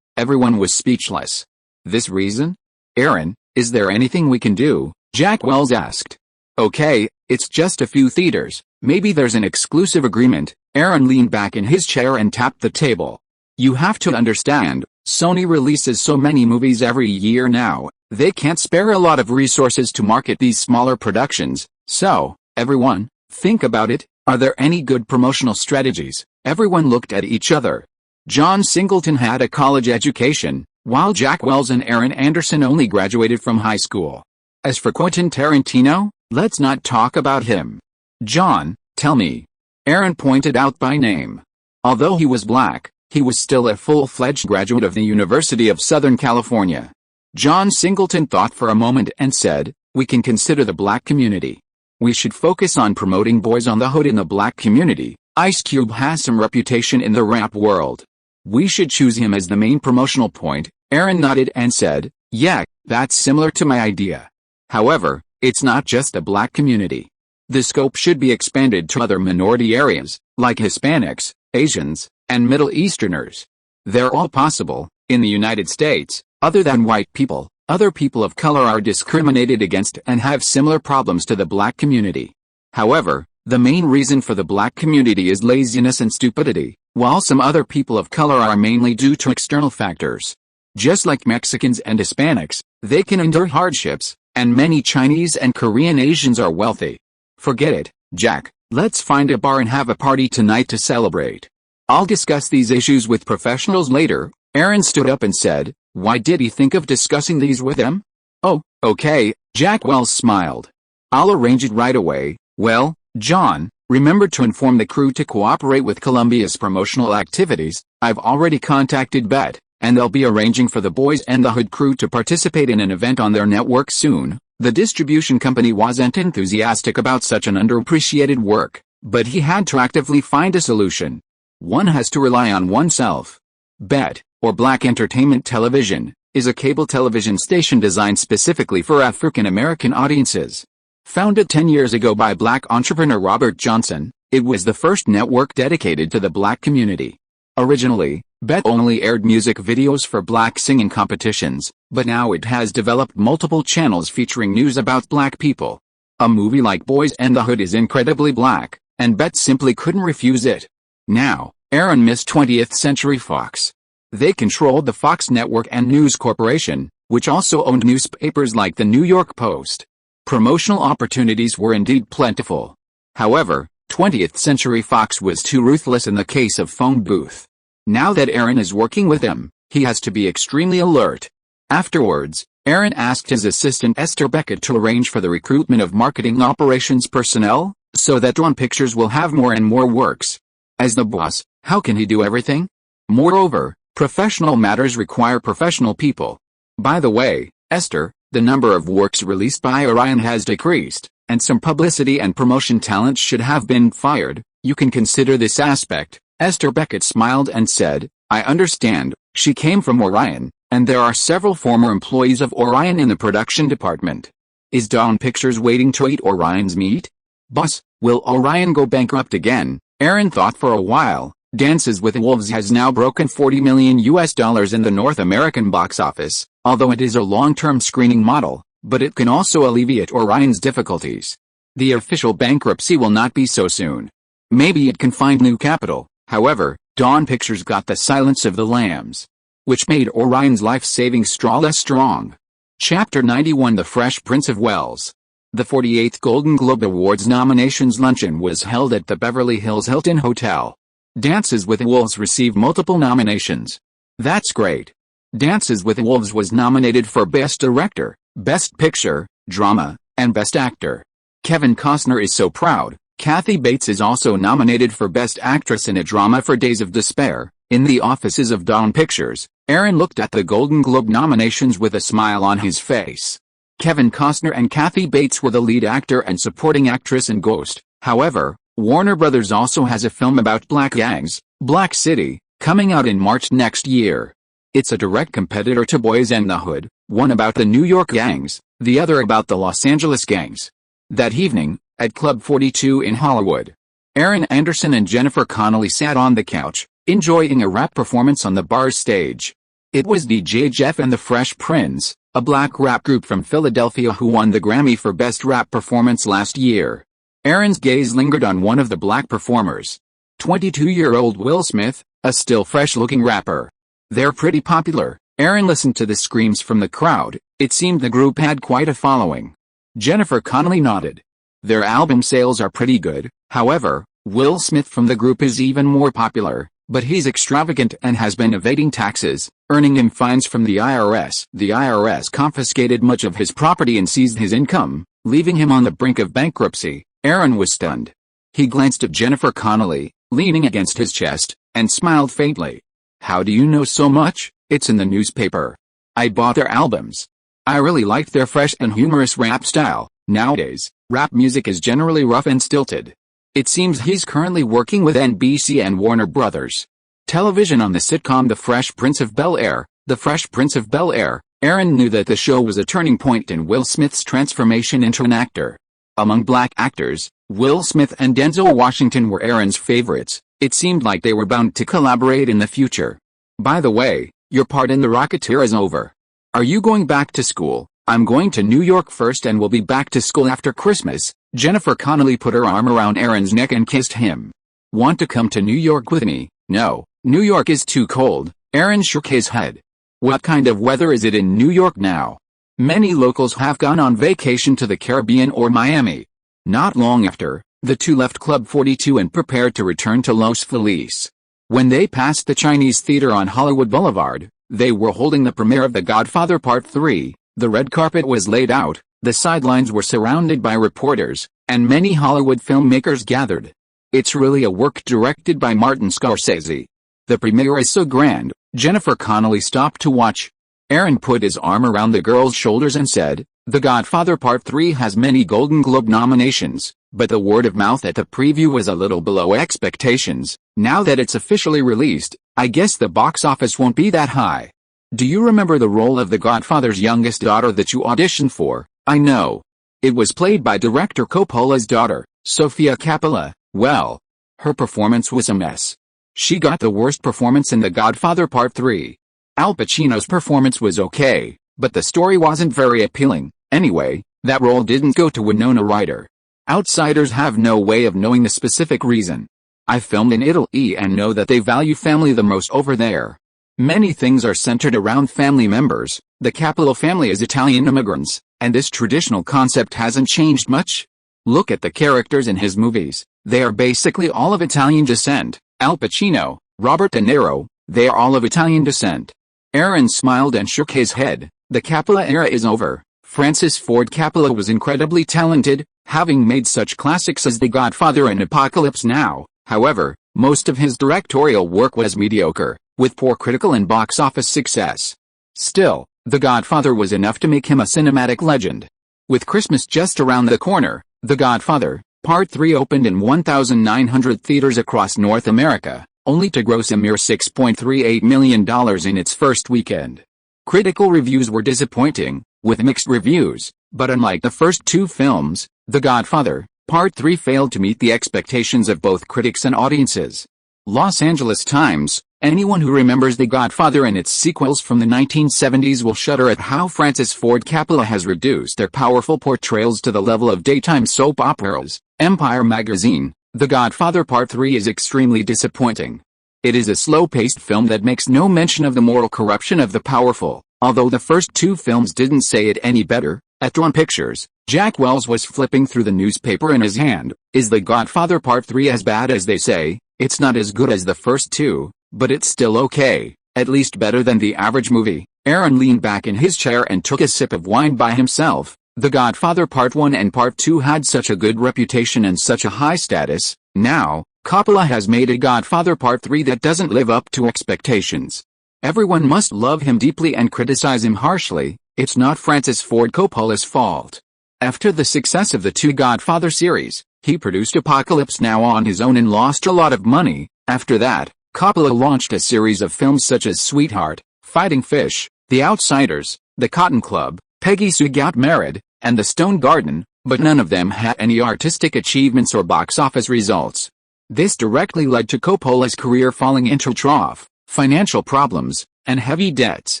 Everyone was speechless. This reason? Aaron, is there anything we can do? Jack Wells asked. Okay, it's just a few theaters. Maybe there's an exclusive agreement. Aaron leaned back in his chair and tapped the table. You have to understand, Sony releases so many movies every year now, they can't spare a lot of resources to market these smaller productions. So, everyone, think about it. Are there any good promotional strategies? Everyone looked at each other. John Singleton had a college education, while Jack Wells and Aaron Anderson only graduated from high school. As for Quentin Tarantino, let's not talk about him. John, tell me. Aaron pointed out by name. Although he was black, he was still a full-fledged graduate of the University of Southern California. John Singleton thought for a moment and said, we can consider the black community. We should focus on promoting Boys on the Hood in the black community. Ice Cube has some reputation in the rap world. We should choose him as the main promotional point. Aaron nodded and said, yeah, that's similar to my idea. However, it's not just a black community. The scope should be expanded to other minority areas, like Hispanics, Asians, and Middle Easterners. They're all possible. In the United States, other than white people, other people of color are discriminated against and have similar problems to the black community. However, the main reason for the black community is laziness and stupidity, while some other people of color are mainly due to external factors. Just like Mexicans and Hispanics, they can endure hardships, and many Chinese and Korean Asians are wealthy. Forget it, Jack, let's find a bar and have a party tonight to celebrate. I'll discuss these issues with professionals later. Aaron stood up and said, why did he think of discussing these with them? Oh, okay, Jack Wells smiled. I'll arrange it right away. Well, John, remember to inform the crew to cooperate with Columbia's promotional activities. I've already contacted Bet, and they'll be arranging for the Boys and the Hood crew to participate in an event on their network soon. The distribution company wasn't enthusiastic about such an underappreciated work, but he had to actively find a solution. One has to rely on oneself. Bet, or Black Entertainment Television, is a cable television station designed specifically for African American audiences. Founded 10 years ago by black entrepreneur Robert Johnson, it was the first network dedicated to the black community. Originally, Bet only aired music videos for black singing competitions, but now it has developed multiple channels featuring news about black people. A movie like Boys and the Hood is incredibly black, and Bet simply couldn't refuse it. Now, Aaron missed 20th Century Fox. They controlled the Fox Network and News Corporation, which also owned newspapers like the New York Post. Promotional opportunities were indeed plentiful. However, 20th Century Fox was too ruthless in the case of Phone Booth. Now that Aaron is working with them, he has to be extremely alert. Afterwards, Aaron asked his assistant Esther Beckett to arrange for the recruitment of marketing operations personnel, so that Dawn Pictures will have more and more works. As the boss, how can he do everything? Moreover, professional matters require professional people. By the way, Esther, the number of works released by Orion has decreased, and some publicity and promotion talent should have been fired. You can consider this aspect. Esther Beckett smiled and said, I understand. She came from Orion, and there are several former employees of Orion in the production department. Is Dawn Pictures waiting to eat Orion's meat? Boss, will Orion go bankrupt again? Aaron thought for a while. Dances with Wolves has now broken $40 million in the North American box office, although it is a long-term screening model, but it can also alleviate Orion's difficulties. The official bankruptcy will not be so soon. Maybe it can find new capital. However, Dawn Pictures got The Silence of the Lambs, which made Orion's life-saving straw less strong. Chapter 91 The Fresh Prince of Wales. The 48th Golden Globe Awards nominations luncheon was held at the Beverly Hills Hilton Hotel. Dances with Wolves received multiple nominations. That's great. Dances with Wolves was nominated for Best Director, Best Picture, Drama, and Best Actor. Kevin Costner is so proud. Kathy Bates is also nominated for Best Actress in a Drama for Days of Despair. In the offices of Dawn Pictures, Aaron looked at the Golden Globe nominations with a smile on his face. Kevin Costner and Kathy Bates were the lead actor and supporting actress in Ghost. However, Warner Brothers also has a film about black gangs, Black City, coming out in March next year. It's a direct competitor to Boys and the Hood, one about the New York gangs, the other about the Los Angeles gangs. That evening, at Club 42 in Hollywood, Aaron Anderson and Jennifer Connelly sat on the couch, enjoying a rap performance on the bar's stage. It was DJ Jeff and the Fresh Prince, a black rap group from Philadelphia who won the Grammy for Best Rap Performance last year. Aaron's gaze lingered on one of the black performers. 22-year-old Will Smith, a still fresh-looking rapper. They're pretty popular. Aaron listened to the screams from the crowd. It seemed the group had quite a following. Jennifer Connelly nodded. Their album sales are pretty good. However, Will Smith from the group is even more popular, but he's extravagant and has been evading taxes, earning him fines from the IRS. The IRS confiscated much of his property and seized his income, leaving him on the brink of bankruptcy. Aaron was stunned. He glanced at Jennifer Connelly, leaning against his chest, and smiled faintly. How do you know so much? It's in the newspaper. I bought their albums. I really liked their fresh and humorous rap style. Nowadays, rap music is generally rough and stilted. It seems he's currently working with NBC and Warner Brothers Television on the sitcom The Fresh Prince of Bel-Air. The Fresh Prince of Bel-Air. Aaron knew that the show was a turning point in Will Smith's transformation into an actor. Among black actors, Will Smith and Denzel Washington were Aaron's favorites. It seemed like they were bound to collaborate in the future. By the way, your part in The Rocketeer is over. Are you going back to school? I'm going to New York first and will be back to school after Christmas. Jennifer Connelly put her arm around Aaron's neck and kissed him. Want to come to New York with me? No, New York is too cold. Aaron shook his head. What kind of weather is it in New York now? Many locals have gone on vacation to the Caribbean or Miami. Not long after, the two left Club 42 and prepared to return to Los Feliz. When they passed the Chinese Theater on Hollywood Boulevard, they were holding the premiere of The Godfather Part 3. The red carpet was laid out, the sidelines were surrounded by reporters, and many Hollywood filmmakers gathered. It's really a work directed by Martin Scorsese. The premiere is so grand. Jennifer Connelly stopped to watch. Aaron put his arm around the girl's shoulders and said, The Godfather Part 3 has many Golden Globe nominations, but the word of mouth at the preview was a little below expectations. Now that it's officially released, I guess the box office won't be that high. Do you remember the role of the Godfather's youngest daughter that you auditioned for? I know. It was played by director Coppola's daughter, Sofia Coppola. Well, her performance was a mess. She got the worst performance in The Godfather Part 3. Al Pacino's performance was okay, but the story wasn't very appealing. Anyway, that role didn't go to Winona Ryder. Outsiders have no way of knowing the specific reason. I filmed in Italy and know that they value family the most over there. Many things are centered around family members. The Coppola family is Italian immigrants, and this traditional concept hasn't changed much. Look at the characters in his movies. They are basically all of Italian descent. Al Pacino, Robert De Niro, they are all of Italian descent. Aaron smiled and shook his head. The Coppola era is over. Francis Ford Coppola was incredibly talented, having made such classics as The Godfather and Apocalypse Now. However, most of his directorial work was mediocre, with poor critical and box office success. Still, The Godfather was enough to make him a cinematic legend. With Christmas just around the corner, The Godfather, Part 3 opened in 1,900 theaters across North America, only to gross a mere $6.38 million in its first weekend. Critical reviews were disappointing, with mixed reviews, but unlike the first two films, The Godfather, Part 3 failed to meet the expectations of both critics and audiences. Los Angeles Times: anyone who remembers The Godfather and its sequels from the 1970s will shudder at how Francis Ford Coppola has reduced their powerful portrayals to the level of daytime soap operas. Empire magazine: The Godfather Part 3 is extremely disappointing. It is a slow-paced film that makes no mention of the moral corruption of the powerful, although the first two films didn't say it any better. At Dawn Pictures, Jack Wells was flipping through the newspaper in his hand. Is The Godfather Part 3 as bad as they say? It's not as good as the first two, but it's still okay, at least better than the average movie. Aaron leaned back in his chair and took a sip of wine by himself. The Godfather Part 1 and Part 2 had such a good reputation and such a high status. Now, Coppola has made a Godfather Part 3 that doesn't live up to expectations. Everyone must love him deeply and criticize him harshly. It's not Francis Ford Coppola's fault. After the success of the two Godfather series, he produced Apocalypse Now on his own and lost a lot of money. After that, Coppola launched a series of films such as Sweetheart, Fighting Fish, The Outsiders, The Cotton Club, Peggy Sue Got Married, and The Stone Garden, but none of them had any artistic achievements or box office results. This directly led to Coppola's career falling into trough, financial problems, and heavy debts.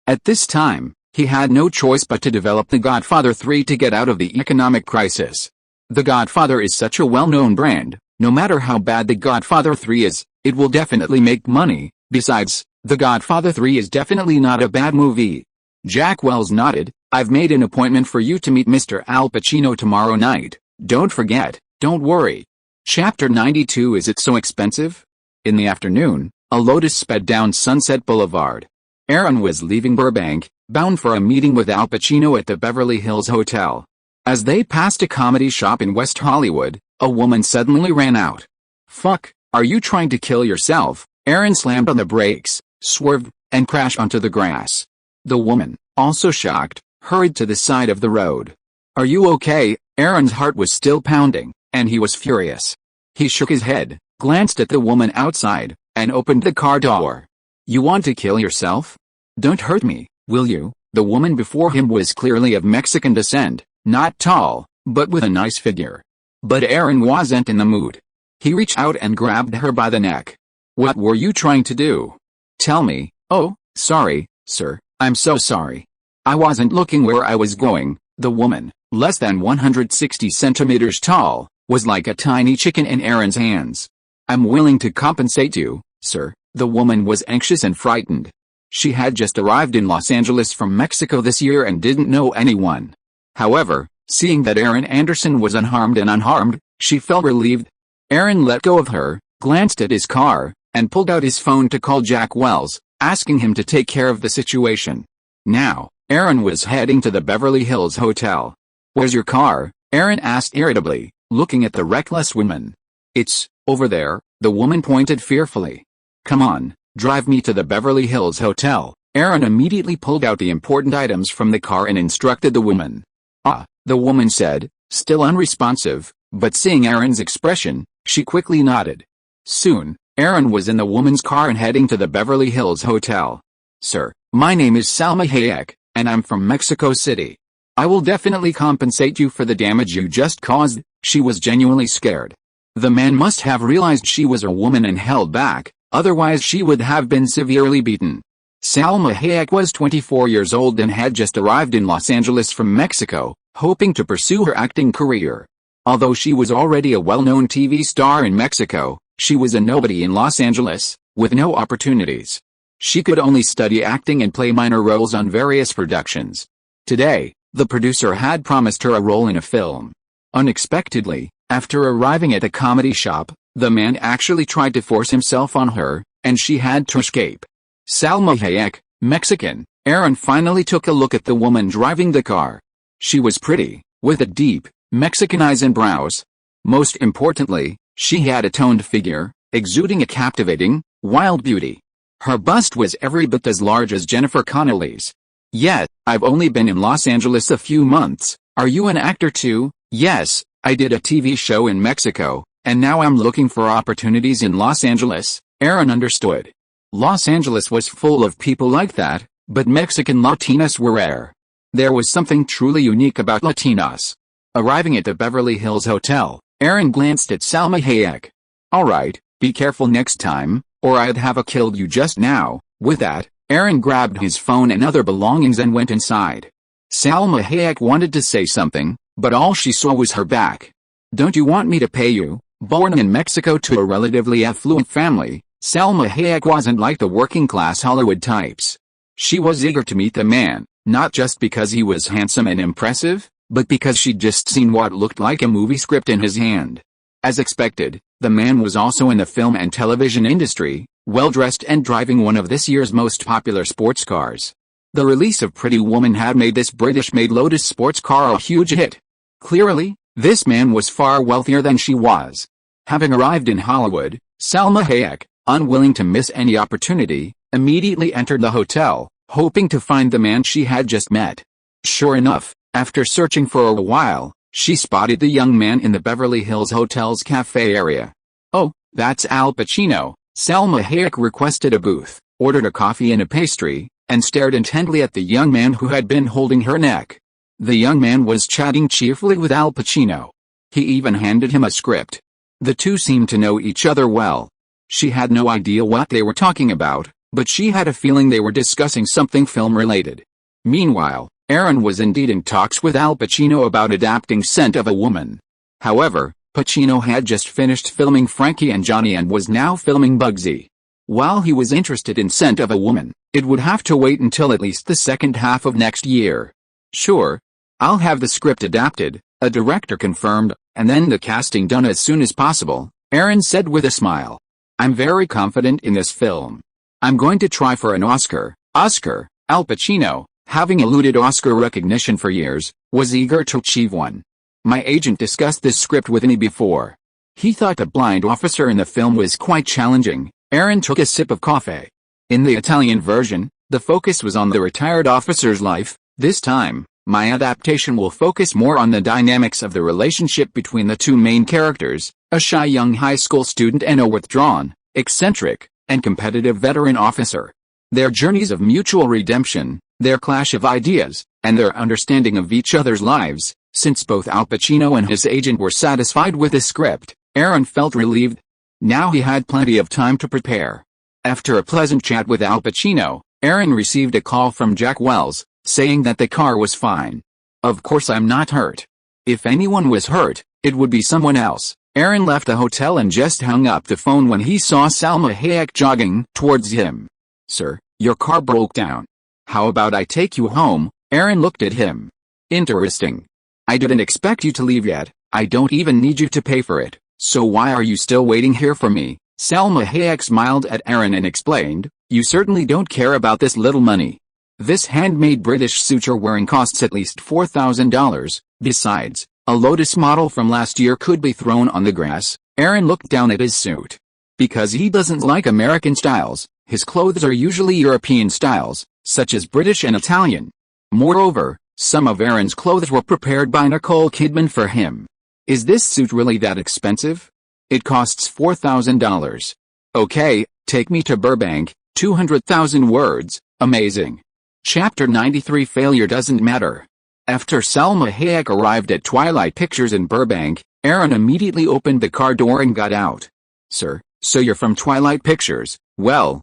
At this time, he had no choice but to develop The Godfather 3 to get out of the economic crisis. The Godfather is such a well-known brand. No matter how bad The Godfather 3 is, it will definitely make money. Besides, The Godfather 3 is definitely not a bad movie. Jack Wells nodded. I've made an appointment for you to meet Mr. Al Pacino tomorrow night. Don't forget, don't worry. Chapter 92. Is it so expensive? In the afternoon, a Lotus sped down Sunset Boulevard. Aaron was leaving Burbank, bound for a meeting with Al Pacino at the Beverly Hills Hotel. As they passed a comedy shop in West Hollywood, a woman suddenly ran out. Fuck, are you trying to kill yourself? Aaron slammed on the brakes, swerved, and crashed onto the grass. The woman, also shocked, hurried to the side of the road. Are you okay? Aaron's heart was still pounding, and he was furious. He shook his head, glanced at the woman outside, and opened the car door. You want to kill yourself? Don't hurt me, will you? The woman before him was clearly of Mexican descent, not tall, but with a nice figure. But Aaron wasn't in the mood. He reached out and grabbed her by the neck. What were you trying to do? Tell me. Oh, sorry, sir, I'm so sorry. I wasn't looking where I was going. The woman, less than 160 centimeters tall, was like a tiny chicken in Aaron's hands. I'm willing to compensate you, sir. The woman was anxious and frightened. She had just arrived in Los Angeles from Mexico this year and didn't know anyone. However, seeing that Aaron Anderson was unharmed and unharmed, she felt relieved. Aaron let go of her, glanced at his car, and pulled out his phone to call Jack Wells, asking him to take care of the situation. Now, Aaron was heading to the Beverly Hills Hotel. Where's your car? Aaron asked irritably, looking at the reckless woman. It's over there, the woman pointed fearfully. Come on, drive me to the Beverly Hills Hotel. Aaron immediately pulled out the important items from the car and instructed the woman. Ah, the woman said, still unresponsive, but seeing Aaron's expression, she quickly nodded. Soon, Aaron was in the woman's car and heading to the Beverly Hills Hotel. Sir, my name is Salma Hayek, and I'm from Mexico City. I will definitely compensate you for the damage you just caused. She was genuinely scared. The man must have realized she was a woman and held back, otherwise she would have been severely beaten. Salma Hayek was 24 years old and had just arrived in Los Angeles from Mexico, hoping to pursue her acting career. Although she was already a well-known TV star in Mexico, she was a nobody in Los Angeles, with no opportunities. She could only study acting and play minor roles on various productions. Today, the producer had promised her a role in a film. Unexpectedly, after arriving at the comedy shop, the man actually tried to force himself on her, and she had to escape. Salma Hayek, Mexican. Aaron finally took a look at the woman driving the car. She was pretty, with a deep, Mexican eyes and brows. Most importantly, she had a toned figure, exuding a captivating, wild beauty. Her bust was every bit as large as Jennifer Connelly's. Yet, I've only been in Los Angeles a few months. Are you an actor too? Yes, I did a TV show in Mexico, and now I'm looking for opportunities in Los Angeles. Aaron understood. Los Angeles was full of people like that, but Mexican Latinas were rare. There was something truly unique about Latinas. Arriving at the Beverly Hills Hotel, Aaron glanced at Salma Hayek. "Alright, be careful next time, or I'd have killed you just now." With that, Aaron grabbed his phone and other belongings and went inside. Salma Hayek wanted to say something, but all she saw was her back. "Don't you want me to pay you?" Born in Mexico to a relatively affluent family, Salma Hayek wasn't like the working-class Hollywood types. She was eager to meet the man, not just because he was handsome and impressive, but because she'd just seen what looked like a movie script in his hand. As expected, the man was also in the film and television industry, well-dressed and driving one of this year's most popular sports cars. The release of Pretty Woman had made this British-made Lotus sports car a huge hit. Clearly, this man was far wealthier than she was. Having arrived in Hollywood, Salma Hayek, unwilling to miss any opportunity, immediately entered the hotel, hoping to find the man she had just met. Sure enough, after searching for a while, she spotted the young man in the Beverly Hills Hotel's cafe area. "Oh, that's Al Pacino." Salma Hayek requested a booth, ordered a coffee and a pastry, and stared intently at the young man who had been holding her neck. The young man was chatting cheerfully with Al Pacino. He even handed him a script. The two seemed to know each other well. She had no idea what they were talking about, but she had a feeling they were discussing something film-related. Meanwhile, Aaron was indeed in talks with Al Pacino about adapting Scent of a Woman. However, Pacino had just finished filming Frankie and Johnny and was now filming Bugsy. While he was interested in Scent of a Woman, it would have to wait until at least the second half of next year. "Sure. I'll have the script adapted," a director confirmed, "and then the casting done as soon as possible," Aaron said with a smile. "I'm very confident in this film. I'm going to try for an Oscar." Al Pacino, having eluded Oscar recognition for years, was eager to achieve one. "My agent discussed this script with me before. He thought the blind officer in the film was quite challenging." Aaron took a sip of coffee. In the Italian version, the focus was on the retired officer's life. This time, my adaptation will focus more on the dynamics of the relationship between the two main characters, a shy young high school student and a withdrawn, eccentric, and competitive veteran officer. Their journeys of mutual redemption, their clash of ideas, and their understanding of each other's lives. Since both Al Pacino and his agent were satisfied with the script, Aaron felt relieved. Now he had plenty of time to prepare. After a pleasant chat with Al Pacino, Aaron received a call from Jack Wells, saying that the car was fine. "Of course I'm not hurt. If anyone was hurt, it would be someone else." Aaron left the hotel and just hung up the phone when he saw Salma Hayek jogging towards him. "Sir, your car broke down. How about I take you home?" Aaron looked at him. "Interesting. I didn't expect you to leave yet. I don't even need you to pay for it. So why are you still waiting here for me?" Salma Hayek smiled at Aaron and explained, "You certainly don't care about this little money. This handmade British suit you're wearing costs at least $4,000. Besides, a Lotus model from last year could be thrown on the grass." Aaron looked down at his suit. Because he doesn't like American styles, his clothes are usually European styles, such as British and Italian. Moreover, some of Aaron's clothes were prepared by Nicole Kidman for him. "Is this suit really that expensive?" "It costs $4,000. "Okay, take me to Burbank, 200,000 words, amazing." Chapter 93 Failure Doesn't Matter. After Salma Hayek arrived at Twilight Pictures in Burbank, Aaron immediately opened the car door and got out. "Sir, so you're from Twilight Pictures? Well,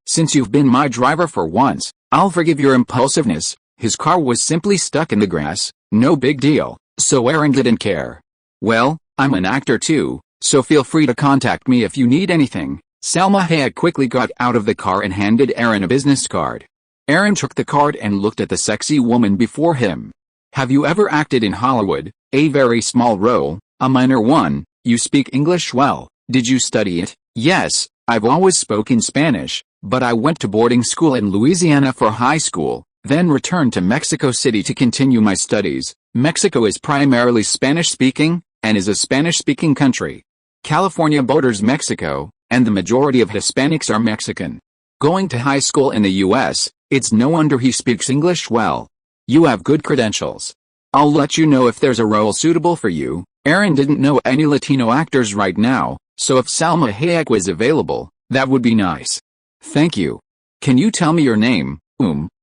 since you've been my driver for once, I'll forgive your impulsiveness." His car was simply stuck in the grass, no big deal, so Aaron didn't care. "Well, I'm an actor too, so feel free to contact me if you need anything." Salma Hayek quickly got out of the car and handed Aaron a business card. Aaron took the card and looked at the sexy woman before him. "Have you ever acted in Hollywood?" "A very small role, a minor one." "You speak English well. Did you study it?" "Yes, I've always spoken Spanish, but I went to boarding school in Louisiana for high school, then returned to Mexico City to continue my studies." Mexico is primarily Spanish-speaking, and is a Spanish-speaking country. California borders Mexico, and the majority of Hispanics are Mexican. Going to high school in the U.S., it's no wonder he speaks English well. You have good credentials. I'll let you know if there's a role suitable for you. Aaron didn't know any Latino actors right now, so if Salma Hayek was available, that would be nice. Thank you. Can you tell me your name?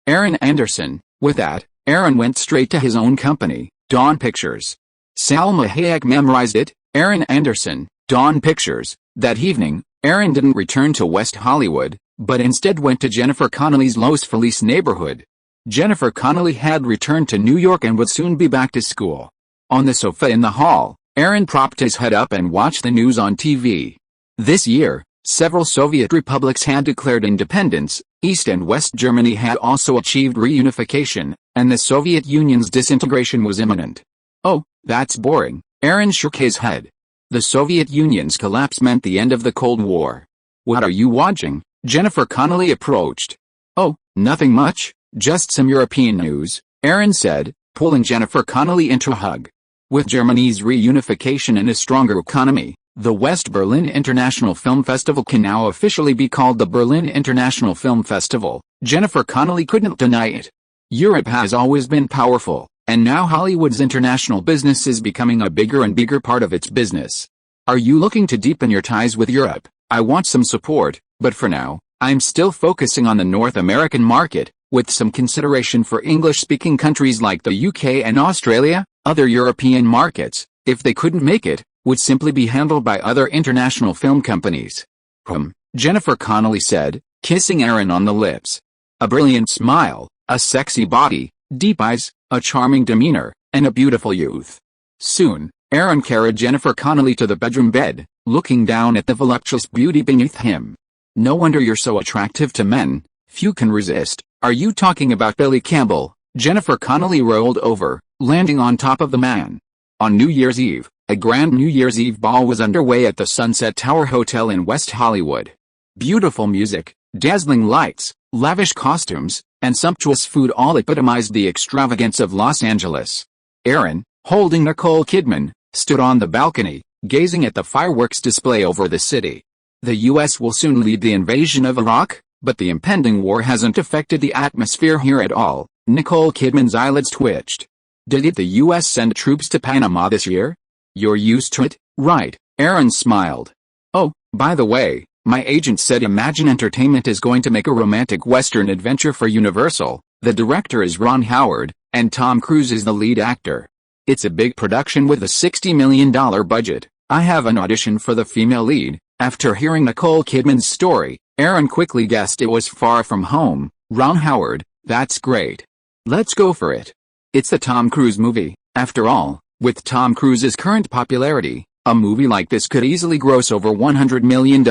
Aaron Anderson. With that, Aaron went straight to his own company, Dawn Pictures. Salma Hayek memorized it, Aaron Anderson, Dawn Pictures. That evening, Aaron didn't return to West Hollywood, but instead went to Jennifer Connelly's Los Feliz neighborhood. Jennifer Connelly had returned to New York and would soon be back to school. On the sofa in the hall, Aaron propped his head up and watched the news on TV. This year, several Soviet republics had declared independence, East and West Germany had also achieved reunification, and the Soviet Union's disintegration was imminent. Oh, that's boring, Aaron shook his head. The Soviet Union's collapse meant the end of the Cold War. What are you watching? Jennifer Connelly approached. Oh, nothing much, just some European news, Aaron said, pulling Jennifer Connelly into a hug. With Germany's reunification and a stronger economy, the West Berlin International Film Festival can now officially be called the Berlin International Film Festival. Jennifer Connelly couldn't deny it. Europe has always been powerful, and now Hollywood's international business is becoming a bigger and bigger part of its business. Are you looking to deepen your ties with Europe? I want some support, but for now, I'm still focusing on the North American market, with some consideration for English-speaking countries like the UK and Australia. Other European markets, if they couldn't make it, would simply be handled by other international film companies. Jennifer Connelly said, kissing Aaron on the lips. A brilliant smile, a sexy body, deep eyes, a charming demeanor, and a beautiful youth. Soon, Aaron carried Jennifer Connelly to the bedroom bed, looking down at the voluptuous beauty beneath him. No wonder you're so attractive to men, few can resist. Are you talking about Billy Campbell? Jennifer Connelly rolled over, landing on top of the man. On New Year's Eve, a grand New Year's Eve ball was underway at the Sunset Tower Hotel in West Hollywood. Beautiful music, dazzling lights, lavish costumes, and sumptuous food all epitomized the extravagance of Los Angeles. Aaron, holding Nicole Kidman, stood on the balcony, gazing at the fireworks display over the city. The U.S. will soon lead the invasion of Iraq, but the impending war hasn't affected the atmosphere here at all. Nicole Kidman's eyelids twitched. Did the U.S. send troops to Panama this year? You're used to it, right? Aaron smiled. Oh, by the way, my agent said Imagine Entertainment is going to make a romantic Western adventure for Universal. The director is Ron Howard, and Tom Cruise is the lead actor. It's a big production with a $60 million budget. I have an audition for the female lead. After hearing Nicole Kidman's story, Aaron quickly guessed it was Far From Home. Ron Howard, that's great. Let's go for it. It's the Tom Cruise movie. After all, with Tom Cruise's current popularity, a movie like this could easily gross over $100 million.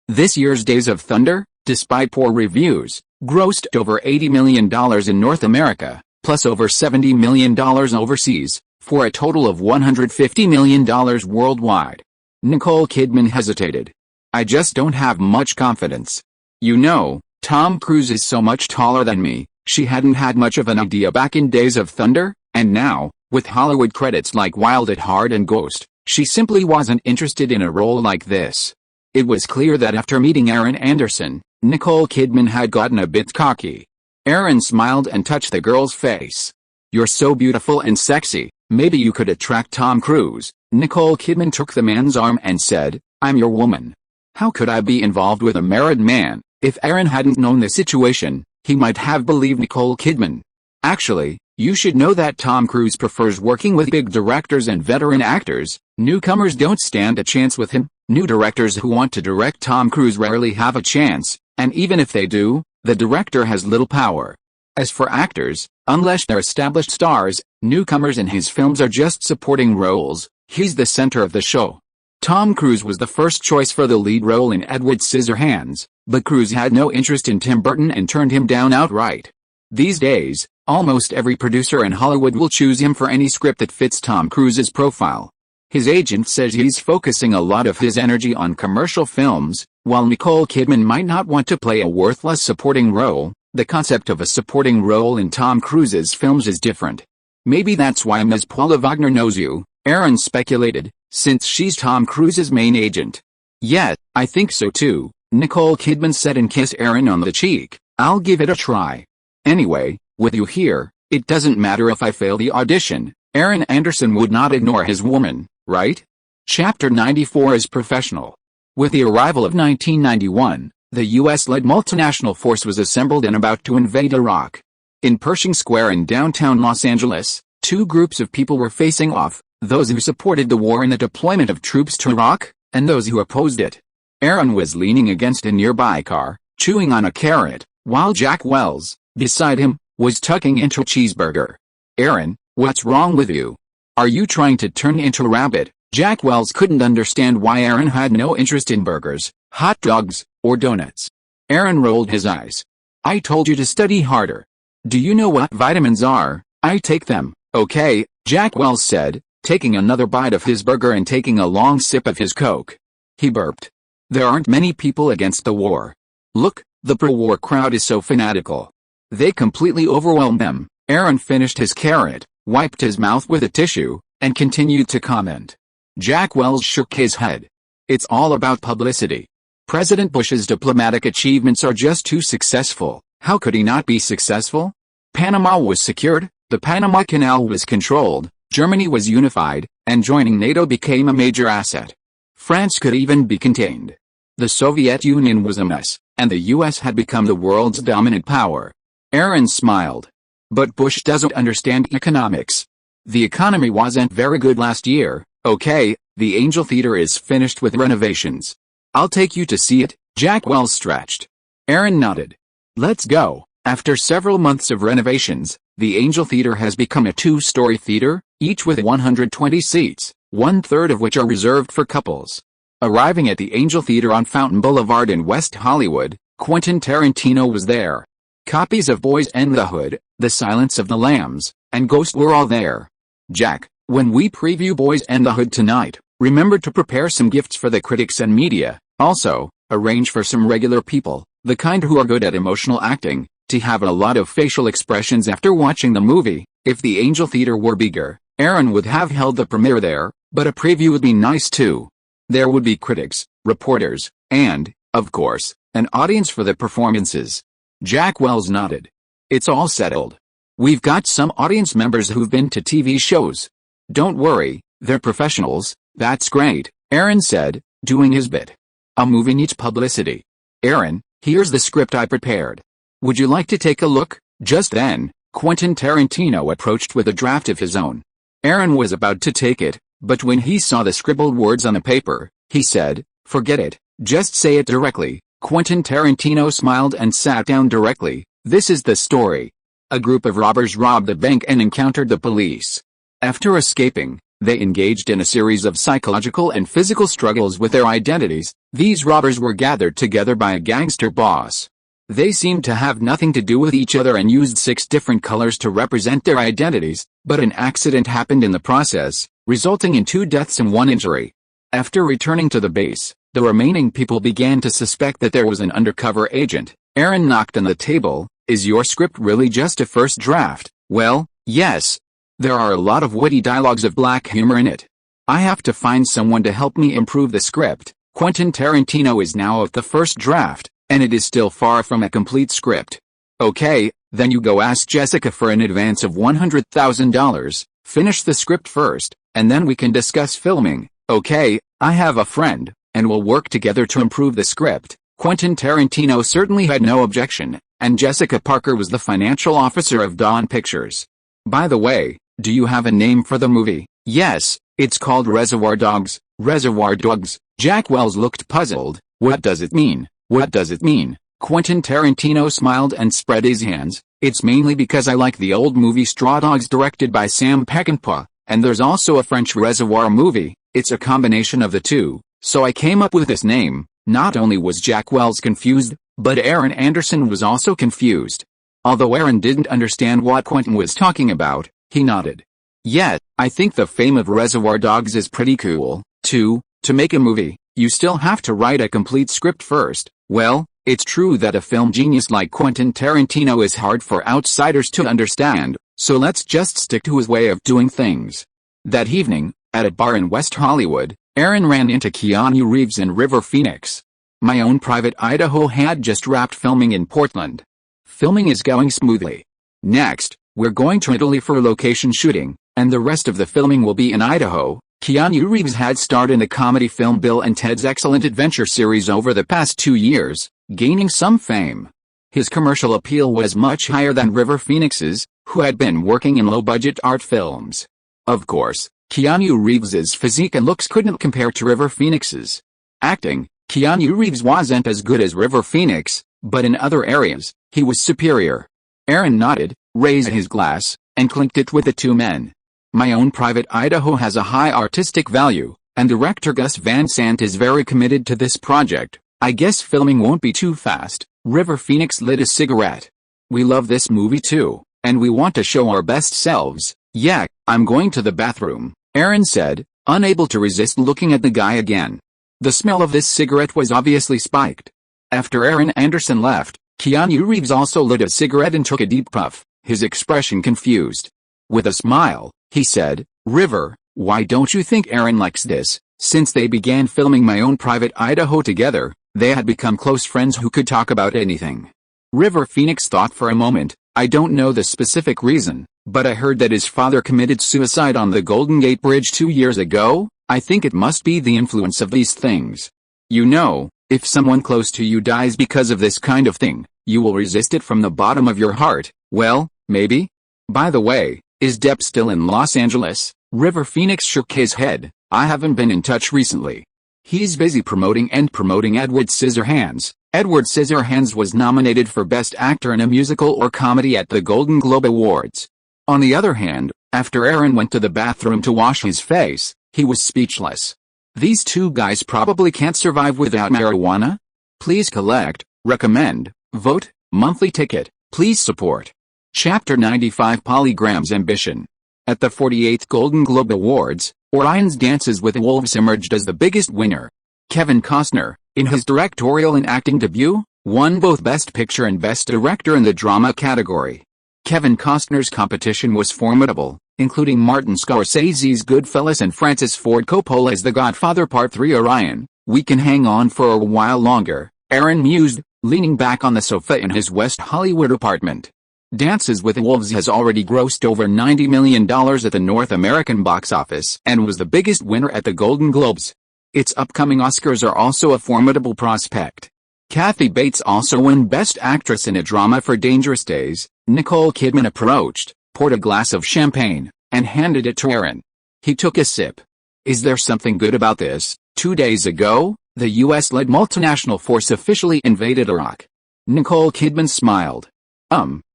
This year's Days of Thunder, despite poor reviews, grossed over $80 million in North America, plus over $70 million overseas, for a total of $150 million worldwide. Nicole Kidman hesitated. I just don't have much confidence. You know, Tom Cruise is so much taller than me. She hadn't had much of an idea back in Days of Thunder, and now, with Hollywood credits like Wild at Heart and Ghost, she simply wasn't interested in a role like this. It was clear that after meeting Aaron Anderson, Nicole Kidman had gotten a bit cocky. Aaron smiled and touched the girl's face. You're so beautiful and sexy, maybe you could attract Tom Cruise. Nicole Kidman took the man's arm and said, I'm your woman. How could I be involved with a married man? If Aaron hadn't known the situation, he might have believed Nicole Kidman. Actually, you should know that Tom Cruise prefers working with big directors and veteran actors. Newcomers don't stand a chance with him. New directors who want to direct Tom Cruise rarely have a chance, and even if they do, the director has little power. As for actors, unless they're established stars, newcomers in his films are just supporting roles. He's the center of the show. Tom Cruise was the first choice for the lead role in Edward Scissorhands, but Cruise had no interest in Tim Burton and turned him down outright. These days, almost every producer in Hollywood will choose him for any script that fits Tom Cruise's profile. His agent says he's focusing a lot of his energy on commercial films. While Nicole Kidman might not want to play a worthless supporting role, the concept of a supporting role in Tom Cruise's films is different. Maybe that's why Ms. Paula Wagner knows you, Aaron speculated, since she's Tom Cruise's main agent. Yet, I think so too, Nicole Kidman said and kissed Aaron on the cheek. I'll give it a try. Anyway, with you here, it doesn't matter if I fail the audition. Aaron Anderson would not ignore his woman, right? Chapter 94 is professional. With the arrival of 1991, the U.S.-led multinational force was assembled and about to invade Iraq. In Pershing Square in downtown Los Angeles, two groups of people were facing off, those who supported the war and the deployment of troops to Iraq, and those who opposed it. Aaron was leaning against a nearby car, chewing on a carrot, while Jack Wells, beside him, was tucking into a cheeseburger. "Aaron, what's wrong with you? Are you trying to turn into a rabbit?" Jack Wells couldn't understand why Aaron had no interest in burgers, hot dogs, or donuts. Aaron rolled his eyes. "I told you to study harder. Do you know what vitamins are? I take them." "Okay," Jack Wells said, taking another bite of his burger and taking a long sip of his Coke. He burped. "There aren't many people against the war. Look, the pro-war crowd is so fanatical. They completely overwhelm them." Aaron finished his carrot, wiped his mouth with a tissue, and continued to comment. Jack Wells shook his head. "It's all about publicity. President Bush's diplomatic achievements are just too successful. How could he not be successful? Panama was secured, the Panama Canal was controlled, Germany was unified, and joining NATO became a major asset. France could even be contained. The Soviet Union was a mess, and the US had become the world's dominant power." Aaron smiled. "But Bush doesn't understand economics. The economy wasn't very good last year." "Okay, the Angel Theater is finished with renovations. I'll take you to see it." Jack Wells stretched. Aaron nodded. "Let's go." After several months of renovations, the Angel Theater has become a two-story theater, each with 120 seats, one-third of which are reserved for couples. Arriving at the Angel Theater on Fountain Boulevard in West Hollywood, Quentin Tarantino was there. Copies of Boys and the Hood, The Silence of the Lambs, and Ghost were all there. "Jack, when we preview Boys and the Hood tonight, remember to prepare some gifts for the critics and media. Also, arrange for some regular people, the kind who are good at emotional acting, to have a lot of facial expressions after watching the movie." If the Angel Theater were bigger, Aaron would have held the premiere there, but a preview would be nice too. There would be critics, reporters, and, of course, an audience for the performances. Jack Wells nodded. "It's all settled. We've got some audience members who've been to TV shows. Don't worry, they're professionals." "That's great," Aaron said, doing his bit. "A movie needs publicity. Aaron, here's the script I prepared. Would you like to take a look?" Just then, Quentin Tarantino approached with a draft of his own. Aaron was about to take it, but when he saw the scribbled words on the paper, he said, "Forget it, just say it directly." Quentin Tarantino smiled and sat down directly. "This is the story. A group of robbers robbed a bank and encountered the police. After escaping, they engaged in a series of psychological and physical struggles with their identities. These robbers were gathered together by a gangster boss. They seemed to have nothing to do with each other and used 6 different colors to represent their identities, but an accident happened in the process, resulting in 2 deaths and 1 injury. After returning to the base, the remaining people began to suspect that there was an undercover agent." Aaron knocked on the table. "Is your script really just a first draft?" "Well, yes. There are a lot of witty dialogues of black humor in it. I have to find someone to help me improve the script." Quentin Tarantino is now at the first draft, and it is still far from a complete script. "Okay, then you go ask Jessica for an advance of $100,000, finish the script first, and then we can discuss filming." "Okay, I have a friend, and we'll work together to improve the script." Quentin Tarantino certainly had no objection, and Jessica Parker was the financial officer of Dawn Pictures. "By the way, do you have a name for the movie?" "Yes, it's called Reservoir Dogs." "Reservoir Dogs?" Jack Wells looked puzzled. "What does it mean? What does it mean?" Quentin Tarantino smiled and spread his hands. "It's mainly because I like the old movie Straw Dogs directed by Sam Peckinpah, and there's also a French Reservoir movie. It's a combination of the two, so I came up with this name." Not only was Jack Wells confused, but Aaron Anderson was also confused. Although Aaron didn't understand what Quentin was talking about, he nodded. "Yeah, I think the fame of Reservoir Dogs is pretty cool, too. To make a movie, you still have to write a complete script first. Well, it's true that a film genius like Quentin Tarantino is hard for outsiders to understand, so let's just stick to his way of doing things." That evening, at a bar in West Hollywood, Aaron ran into Keanu Reeves in River Phoenix. My Own Private Idaho had just wrapped filming in Portland. Filming is going smoothly. Next, we're going to Italy for location shooting, and the rest of the filming will be in Idaho. Keanu Reeves had starred in the comedy film Bill and Ted's Excellent Adventure series over the past 2 years, gaining some fame. His commercial appeal was much higher than River Phoenix's, who had been working in low-budget art films. Of course, Keanu Reeves's physique and looks couldn't compare to River Phoenix's. Acting, Keanu Reeves wasn't as good as River Phoenix, but in other areas, he was superior. Aaron nodded, raised his glass, and clinked it with the two men. My Own Private Idaho has a high artistic value, and director Gus Van Sant is very committed to this project. I guess filming won't be too fast. River Phoenix lit a cigarette. We love this movie too, and we want to show our best selves. Yeah, I'm going to the bathroom, Aaron said, unable to resist looking at the guy again. The smell of this cigarette was obviously spiked. After Aaron Anderson left, Keanu Reeves also lit a cigarette and took a deep puff, his expression confused. With a smile, he said, River, why don't you think Aaron likes this? Since they began filming My Own Private Idaho together, they had become close friends who could talk about anything. River Phoenix thought for a moment. I don't know the specific reason, but I heard that his father committed suicide on the Golden Gate Bridge 2 years ago. I think it must be the influence of these things. You know, if someone close to you dies because of this kind of thing, you will resist it from the bottom of your heart. Well, maybe. By the way, is Depp still in Los Angeles? River Phoenix shook his head. I haven't been in touch recently. He's busy promoting Edward Scissorhands. Edward Scissorhands was nominated for Best Actor in a Musical or Comedy at the Golden Globe Awards. On the other hand, after Aaron went to the bathroom to wash his face, he was speechless. These two guys probably can't survive without marijuana? Please collect, recommend, vote, monthly ticket, please support. Chapter 95 Polygram's Ambition. At the 48th Golden Globe Awards, Orion's Dances with Wolves emerged as the biggest winner. Kevin Costner, in his directorial and acting debut, won both Best Picture and Best Director in the drama category. Kevin Costner's competition was formidable, including Martin Scorsese's Goodfellas and Francis Ford Coppola's The Godfather Part 3. Orion, we can hang on for a while longer, Aaron mused, leaning back on the sofa in his West Hollywood apartment. Dances with Wolves has already grossed over $90 million at the North American box office and was the biggest winner at the Golden Globes. Its upcoming Oscars are also a formidable prospect. Kathy Bates also won Best Actress in a Drama for Dangerous Days. Nicole Kidman approached, poured a glass of champagne, and handed it to Aaron. He took a sip. Is there something good about this? 2 days ago, the U.S.-led multinational force officially invaded Iraq. Nicole Kidman smiled.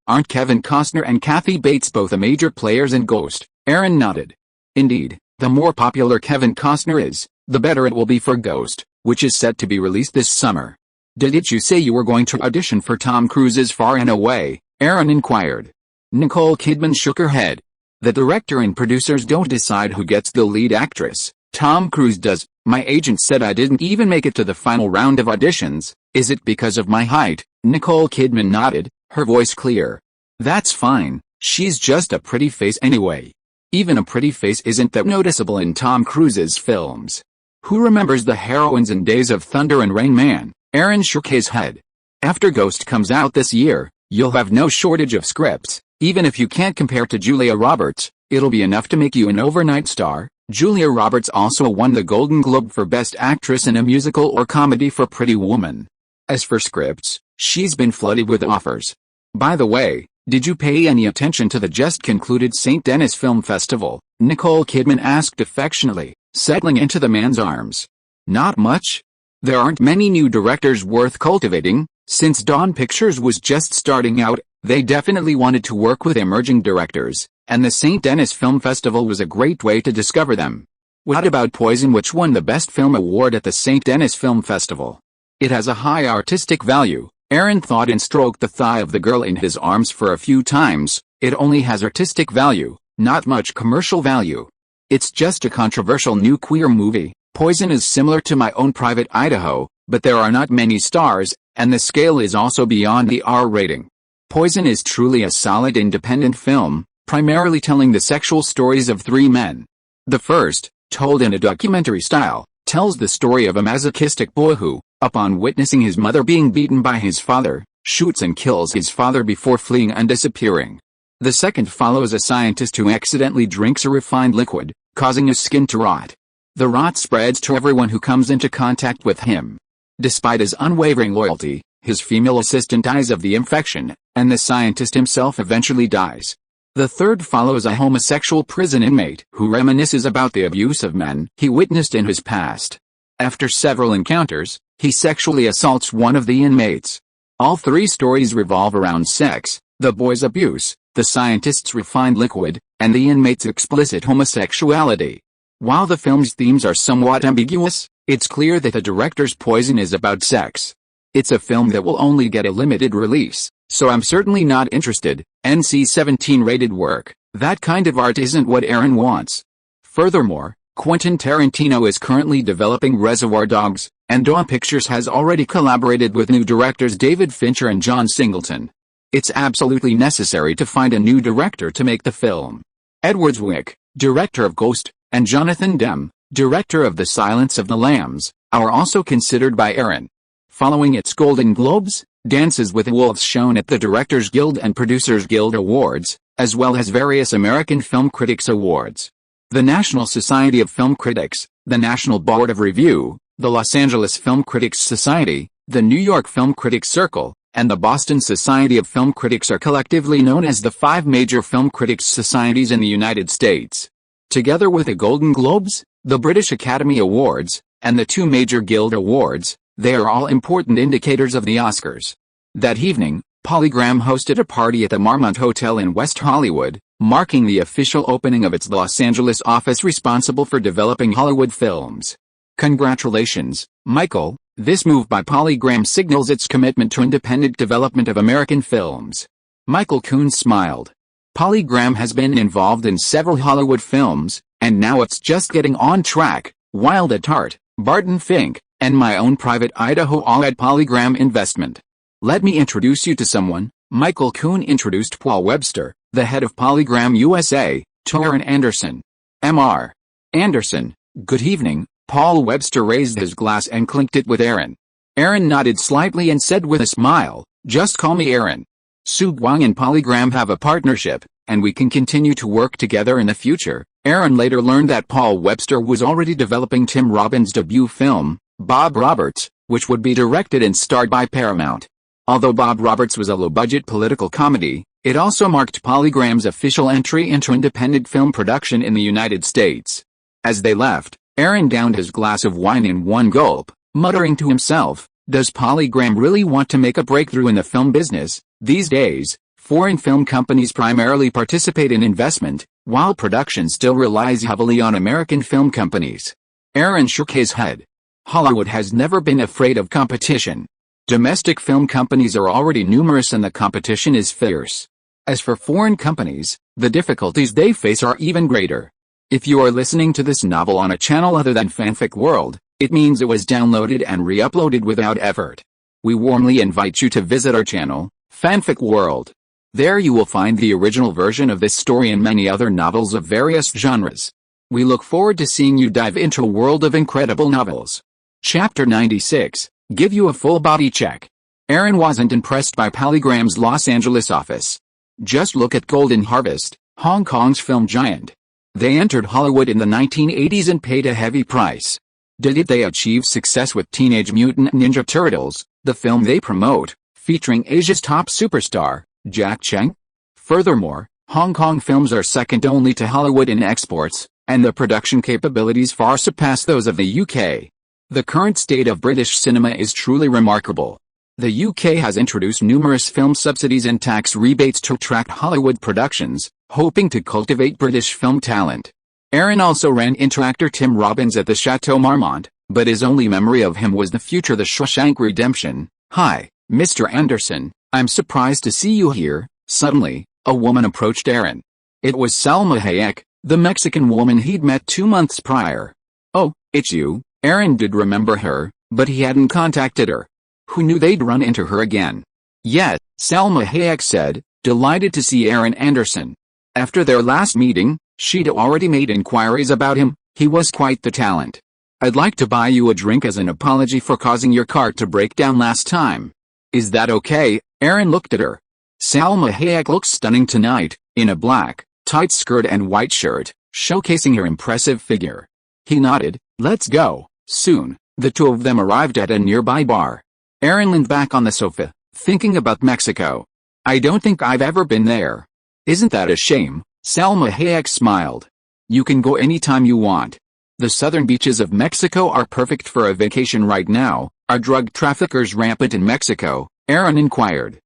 Aren't Kevin Costner and Kathy Bates both major players in Ghost? Aaron nodded. Indeed, the more popular Kevin Costner is, the better it will be for Ghost, which is set to be released this summer. Didn't you say you were going to audition for Tom Cruise's Far and Away? Aaron inquired. Nicole Kidman shook her head. The director and producers don't decide who gets the lead actress. Tom Cruise does. My agent said I didn't even make it to the final round of auditions. Is it because of my height? Nicole Kidman nodded, her voice clear. That's fine, she's just a pretty face anyway. Even a pretty face isn't that noticeable in Tom Cruise's films. Who remembers the heroines in Days of Thunder and Rain Man? Aaron shook his head. After Ghost comes out this year, you'll have no shortage of scripts. Even if you can't compare to Julia Roberts, it'll be enough to make you an overnight star. Julia Roberts also won the Golden Globe for Best Actress in a Musical or Comedy for Pretty Woman. As for scripts, she's been flooded with offers. By the way, did you pay any attention to the just concluded St. Denis Film Festival? Nicole Kidman asked affectionately, settling into the man's arms. Not much. There aren't many new directors worth cultivating. Since Dawn Pictures was just starting out, they definitely wanted to work with emerging directors, and the St. Denis Film Festival was a great way to discover them. What about Poison, which won the Best Film Award at the St. Denis Film Festival? It has a high artistic value, Aaron thought and stroked the thigh of the girl in his arms for a few times. It only has artistic value, not much commercial value. It's just a controversial new queer movie. Poison is similar to My Own Private Idaho, but there are not many stars, and the scale is also beyond the R rating. Poison is truly a solid independent film, primarily telling the sexual stories of three men. The first, told in a documentary style, tells the story of a masochistic boy who, upon witnessing his mother being beaten by his father, shoots and kills his father before fleeing and disappearing. The second follows a scientist who accidentally drinks a refined liquid, causing his skin to rot. The rot spreads to everyone who comes into contact with him. Despite his unwavering loyalty, his female assistant dies of the infection, and the scientist himself eventually dies. The third follows a homosexual prison inmate who reminisces about the abuse of men he witnessed in his past. After several encounters, he sexually assaults one of the inmates. All three stories revolve around sex, the boy's abuse, the scientist's refined liquid, and the inmate's explicit homosexuality. While the film's themes are somewhat ambiguous, it's clear that the director's poison is about sex. It's a film that will only get a limited release, so I'm certainly not interested. NC-17 rated work. That kind of art isn't what Aaron wants. Furthermore, Quentin Tarantino is currently developing Reservoir Dogs, and Daw Pictures has already collaborated with new directors David Fincher and John Singleton. It's absolutely necessary to find a new director to make the film. Edward Zwick, director of Ghost, and Jonathan Demme, director of The Silence of the Lambs, are also considered by Aaron. Following its Golden Globes, Dances with Wolves shown at the Directors Guild and Producers Guild Awards, as well as various American Film Critics Awards. The National Society of Film Critics, the National Board of Review, the Los Angeles Film Critics Society, the New York Film Critics Circle, and the Boston Society of Film Critics are collectively known as the 5 major film critics societies in the United States. Together with the Golden Globes, the British Academy Awards, and the 2 major Guild Awards, they are all important indicators of the Oscars. That evening, Polygram hosted a party at the Marmont Hotel in West Hollywood, marking the official opening of its Los Angeles office responsible for developing Hollywood films. Congratulations, Michael. This move by Polygram signals its commitment to independent development of American films. Michael Kuhn smiled. Polygram has been involved in several Hollywood films, and now it's just getting on track. Wild at Heart, Barton Fink, and my own private Idaho all at Polygram investment. Let me introduce you to someone. Michael Kuhn introduced Paul Webster, the head of Polygram USA, to Aaron Anderson. Mr. Anderson, good evening. Paul Webster raised his glass and clinked it with Aaron. Aaron nodded slightly and said with a smile, just call me Aaron. Sue Guang and Polygram have a partnership, and we can continue to work together in the future. Aaron later learned that Paul Webster was already developing Tim Robbins' debut film, Bob Roberts, which would be directed and starred by Paramount. Although Bob Roberts was a low-budget political comedy, it also marked Polygram's official entry into independent film production in the United States. As they left, Aaron downed his glass of wine in one gulp, muttering to himself, does Polygram really want to make a breakthrough in the film business? These days, foreign film companies primarily participate in investment, while production still relies heavily on American film companies. Aaron shook his head. Hollywood has never been afraid of competition. Domestic film companies are already numerous and the competition is fierce. As for foreign companies, the difficulties they face are even greater. If you are listening to this novel on a channel other than Fanfic World, it means it was downloaded and re-uploaded without effort. We warmly invite you to visit our channel, Fanfic World. There you will find the original version of this story and many other novels of various genres. We look forward to seeing you dive into a world of incredible novels. Chapter 96, Give You a Full Body Check. Aaron wasn't impressed by Polygram's Los Angeles office. Just look at Golden Harvest, Hong Kong's film giant. They entered Hollywood in the 1980s and paid a heavy price. Did they achieve success with Teenage Mutant Ninja Turtles, the film they promote, featuring Asia's top superstar, Jack Cheng? Furthermore, Hong Kong films are second only to Hollywood in exports, and the production capabilities far surpass those of the UK. The current state of British cinema is truly remarkable. The UK has introduced numerous film subsidies and tax rebates to attract Hollywood productions, hoping to cultivate British film talent. Aaron also ran into actor Tim Robbins at the Chateau Marmont, but his only memory of him was The Shawshank Redemption. Hi, Mr. Anderson, I'm surprised to see you here. Suddenly, a woman approached Aaron. It was Salma Hayek, the Mexican woman he'd met 2 months prior. Oh, it's you. Aaron did remember her, but he hadn't contacted her. Who knew they'd run into her again? Yes, Salma Hayek said, delighted to see Aaron Anderson. After their last meeting, she'd already made inquiries about him. He was quite the talent. I'd like to buy you a drink as an apology for causing your car to break down last time. Is that okay? Aaron looked at her. Salma Hayek looks stunning tonight, in a black, tight skirt and white shirt, showcasing her impressive figure. He nodded. Let's go. Soon, the two of them arrived at a nearby bar. Aaron leaned back on the sofa, thinking about Mexico. I don't think I've ever been there. Isn't that a shame? Salma Hayek smiled. You can go anytime you want. The southern beaches of Mexico are perfect for a vacation right now. Are drug traffickers rampant in Mexico? Aaron inquired.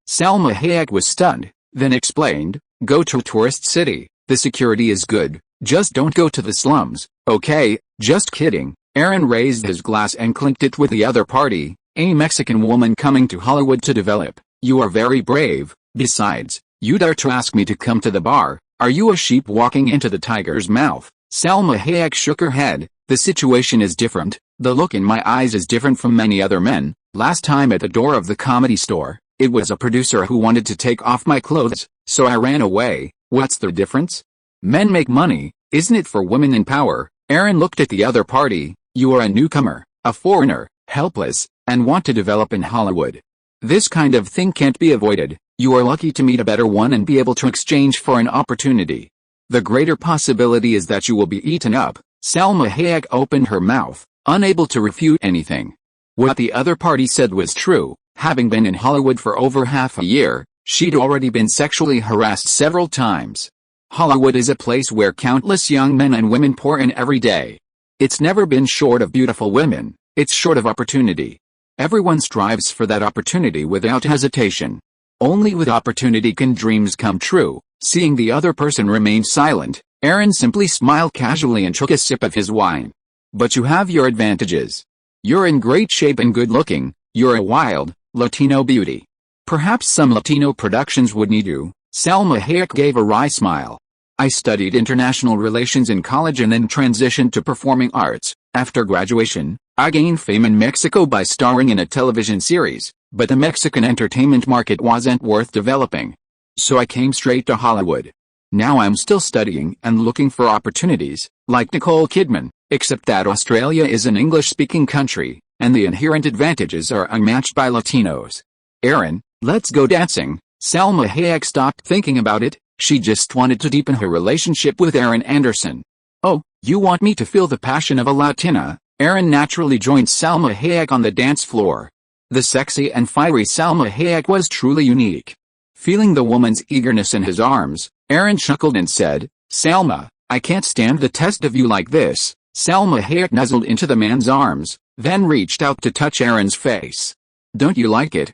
Salma Hayek was stunned, then explained, go to a tourist city. The security is good. Just don't go to the slums, okay? Just kidding. Aaron raised his glass and clinked it with the other party. A Mexican woman coming to Hollywood to develop. You are very brave. Besides, you dare to ask me to come to the bar. Are you a sheep walking into the tiger's mouth? Salma Hayek shook her head. The situation is different. The look in my eyes is different from many other men. Last time at the door of the Comedy Store, it was a producer who wanted to take off my clothes, so I ran away. What's the difference? Men make money, isn't it for women in power? Aaron looked at the other party. You are a newcomer, a foreigner, helpless, and want to develop in Hollywood. This kind of thing can't be avoided. You are lucky to meet a better one and be able to exchange for an opportunity. The greater possibility is that you will be eaten up. Salma Hayek opened her mouth, unable to refute anything. What the other party said was true. Having been in Hollywood for over half a year, she'd already been sexually harassed several times. Hollywood is a place where countless young men and women pour in every day. It's never been short of beautiful women, it's short of opportunity. Everyone strives for that opportunity without hesitation. Only with opportunity can dreams come true. Seeing the other person remain silent, Aaron simply smiled casually and took a sip of his wine. But you have your advantages. You're in great shape and good looking. You're a wild, Latino beauty. Perhaps some Latino productions would need you. Salma Hayek gave a wry smile. I studied international relations in college and then transitioned to performing arts. After graduation, I gained fame in Mexico by starring in a television series, but the Mexican entertainment market wasn't worth developing. So I came straight to Hollywood. Now I'm still studying and looking for opportunities, like Nicole Kidman, except that Australia is an English-speaking country, and the inherent advantages are unmatched by Latinos. Aaron, let's go dancing. Salma Hayek stopped thinking about it. She just wanted to deepen her relationship with Aaron Anderson. Oh, you want me to feel the passion of a Latina? Aaron naturally joined Salma Hayek on the dance floor. The sexy and fiery Salma Hayek was truly unique. Feeling the woman's eagerness in his arms, Aaron chuckled and said, Salma, I can't stand the test of you like this. Salma Hayek nuzzled into the man's arms, then reached out to touch Aaron's face. Don't you like it?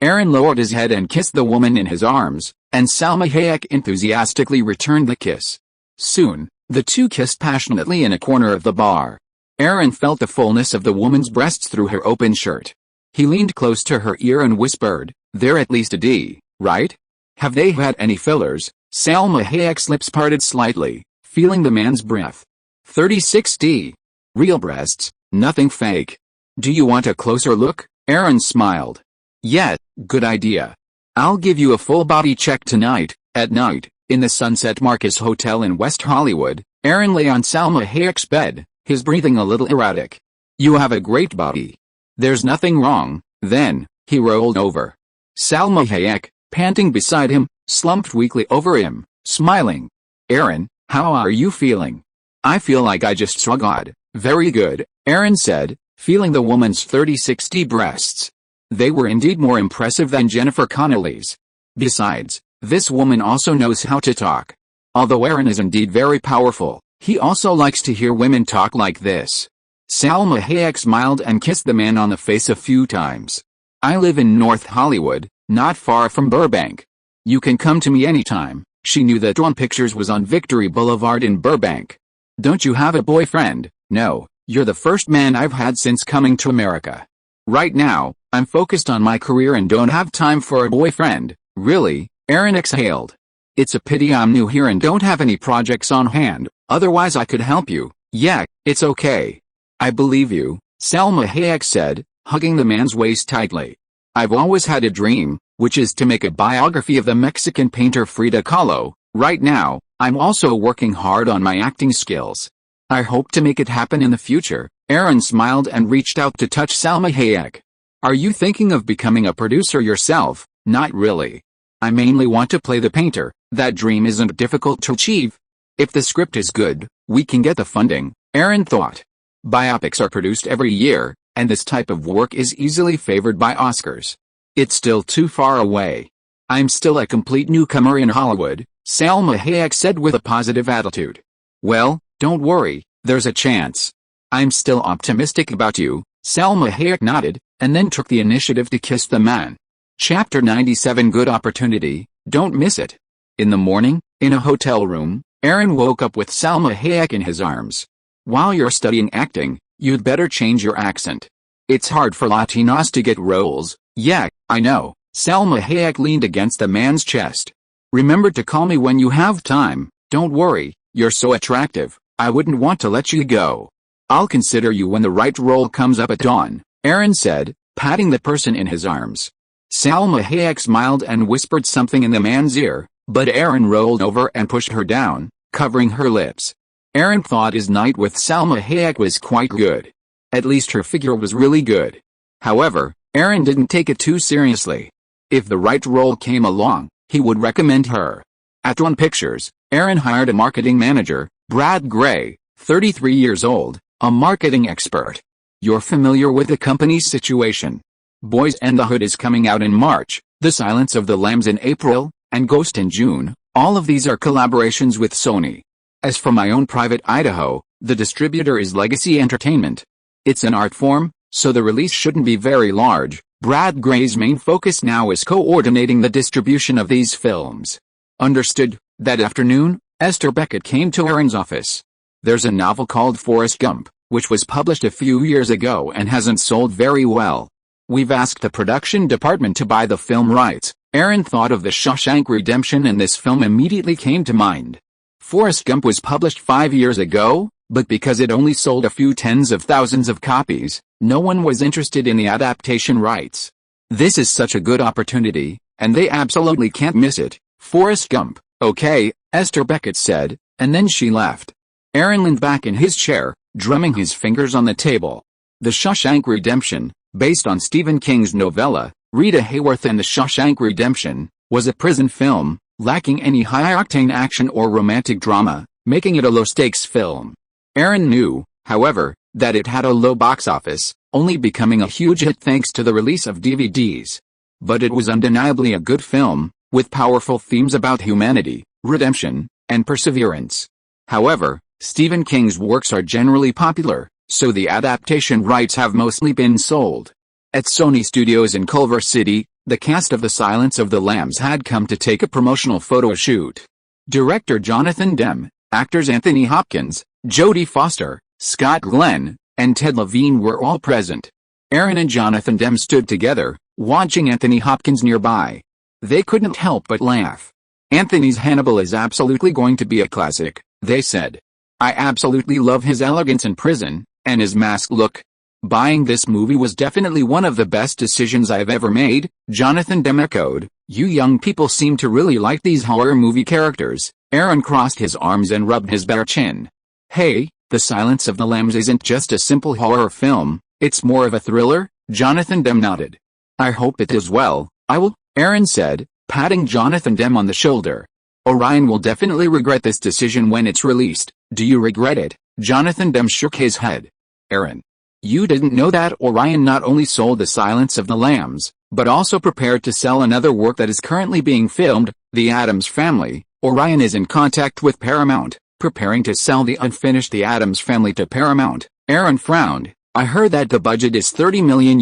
Aaron lowered his head and kissed the woman in his arms, and Salma Hayek enthusiastically returned the kiss. Soon, the two kissed passionately in a corner of the bar. Aaron felt the fullness of the woman's breasts through her open shirt. He leaned close to her ear and whispered, they're at least a D, right? Have they had any fillers? Salma Hayek's lips parted slightly, feeling the man's breath. 36D. Real breasts, nothing fake. Do you want a closer look? Aaron smiled. Yeah, good idea. I'll give you a full body check tonight. At night, in the Sunset Marcus Hotel in West Hollywood, Aaron lay on Salma Hayek's bed, his breathing a little erratic. You have a great body. There's nothing wrong. Then, he rolled over. Salma Hayek, panting beside him, slumped weakly over him, smiling. Aaron, how are you feeling? I feel like I just saw God. Very good, Aaron said, feeling the woman's 36D breasts. They were indeed more impressive than Jennifer Connelly's. Besides, this woman also knows how to talk. Although Aaron is indeed very powerful, he also likes to hear women talk like this. Salma Hayek smiled and kissed the man on the face a few times. I live in North Hollywood, not far from Burbank. You can come to me anytime. She knew that Dawn Pictures was on Victory Boulevard in Burbank. Don't you have a boyfriend? No, you're the first man I've had since coming to America. Right now, I'm focused on my career and don't have time for a boyfriend. Really? Aaron exhaled. It's a pity I'm new here and don't have any projects on hand, otherwise I could help you. Yeah, it's okay. I believe you, Salma Hayek said, hugging the man's waist tightly. I've always had a dream, which is to make a biography of the Mexican painter Frida Kahlo. Right now, I'm also working hard on my acting skills. I hope to make it happen in the future. Aaron smiled and reached out to touch Salma Hayek. Are you thinking of becoming a producer yourself? Not really. I mainly want to play the painter. That dream isn't difficult to achieve. If the script is good, we can get the funding, Aaron thought. Biopics are produced every year, and this type of work is easily favored by Oscars. It's still too far away. I'm still a complete newcomer in Hollywood, Salma Hayek said with a positive attitude. Well, don't worry, there's a chance. I'm still optimistic about you, Salma Hayek nodded, and then took the initiative to kiss the man. Chapter 97 Good Opportunity, don't miss it. In the morning, in a hotel room, Aaron woke up with Salma Hayek in his arms. While you're studying acting, you'd better change your accent. It's hard for Latinos to get roles. Yeah, I know, Salma Hayek leaned against the man's chest. Remember to call me when you have time, don't worry, you're so attractive, I wouldn't want to let you go. I'll consider you when the right role comes up at dawn, Aaron said, patting the person in his arms. Salma Hayek smiled and whispered something in the man's ear, but Aaron rolled over and pushed her down, covering her lips. Aaron thought his night with Salma Hayek was quite good. At least her figure was really good. However, Aaron didn't take it too seriously. If the right role came along, he would recommend her. At Dawn Pictures, Aaron hired a marketing manager, Brad Gray, 33 years old, a marketing expert. You're familiar with the company's situation. Boys and the Hood is coming out in March, The Silence of the Lambs in April, and Ghost in June. All of these are collaborations with Sony. As for my own private Idaho, the distributor is Legacy Entertainment. It's an art form, so the release shouldn't be very large. Brad Gray's main focus now is coordinating the distribution of these films. Understood. That afternoon, Esther Beckett came to Aaron's office. There's a novel called Forrest Gump, which was published a few years ago and hasn't sold very well. We've asked the production department to buy the film rights. Aaron thought of The Shawshank Redemption and this film immediately came to mind. Forrest Gump was published 5 years ago, but because it only sold a few tens of thousands of copies, no one was interested in the adaptation rights. This is such a good opportunity, and they absolutely can't miss it. Forrest Gump, okay, Esther Beckett said, and then she left. Aaron leaned back in his chair, drumming his fingers on the table. The Shawshank Redemption, based on Stephen King's novella, Rita Hayworth and The Shawshank Redemption, was a prison film, lacking any high-octane action or romantic drama, making it a low-stakes film. Aaron knew, however, that it had a low box office, only becoming a huge hit thanks to the release of DVDs. But it was undeniably a good film, with powerful themes about humanity, redemption, and perseverance. However, Stephen King's works are generally popular, so the adaptation rights have mostly been sold. At Sony Studios in Culver City, the cast of The Silence of the Lambs had come to take a promotional photo shoot. Director Jonathan Demme, actors Anthony Hopkins, Jodie Foster, Scott Glenn, and Ted Levine were all present. Aaron and Jonathan Demme stood together, watching Anthony Hopkins nearby. They couldn't help but laugh. Anthony's Hannibal is absolutely going to be a classic, they said. I absolutely love his elegance in prison, and his mask look. Buying this movie was definitely one of the best decisions I've ever made, Jonathan Demme echoed. You young people seem to really like these horror movie characters. Aaron crossed his arms and rubbed his bare chin. Hey, The Silence of the Lambs isn't just a simple horror film, it's more of a thriller, Jonathan Demme nodded. I hope it does well, I will, Aaron said, patting Jonathan Demme on the shoulder. Orion will definitely regret this decision when it's released. Do you regret it? Jonathan Demme shook his head. Aaron. You didn't know that Orion not only sold The Silence of the Lambs, but also prepared to sell another work that is currently being filmed, The Addams Family. Orion is in contact with Paramount, preparing to sell the unfinished The Addams Family to Paramount. Aaron frowned. I heard that the budget is $30 million.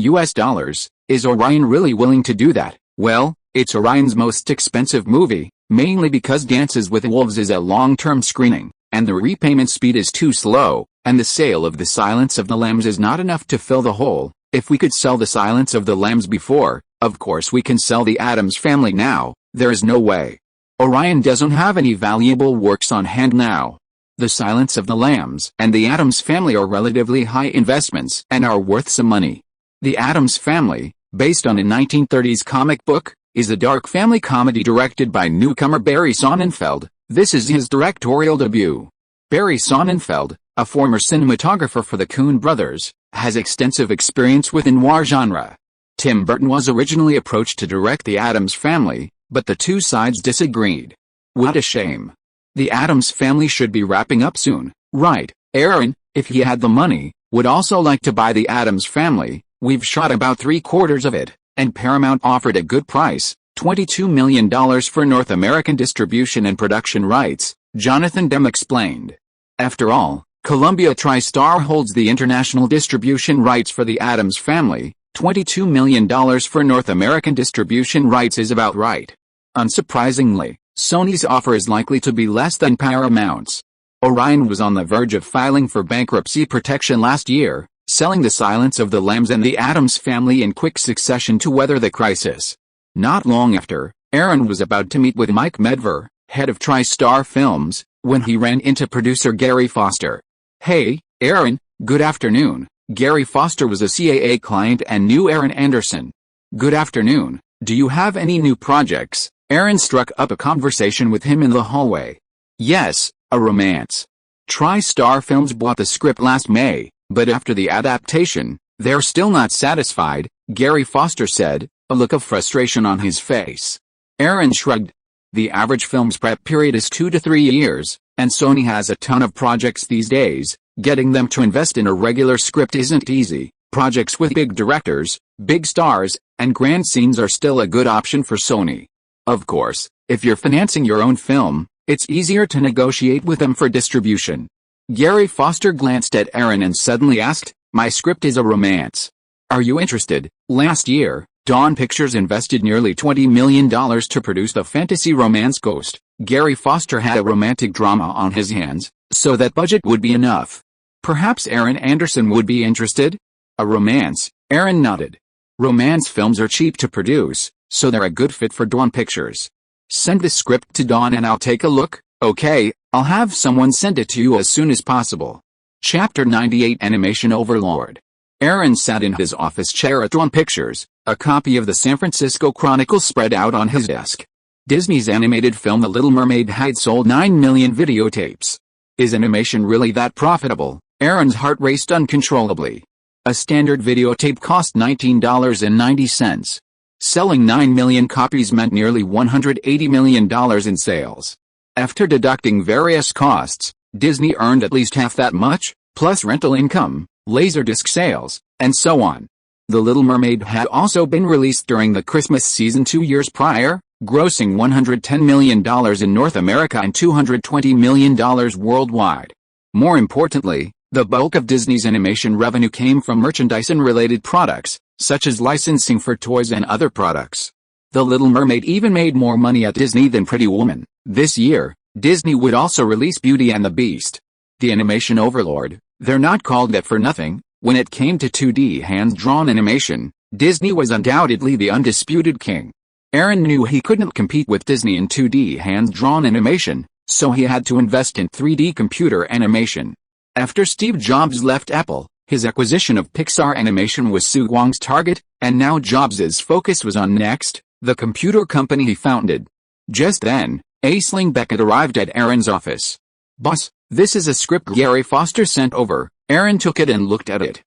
Is Orion really willing to do that? Well, it's Orion's most expensive movie, mainly because Dances with Wolves is a long-term screening, and the repayment speed is too slow, and the sale of The Silence of the Lambs is not enough to fill the hole. If we could sell The Silence of the Lambs before, of course we can sell The Addams Family now. There is no way. Orion doesn't have any valuable works on hand now. The Silence of the Lambs and The Addams Family are relatively high investments and are worth some money. The Addams Family, based on a 1930s comic book, is a dark family comedy directed by newcomer Barry Sonnenfeld. This is his directorial debut. Barry Sonnenfeld, a former cinematographer for the Coen brothers, has extensive experience with noir genre. Tim Burton was originally approached to direct The Addams Family, but the two sides disagreed. What a shame. The Addams Family should be wrapping up soon, right? Aaron, if he had the money, would also like to buy The Addams Family. We've shot about 3/4 of it, and Paramount offered a good price. $22 million for North American distribution and production rights, Jonathan Demme explained. After all, Columbia TriStar holds the international distribution rights for The Addams Family. $22 million for North American distribution rights is about right. Unsurprisingly, Sony's offer is likely to be less than Paramount's. Orion was on the verge of filing for bankruptcy protection last year, selling The Silence of the Lambs and The Addams Family in quick succession to weather the crisis. Not long after, Aaron was about to meet with Mike Medver, head of TriStar Films, when he ran into producer Gary Foster. "Hey, Aaron, good afternoon." Gary Foster was a CAA client and knew Aaron Anderson. "Good afternoon, do you have any new projects?" Aaron struck up a conversation with him in the hallway. "Yes, a romance. TriStar Films bought the script last May, but after the adaptation, they're still not satisfied," Gary Foster said, a look of frustration on his face. Aaron shrugged. "The average film's prep period is 2 to 3 years, and Sony has a ton of projects these days. Getting them to invest in a regular script isn't easy. Projects with big directors, big stars, and grand scenes are still a good option for Sony. Of course, if you're financing your own film, it's easier to negotiate with them for distribution." Gary Foster glanced at Aaron and suddenly asked, "My script is a romance. Are you interested?" Last year, Dawn Pictures invested nearly $20 million to produce the fantasy romance Ghost. Gary Foster had a romantic drama on his hands, so that budget would be enough. Perhaps Aaron Anderson would be interested? A romance, Aaron nodded. Romance films are cheap to produce, so they're a good fit for Dawn Pictures. "Send the script to Dawn and I'll take a look." "Okay, I'll have someone send it to you as soon as possible." Chapter 98 Animation Overlord. Aaron sat in his office chair at Dawn Pictures, a copy of the San Francisco Chronicle spread out on his desk. Disney's animated film The Little Mermaid had sold 9 million videotapes. Is animation really that profitable? Aaron's heart raced uncontrollably. A standard videotape cost $19.90. Selling 9 million copies meant nearly $180 million in sales. After deducting various costs, Disney earned at least half that much, plus rental income, laserdisc sales, and so on. The Little Mermaid had also been released during the Christmas season 2 years prior, grossing $110 million in North America and $220 million worldwide. More importantly, the bulk of Disney's animation revenue came from merchandise and related products, such as licensing for toys and other products. The Little Mermaid even made more money at Disney than Pretty Woman. This year, Disney would also release Beauty and the Beast. The animation overlord, they're not called that for nothing. When it came to 2D hand-drawn animation, Disney was undoubtedly the undisputed king. Aaron knew he couldn't compete with Disney in 2D hand-drawn animation, so he had to invest in 3D computer animation. After Steve Jobs left Apple, his acquisition of Pixar Animation was Sue Guang's target, and now Jobs' focus was on Next, the computer company he founded. Just then, Aisling Beckett arrived at Aaron's office. "Boss, this is a script Gary Foster sent over." Aaron took it and looked at it.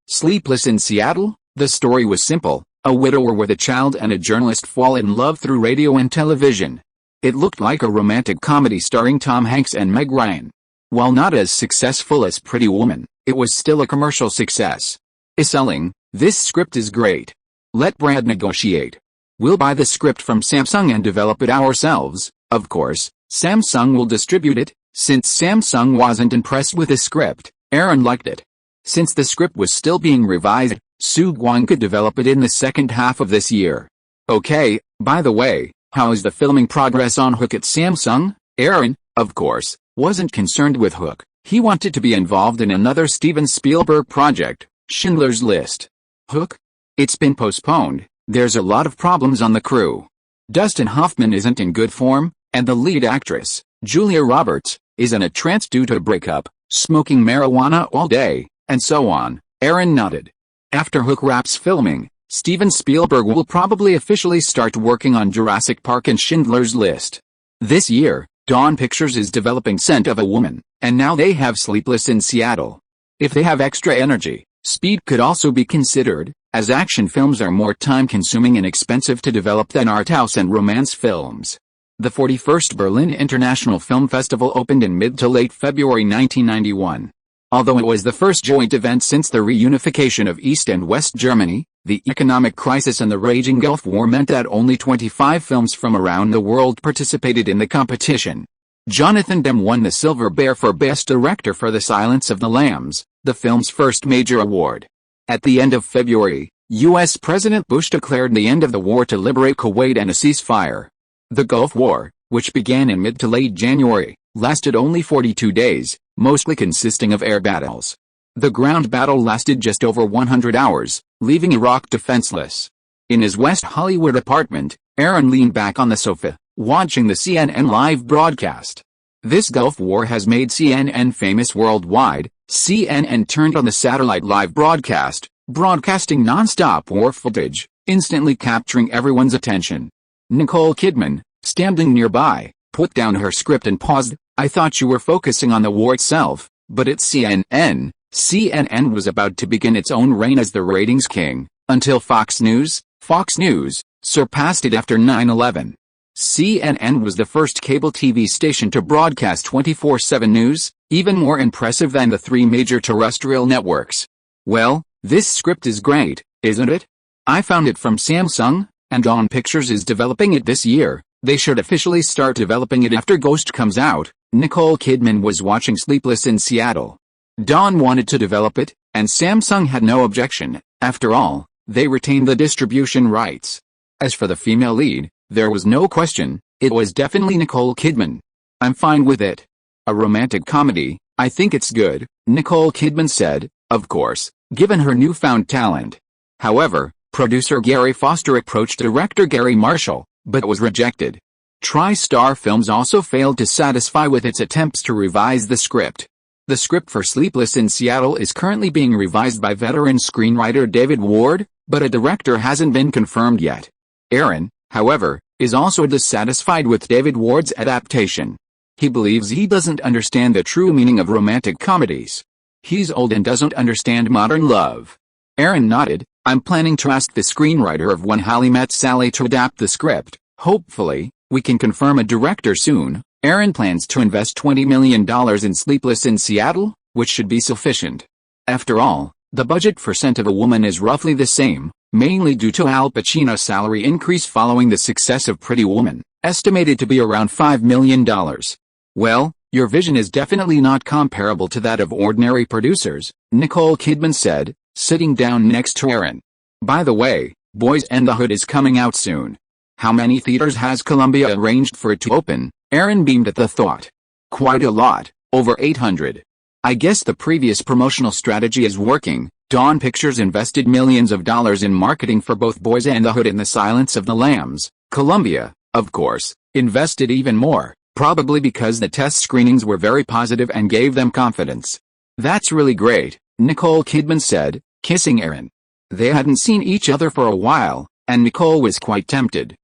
Sleepless in Seattle? The story was simple. A widower with a child and a journalist fall in love through radio and television. It looked like a romantic comedy starring Tom Hanks and Meg Ryan. While not as successful as Pretty Woman, it was still a commercial success. Selling, "This script is great. Let Brad negotiate. We'll buy the script from Samsung and develop it ourselves. Of course, Samsung will distribute it." Since Samsung wasn't impressed with the script, Aaron liked it. Since the script was still being revised, Sue Guang could develop it in the second half of this year. "Okay, by the way, how is the filming progress on Hook at Samsung?" Aaron, of course, wasn't concerned with Hook. He wanted to be involved in another Steven Spielberg project, Schindler's List. "Hook? It's been postponed. There's a lot of problems on the crew. Dustin Hoffman isn't in good form, and the lead actress, Julia Roberts, is in a trance due to a breakup, smoking marijuana all day, and so on." Aaron nodded. After Hook wraps filming, Steven Spielberg will probably officially start working on Jurassic Park and Schindler's List. This year, Dawn Pictures is developing Scent of a Woman, and now they have Sleepless in Seattle. If they have extra energy, speed could also be considered, as action films are more time-consuming and expensive to develop than art house and romance films. The 41st Berlin International Film Festival opened in mid to late February 1991. Although it was the first joint event since the reunification of East and West Germany, The economic crisis and the raging Gulf War meant that only 25 films from around the world participated in the competition. Jonathan Demme won the Silver Bear for Best Director for The Silence of the Lambs, the film's first major award. At the end of February, U.S. President Bush declared the end of the war to liberate Kuwait and a ceasefire. The Gulf War, which began in mid to late January, lasted only 42 days, mostly consisting of air battles. The ground battle lasted just over 100 hours, leaving Iraq defenseless. In his West Hollywood apartment, Aaron leaned back on the sofa, watching the CNN live broadcast. This Gulf War has made CNN famous worldwide. CNN turned on the satellite live broadcast, broadcasting non-stop war footage, instantly capturing everyone's attention. Nicole Kidman, standing nearby, put down her script and paused. "I thought you were focusing on the war itself, but it's CNN." CNN was about to begin its own reign as the ratings king, until Fox News surpassed it after 9/11. CNN was the first cable TV station to broadcast 24/7 news, even more impressive than the three major terrestrial networks. "Well, this script is great, isn't it? I found it from Samsung, and Dawn Pictures is developing it this year. They should officially start developing it after Ghost comes out." Nicole Kidman was watching Sleepless in Seattle. Dawn wanted to develop it, and Samsung had no objection. After all, they retained the distribution rights. As for the female lead, there was no question, it was definitely Nicole Kidman. "I'm fine with it. A romantic comedy, I think it's good," Nicole Kidman said, of course, given her newfound talent. However, producer Gary Foster approached director Gary Marshall, but was rejected. TriStar Films also failed to satisfy with its attempts to revise the script. The script for Sleepless in Seattle is currently being revised by veteran screenwriter David Ward, but a director hasn't been confirmed yet. Aaron, however, is also dissatisfied with David Ward's adaptation. He believes he doesn't understand the true meaning of romantic comedies. He's old and doesn't understand modern love. Aaron nodded, "I'm planning to ask the screenwriter of When Harry Met Sally to adapt the script. Hopefully, we can confirm a director soon." Aaron plans to invest $20 million in Sleepless in Seattle, which should be sufficient. After all, the budget for Scent of a Woman is roughly the same, mainly due to Al Pacino's salary increase following the success of Pretty Woman, estimated to be around $5 million. "Well, your vision is definitely not comparable to that of ordinary producers," Nicole Kidman said, sitting down next to Aaron. "By the way, Boys and the Hood is coming out soon. How many theaters has Columbia arranged for it to open?" Aaron beamed at the thought. "Quite a lot, over 800. I guess the previous promotional strategy is working." Dawn Pictures invested millions of dollars in marketing for both Boys and the Hood and The Silence of the Lambs. Columbia, of course, invested even more, probably because the test screenings were very positive and gave them confidence. "That's really great," Nicole Kidman said, kissing Aaron. They hadn't seen each other for a while, and Nicole was quite tempted.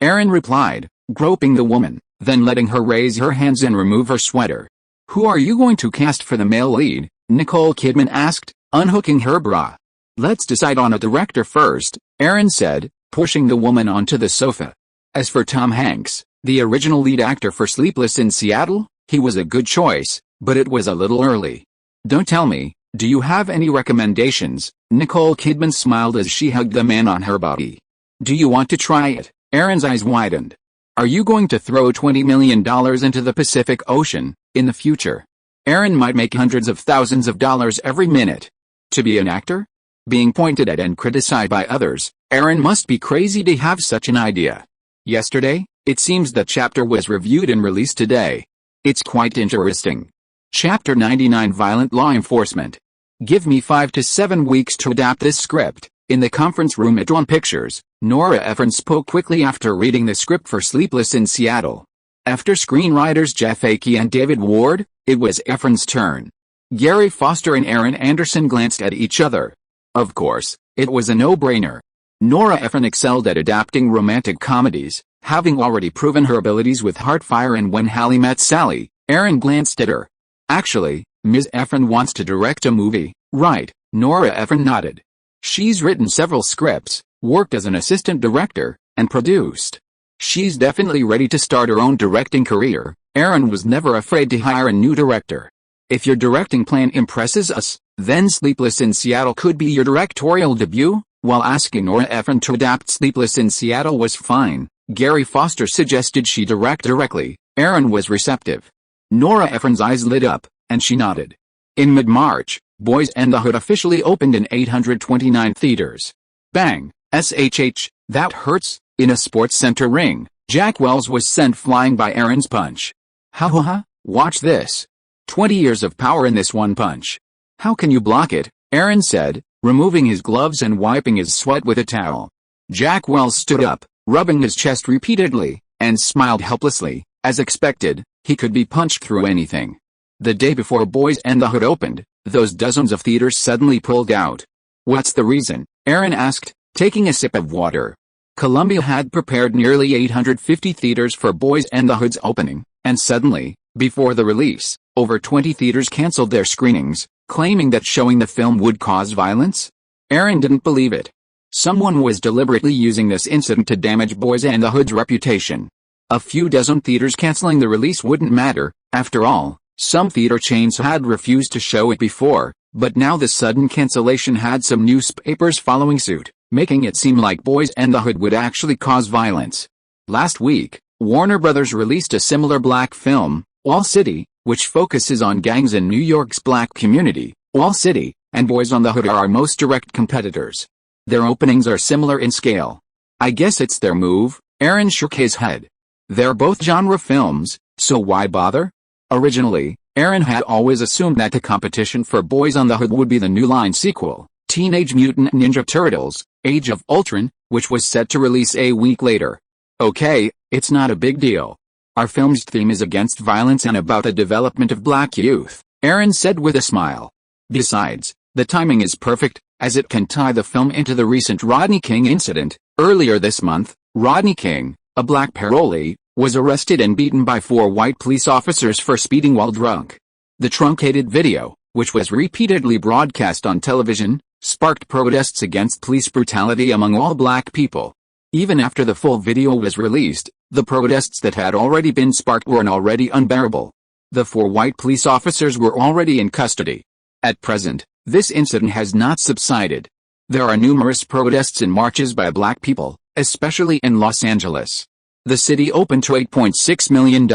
Aaron replied, groping the woman, then letting her raise her hands and remove her sweater. "Who are you going to cast for the male lead?" Nicole Kidman asked, unhooking her bra. "Let's decide on a director first," Aaron said, pushing the woman onto the sofa. As for Tom Hanks, the original lead actor for Sleepless in Seattle, he was a good choice, but it was a little early. "Don't tell me, do you have any recommendations?" Nicole Kidman smiled as she hugged the man on her body. "Do you want to try it?" Aaron's eyes widened. "Are you going to throw $20 million into the Pacific Ocean, in the future? Aaron might make hundreds of thousands of dollars every minute. To be an actor? Being pointed at and criticized by others, Aaron must be crazy to have such an idea." Yesterday, it seems the chapter was reviewed and released today. It's quite interesting. Chapter 99 Violent Law Enforcement. "Give me 5 to 7 weeks to adapt this script." In the conference room at Dawn Pictures, Nora Ephron spoke quickly after reading the script for Sleepless in Seattle. After screenwriters Jeff Akey and David Ward, it was Ephron's turn. Gary Foster and Aaron Anderson glanced at each other. Of course, it was a no-brainer. Nora Ephron excelled at adapting romantic comedies, having already proven her abilities with Heartfire and When Harry Met Sally. Aaron glanced at her. "Actually, Ms. Ephron wants to direct a movie, right?" Nora Ephron nodded. "She's written several scripts, worked as an assistant director, and produced. She's definitely ready to start her own directing career." Aaron was never afraid to hire a new director. "If your directing plan impresses us, then Sleepless in Seattle could be your directorial debut," While asking Nora Ephron to adapt Sleepless in Seattle was fine, Gary Foster suggested she direct directly. Aaron was receptive. Nora Ephron's eyes lit up, and she nodded. In mid-March, Boys and the Hood officially opened in 829 theaters. Bang! SHH, that hurts. In a Sports Center ring, Jack Wells was sent flying by Aaron's punch. Ha ha ha, watch this. 20 years of power in this one punch. How can you block it? Aaron said, removing his gloves and wiping his sweat with a towel. Jack Wells stood up, rubbing his chest repeatedly, and smiled helplessly. As expected, he could be punched through anything. The day before Boys and the Hood opened, those dozens of theaters suddenly pulled out. What's the reason? Aaron asked, taking a sip of water. Columbia had prepared nearly 850 theaters for Boys and the Hood's opening, and suddenly, before the release, over 20 theaters canceled their screenings, claiming that showing the film would cause violence. Aaron didn't believe it. Someone was deliberately using this incident to damage Boys and the Hood's reputation. A few dozen theaters canceling the release wouldn't matter. After all, some theater chains had refused to show it before, but now the sudden cancellation had some newspapers following suit, making it seem like Boys and the Hood would actually cause violence. Last week, Warner Brothers released a similar black film, Wall City, which focuses on gangs in New York's black community. Wall City and Boys on the Hood are our most direct competitors. Their openings are similar in scale. I guess it's their move. Aaron shook his head. They're both genre films, so why bother? Originally, Aaron had always assumed that the competition for Boys on the Hood would be the New Line sequel, Teenage Mutant Ninja Turtles, Age of Ultron, which was set to release a week later. Okay, it's not a big deal. Our film's theme is against violence and about the development of black youth, Aaron said with a smile. Besides, the timing is perfect, as it can tie the film into the recent Rodney King incident. Earlier this month, Rodney King, a black parolee, was arrested and beaten by 4 white police officers for speeding while drunk. The truncated video, which was repeatedly broadcast on television, sparked protests against police brutality among all black people. Even after the full video was released, the protests that had already been sparked were already unbearable. The 4 white police officers were already in custody. At present, this incident has not subsided. There are numerous protests and marches by black people, especially in Los Angeles. The city opened to $8.6 million.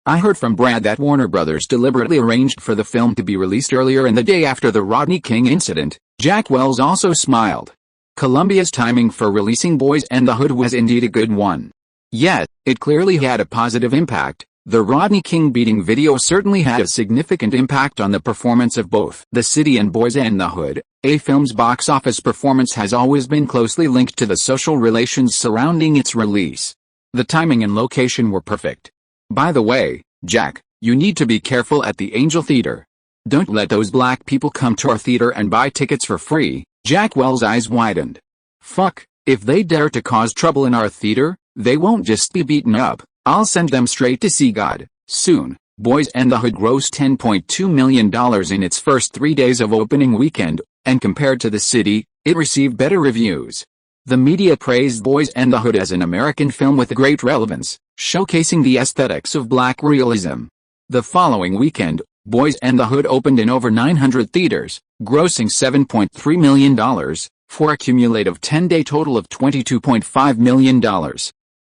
I heard from Brad that Warner Brothers deliberately arranged for the film to be released earlier in the day after the Rodney King incident. Jack Wells also smiled. Columbia's timing for releasing Boys and the Hood was indeed a good one. Yet, it clearly had a positive impact. The Rodney King beating video certainly had a significant impact on the performance of both the city and Boys and the Hood. A film's box office performance has always been closely linked to the social relations surrounding its release. The timing and location were perfect. By the way, Jack, you need to be careful at the Angel Theater. Don't let those black people come to our theater and buy tickets for free. Jack Wells' eyes widened. Fuck, if they dare to cause trouble in our theater, they won't just be beaten up. I'll send them straight to see God. Soon, Boys and the Hood grossed $10.2 million in its first 3 days of opening weekend, and compared to the city, it received better reviews. The media praised Boys and the Hood as an American film with great relevance, showcasing the aesthetics of black realism. The following weekend, Boys and the Hood opened in over 900 theaters, grossing $7.3 million, for a cumulative 10-day total of $22.5 million.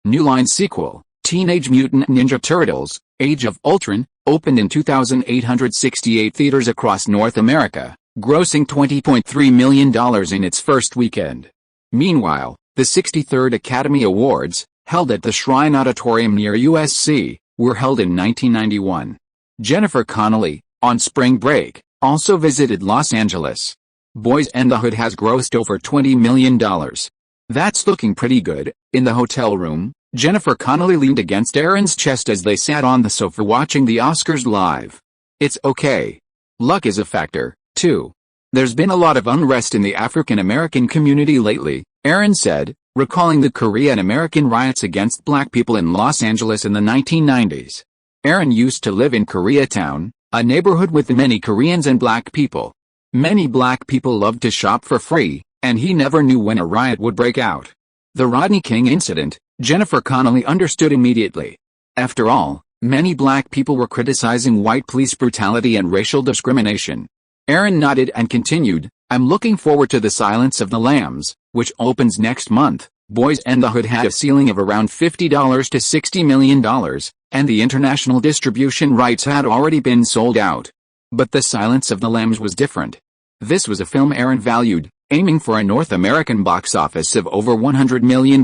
New Line sequel, Teenage Mutant Ninja Turtles, Age of Ultron, opened in 2,868 theaters across North America, grossing $20.3 million in its first weekend. Meanwhile, the 63rd Academy Awards, held at the Shrine Auditorium near USC, were held in 1991. Jennifer Connelly, on spring break, also visited Los Angeles. Boys and the Hood has grossed over $20 million. That's looking pretty good. In the hotel room, Jennifer Connelly leaned against Aaron's chest as they sat on the sofa watching the Oscars live. It's okay. Luck is a factor, too. There's been a lot of unrest in the African American community lately, Aaron said, recalling the Korean American riots against black people in Los Angeles in the 1990s. Aaron used to live in Koreatown, a neighborhood with many Koreans and black people. Many black people loved to shop for free, and he never knew when a riot would break out. The Rodney King incident, Jennifer Connelly understood immediately. After all, many black people were criticizing white police brutality and racial discrimination. Aaron nodded and continued, I'm looking forward to The Silence of the Lambs, which opens next month. Boys and the Hood had a ceiling of around $50 to $60 million, and the international distribution rights had already been sold out. But The Silence of the Lambs was different. This was a film Aaron valued, aiming for a North American box office of over $100 million.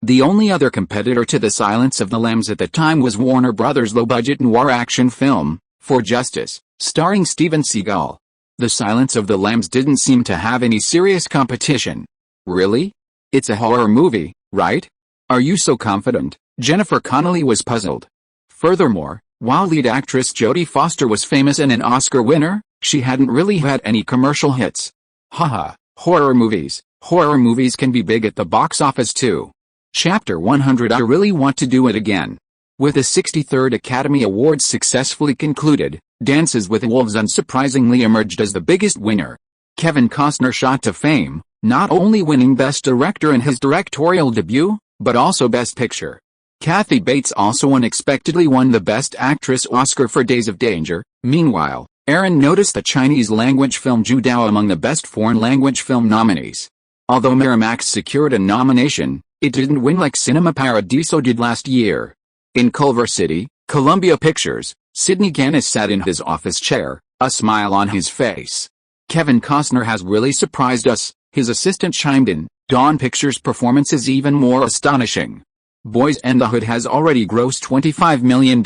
The only other competitor to The Silence of the Lambs at the time was Warner Brothers' low-budget noir action film, For Justice, starring Steven Seagal. The Silence of the Lambs didn't seem to have any serious competition. Really? It's a horror movie, right? Are you so confident? Jennifer Connelly was puzzled. Furthermore, while lead actress Jodie Foster was famous and an Oscar winner, she hadn't really had any commercial hits. Haha, horror movies. Horror movies can be big at the box office too. Chapter 100. I really want to do it again. With the 63rd Academy Awards successfully concluded, Dances with Wolves unsurprisingly emerged as the biggest winner. Kevin Costner shot to fame, not only winning Best Director in his directorial debut, but also Best Picture. Kathy Bates also unexpectedly won the Best Actress Oscar for Days of Danger. Meanwhile, Aaron noticed the Chinese-language film Ju Dao among the Best Foreign Language Film nominees. Although Miramax secured a nomination, it didn't win like Cinema Paradiso did last year. In Culver City, Columbia Pictures, Sidney Gannis sat in his office chair, a smile on his face. Kevin Costner has really surprised us, his assistant chimed in. Dawn Pictures' performance is even more astonishing. Boys and the Hood has already grossed $25 million.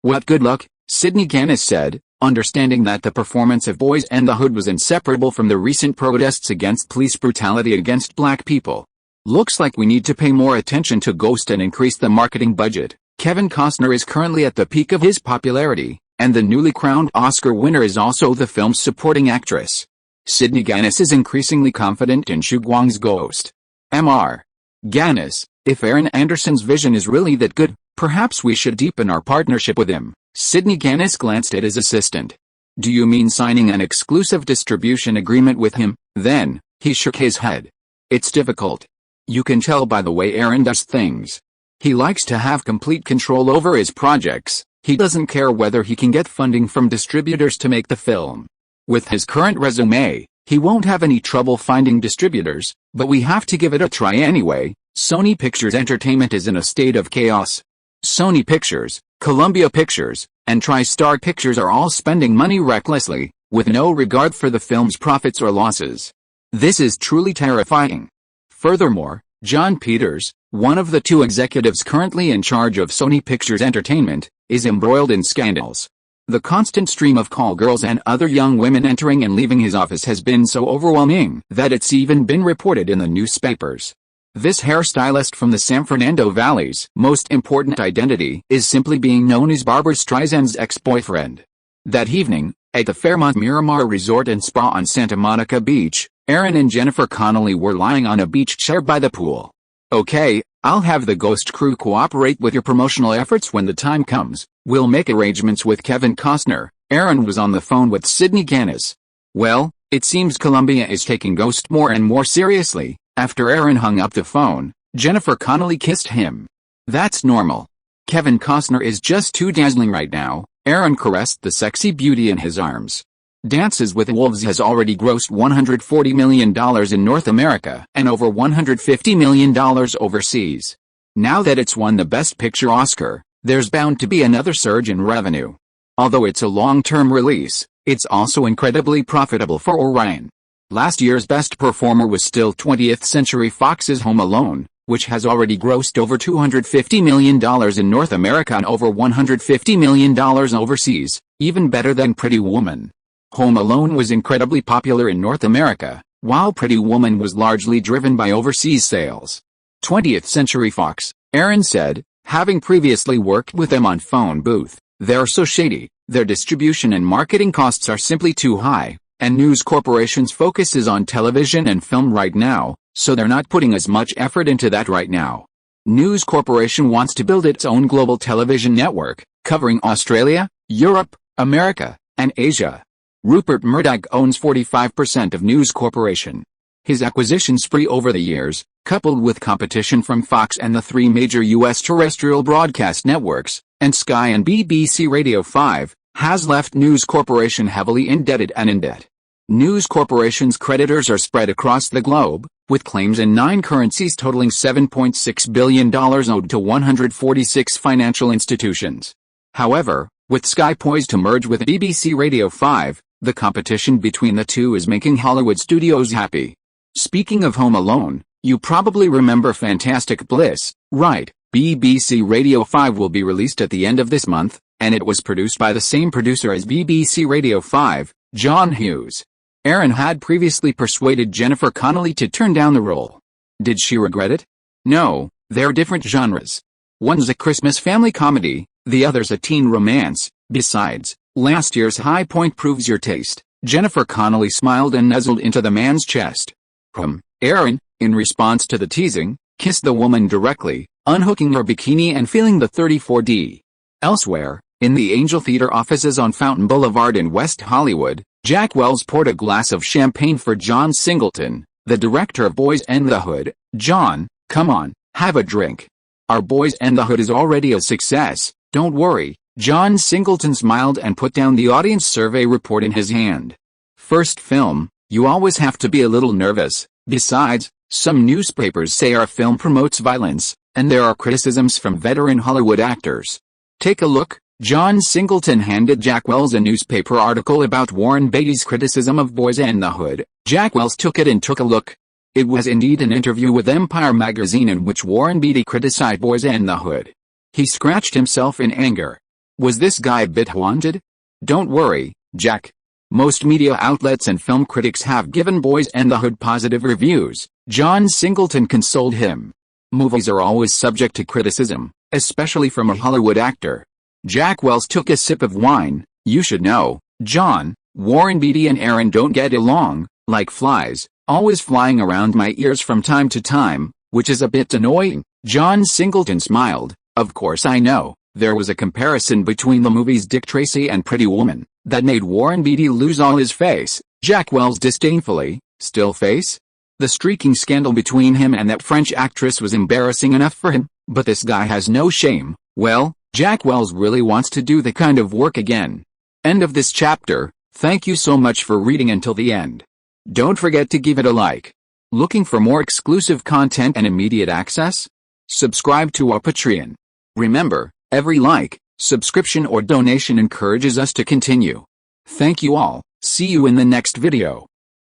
What good luck, Sidney Gannis said, understanding that the performance of Boys and the Hood was inseparable from the recent protests against police brutality against black people. Looks like we need to pay more attention to Ghost and increase the marketing budget. Kevin Costner is currently at the peak of his popularity, and the newly crowned Oscar winner is also the film's supporting actress. Sidney Gannis is increasingly confident in Xu Guang's Ghost. Mr. Gannis, if Aaron Anderson's vision is really that good, perhaps we should deepen our partnership with him. Sidney Gannis glanced at his assistant. Do you mean signing an exclusive distribution agreement with him? Then, he shook his head. It's difficult. You can tell by the way Aaron does things. He likes to have complete control over his projects. He doesn't care whether he can get funding from distributors to make the film. With his current resume, he won't have any trouble finding distributors, but we have to give it a try anyway. Sony Pictures Entertainment is in a state of chaos. Sony Pictures, Columbia Pictures, and TriStar Pictures are all spending money recklessly, with no regard for the film's profits or losses. This is truly terrifying. Furthermore, John Peters, one of the two executives currently in charge of Sony Pictures Entertainment, is embroiled in scandals. The constant stream of call girls and other young women entering and leaving his office has been so overwhelming that it's even been reported in the newspapers. This hairstylist from the San Fernando Valley's most important identity is simply being known as Barbra Streisand's ex-boyfriend. That evening, at the Fairmont Miramar Resort and Spa on Santa Monica Beach, Aaron and Jennifer Connelly were lying on a beach chair by the pool. Okay, I'll have the Ghost crew cooperate with your promotional efforts when the time comes. We'll make arrangements with Kevin Costner. Aaron was on the phone with Sidney Gannis. Well, it seems Columbia is taking Ghost more and more seriously. After Aaron hung up the phone, Jennifer Connelly kissed him. That's normal. Kevin Costner is just too dazzling right now. Aaron caressed the sexy beauty in his arms. Dances with Wolves has already grossed $140 million in North America and over $150 million overseas. Now that it's won the Best Picture Oscar, there's bound to be another surge in revenue. Although it's a long-term release, it's also incredibly profitable for Orion. Last year's best performer was still 20th Century Fox's Home Alone, which has already grossed over $250 million in North America and over $150 million overseas, even better than Pretty Woman. Home Alone was incredibly popular in North America, while Pretty Woman was largely driven by overseas sales. 20th Century Fox, Aaron said, having previously worked with them on Phone Booth, they're so shady, their distribution and marketing costs are simply too high, and News Corporation's focus is on television and film right now, so they're not putting as much effort into that right now. News Corporation wants to build its own global television network, covering Australia, Europe, America, and Asia. Rupert Murdoch owns 45% of News Corporation. His acquisition spree over the years, coupled with competition from Fox and the three major U.S. terrestrial broadcast networks, and Sky and BBC Radio 5, has left News Corporation heavily indebted and in debt. News Corporation's creditors are spread across the globe, with claims in 9 currencies totaling $7.6 billion owed to 146 financial institutions. However, with Sky poised to merge with BBC Radio 5, the competition between the two is making Hollywood studios happy. Speaking of Home Alone, you probably remember Fantastic Bliss, right? BBC Radio 5 will be released at the end of this month, and it was produced by the same producer as BBC Radio 5, John Hughes. Aaron had previously persuaded Jennifer Connelly to turn down the role. Did she regret it? No, they're different genres. One's a Christmas family comedy, the other's a teen romance. Besides, last year's high point proves your taste. Jennifer Connelly smiled and nuzzled into the man's chest. Aaron, in response to the teasing, kissed the woman directly, unhooking her bikini and feeling the 34D. Elsewhere, in the Angel Theater offices on Fountain Boulevard in West Hollywood, Jack Wells poured a glass of champagne for John Singleton, the director of Boys and the Hood. John, come on, have a drink. Our Boys and the Hood is already a success, don't worry. John Singleton smiled and put down the audience survey report in his hand. First film, you always have to be a little nervous. Besides, some newspapers say our film promotes violence, and there are criticisms from veteran Hollywood actors. Take a look. John Singleton handed Jack Wells a newspaper article about Warren Beatty's criticism of Boys and the Hood. Jack Wells took it and took a look. It was indeed an interview with Empire magazine in which Warren Beatty criticized Boys and the Hood. He scratched himself in anger. Was this guy a bit haunted? Don't worry, Jack. Most media outlets and film critics have given Boys and the Hood positive reviews. John Singleton consoled him. Movies are always subject to criticism, especially from a Hollywood actor. Jack Wells took a sip of wine. You should know, John, Warren Beatty and Aaron don't get along, like flies, always flying around my ears from time to time, which is a bit annoying. John Singleton smiled. Of course I know. There was a comparison between the movies Dick Tracy and Pretty Woman that made Warren Beatty lose all his face. Jack Wells disdainfully, still face? The streaking scandal between him and that French actress was embarrassing enough for him, but this guy has no shame. Well, Jack Wells really wants to do the kind of work again. End of this chapter. Thank you so much for reading until the end. Don't forget to give it a like. Looking for more exclusive content and immediate access? Subscribe to our Patreon. Remember, every like, subscription or donation encourages us to continue. Thank you all. See you in the next video.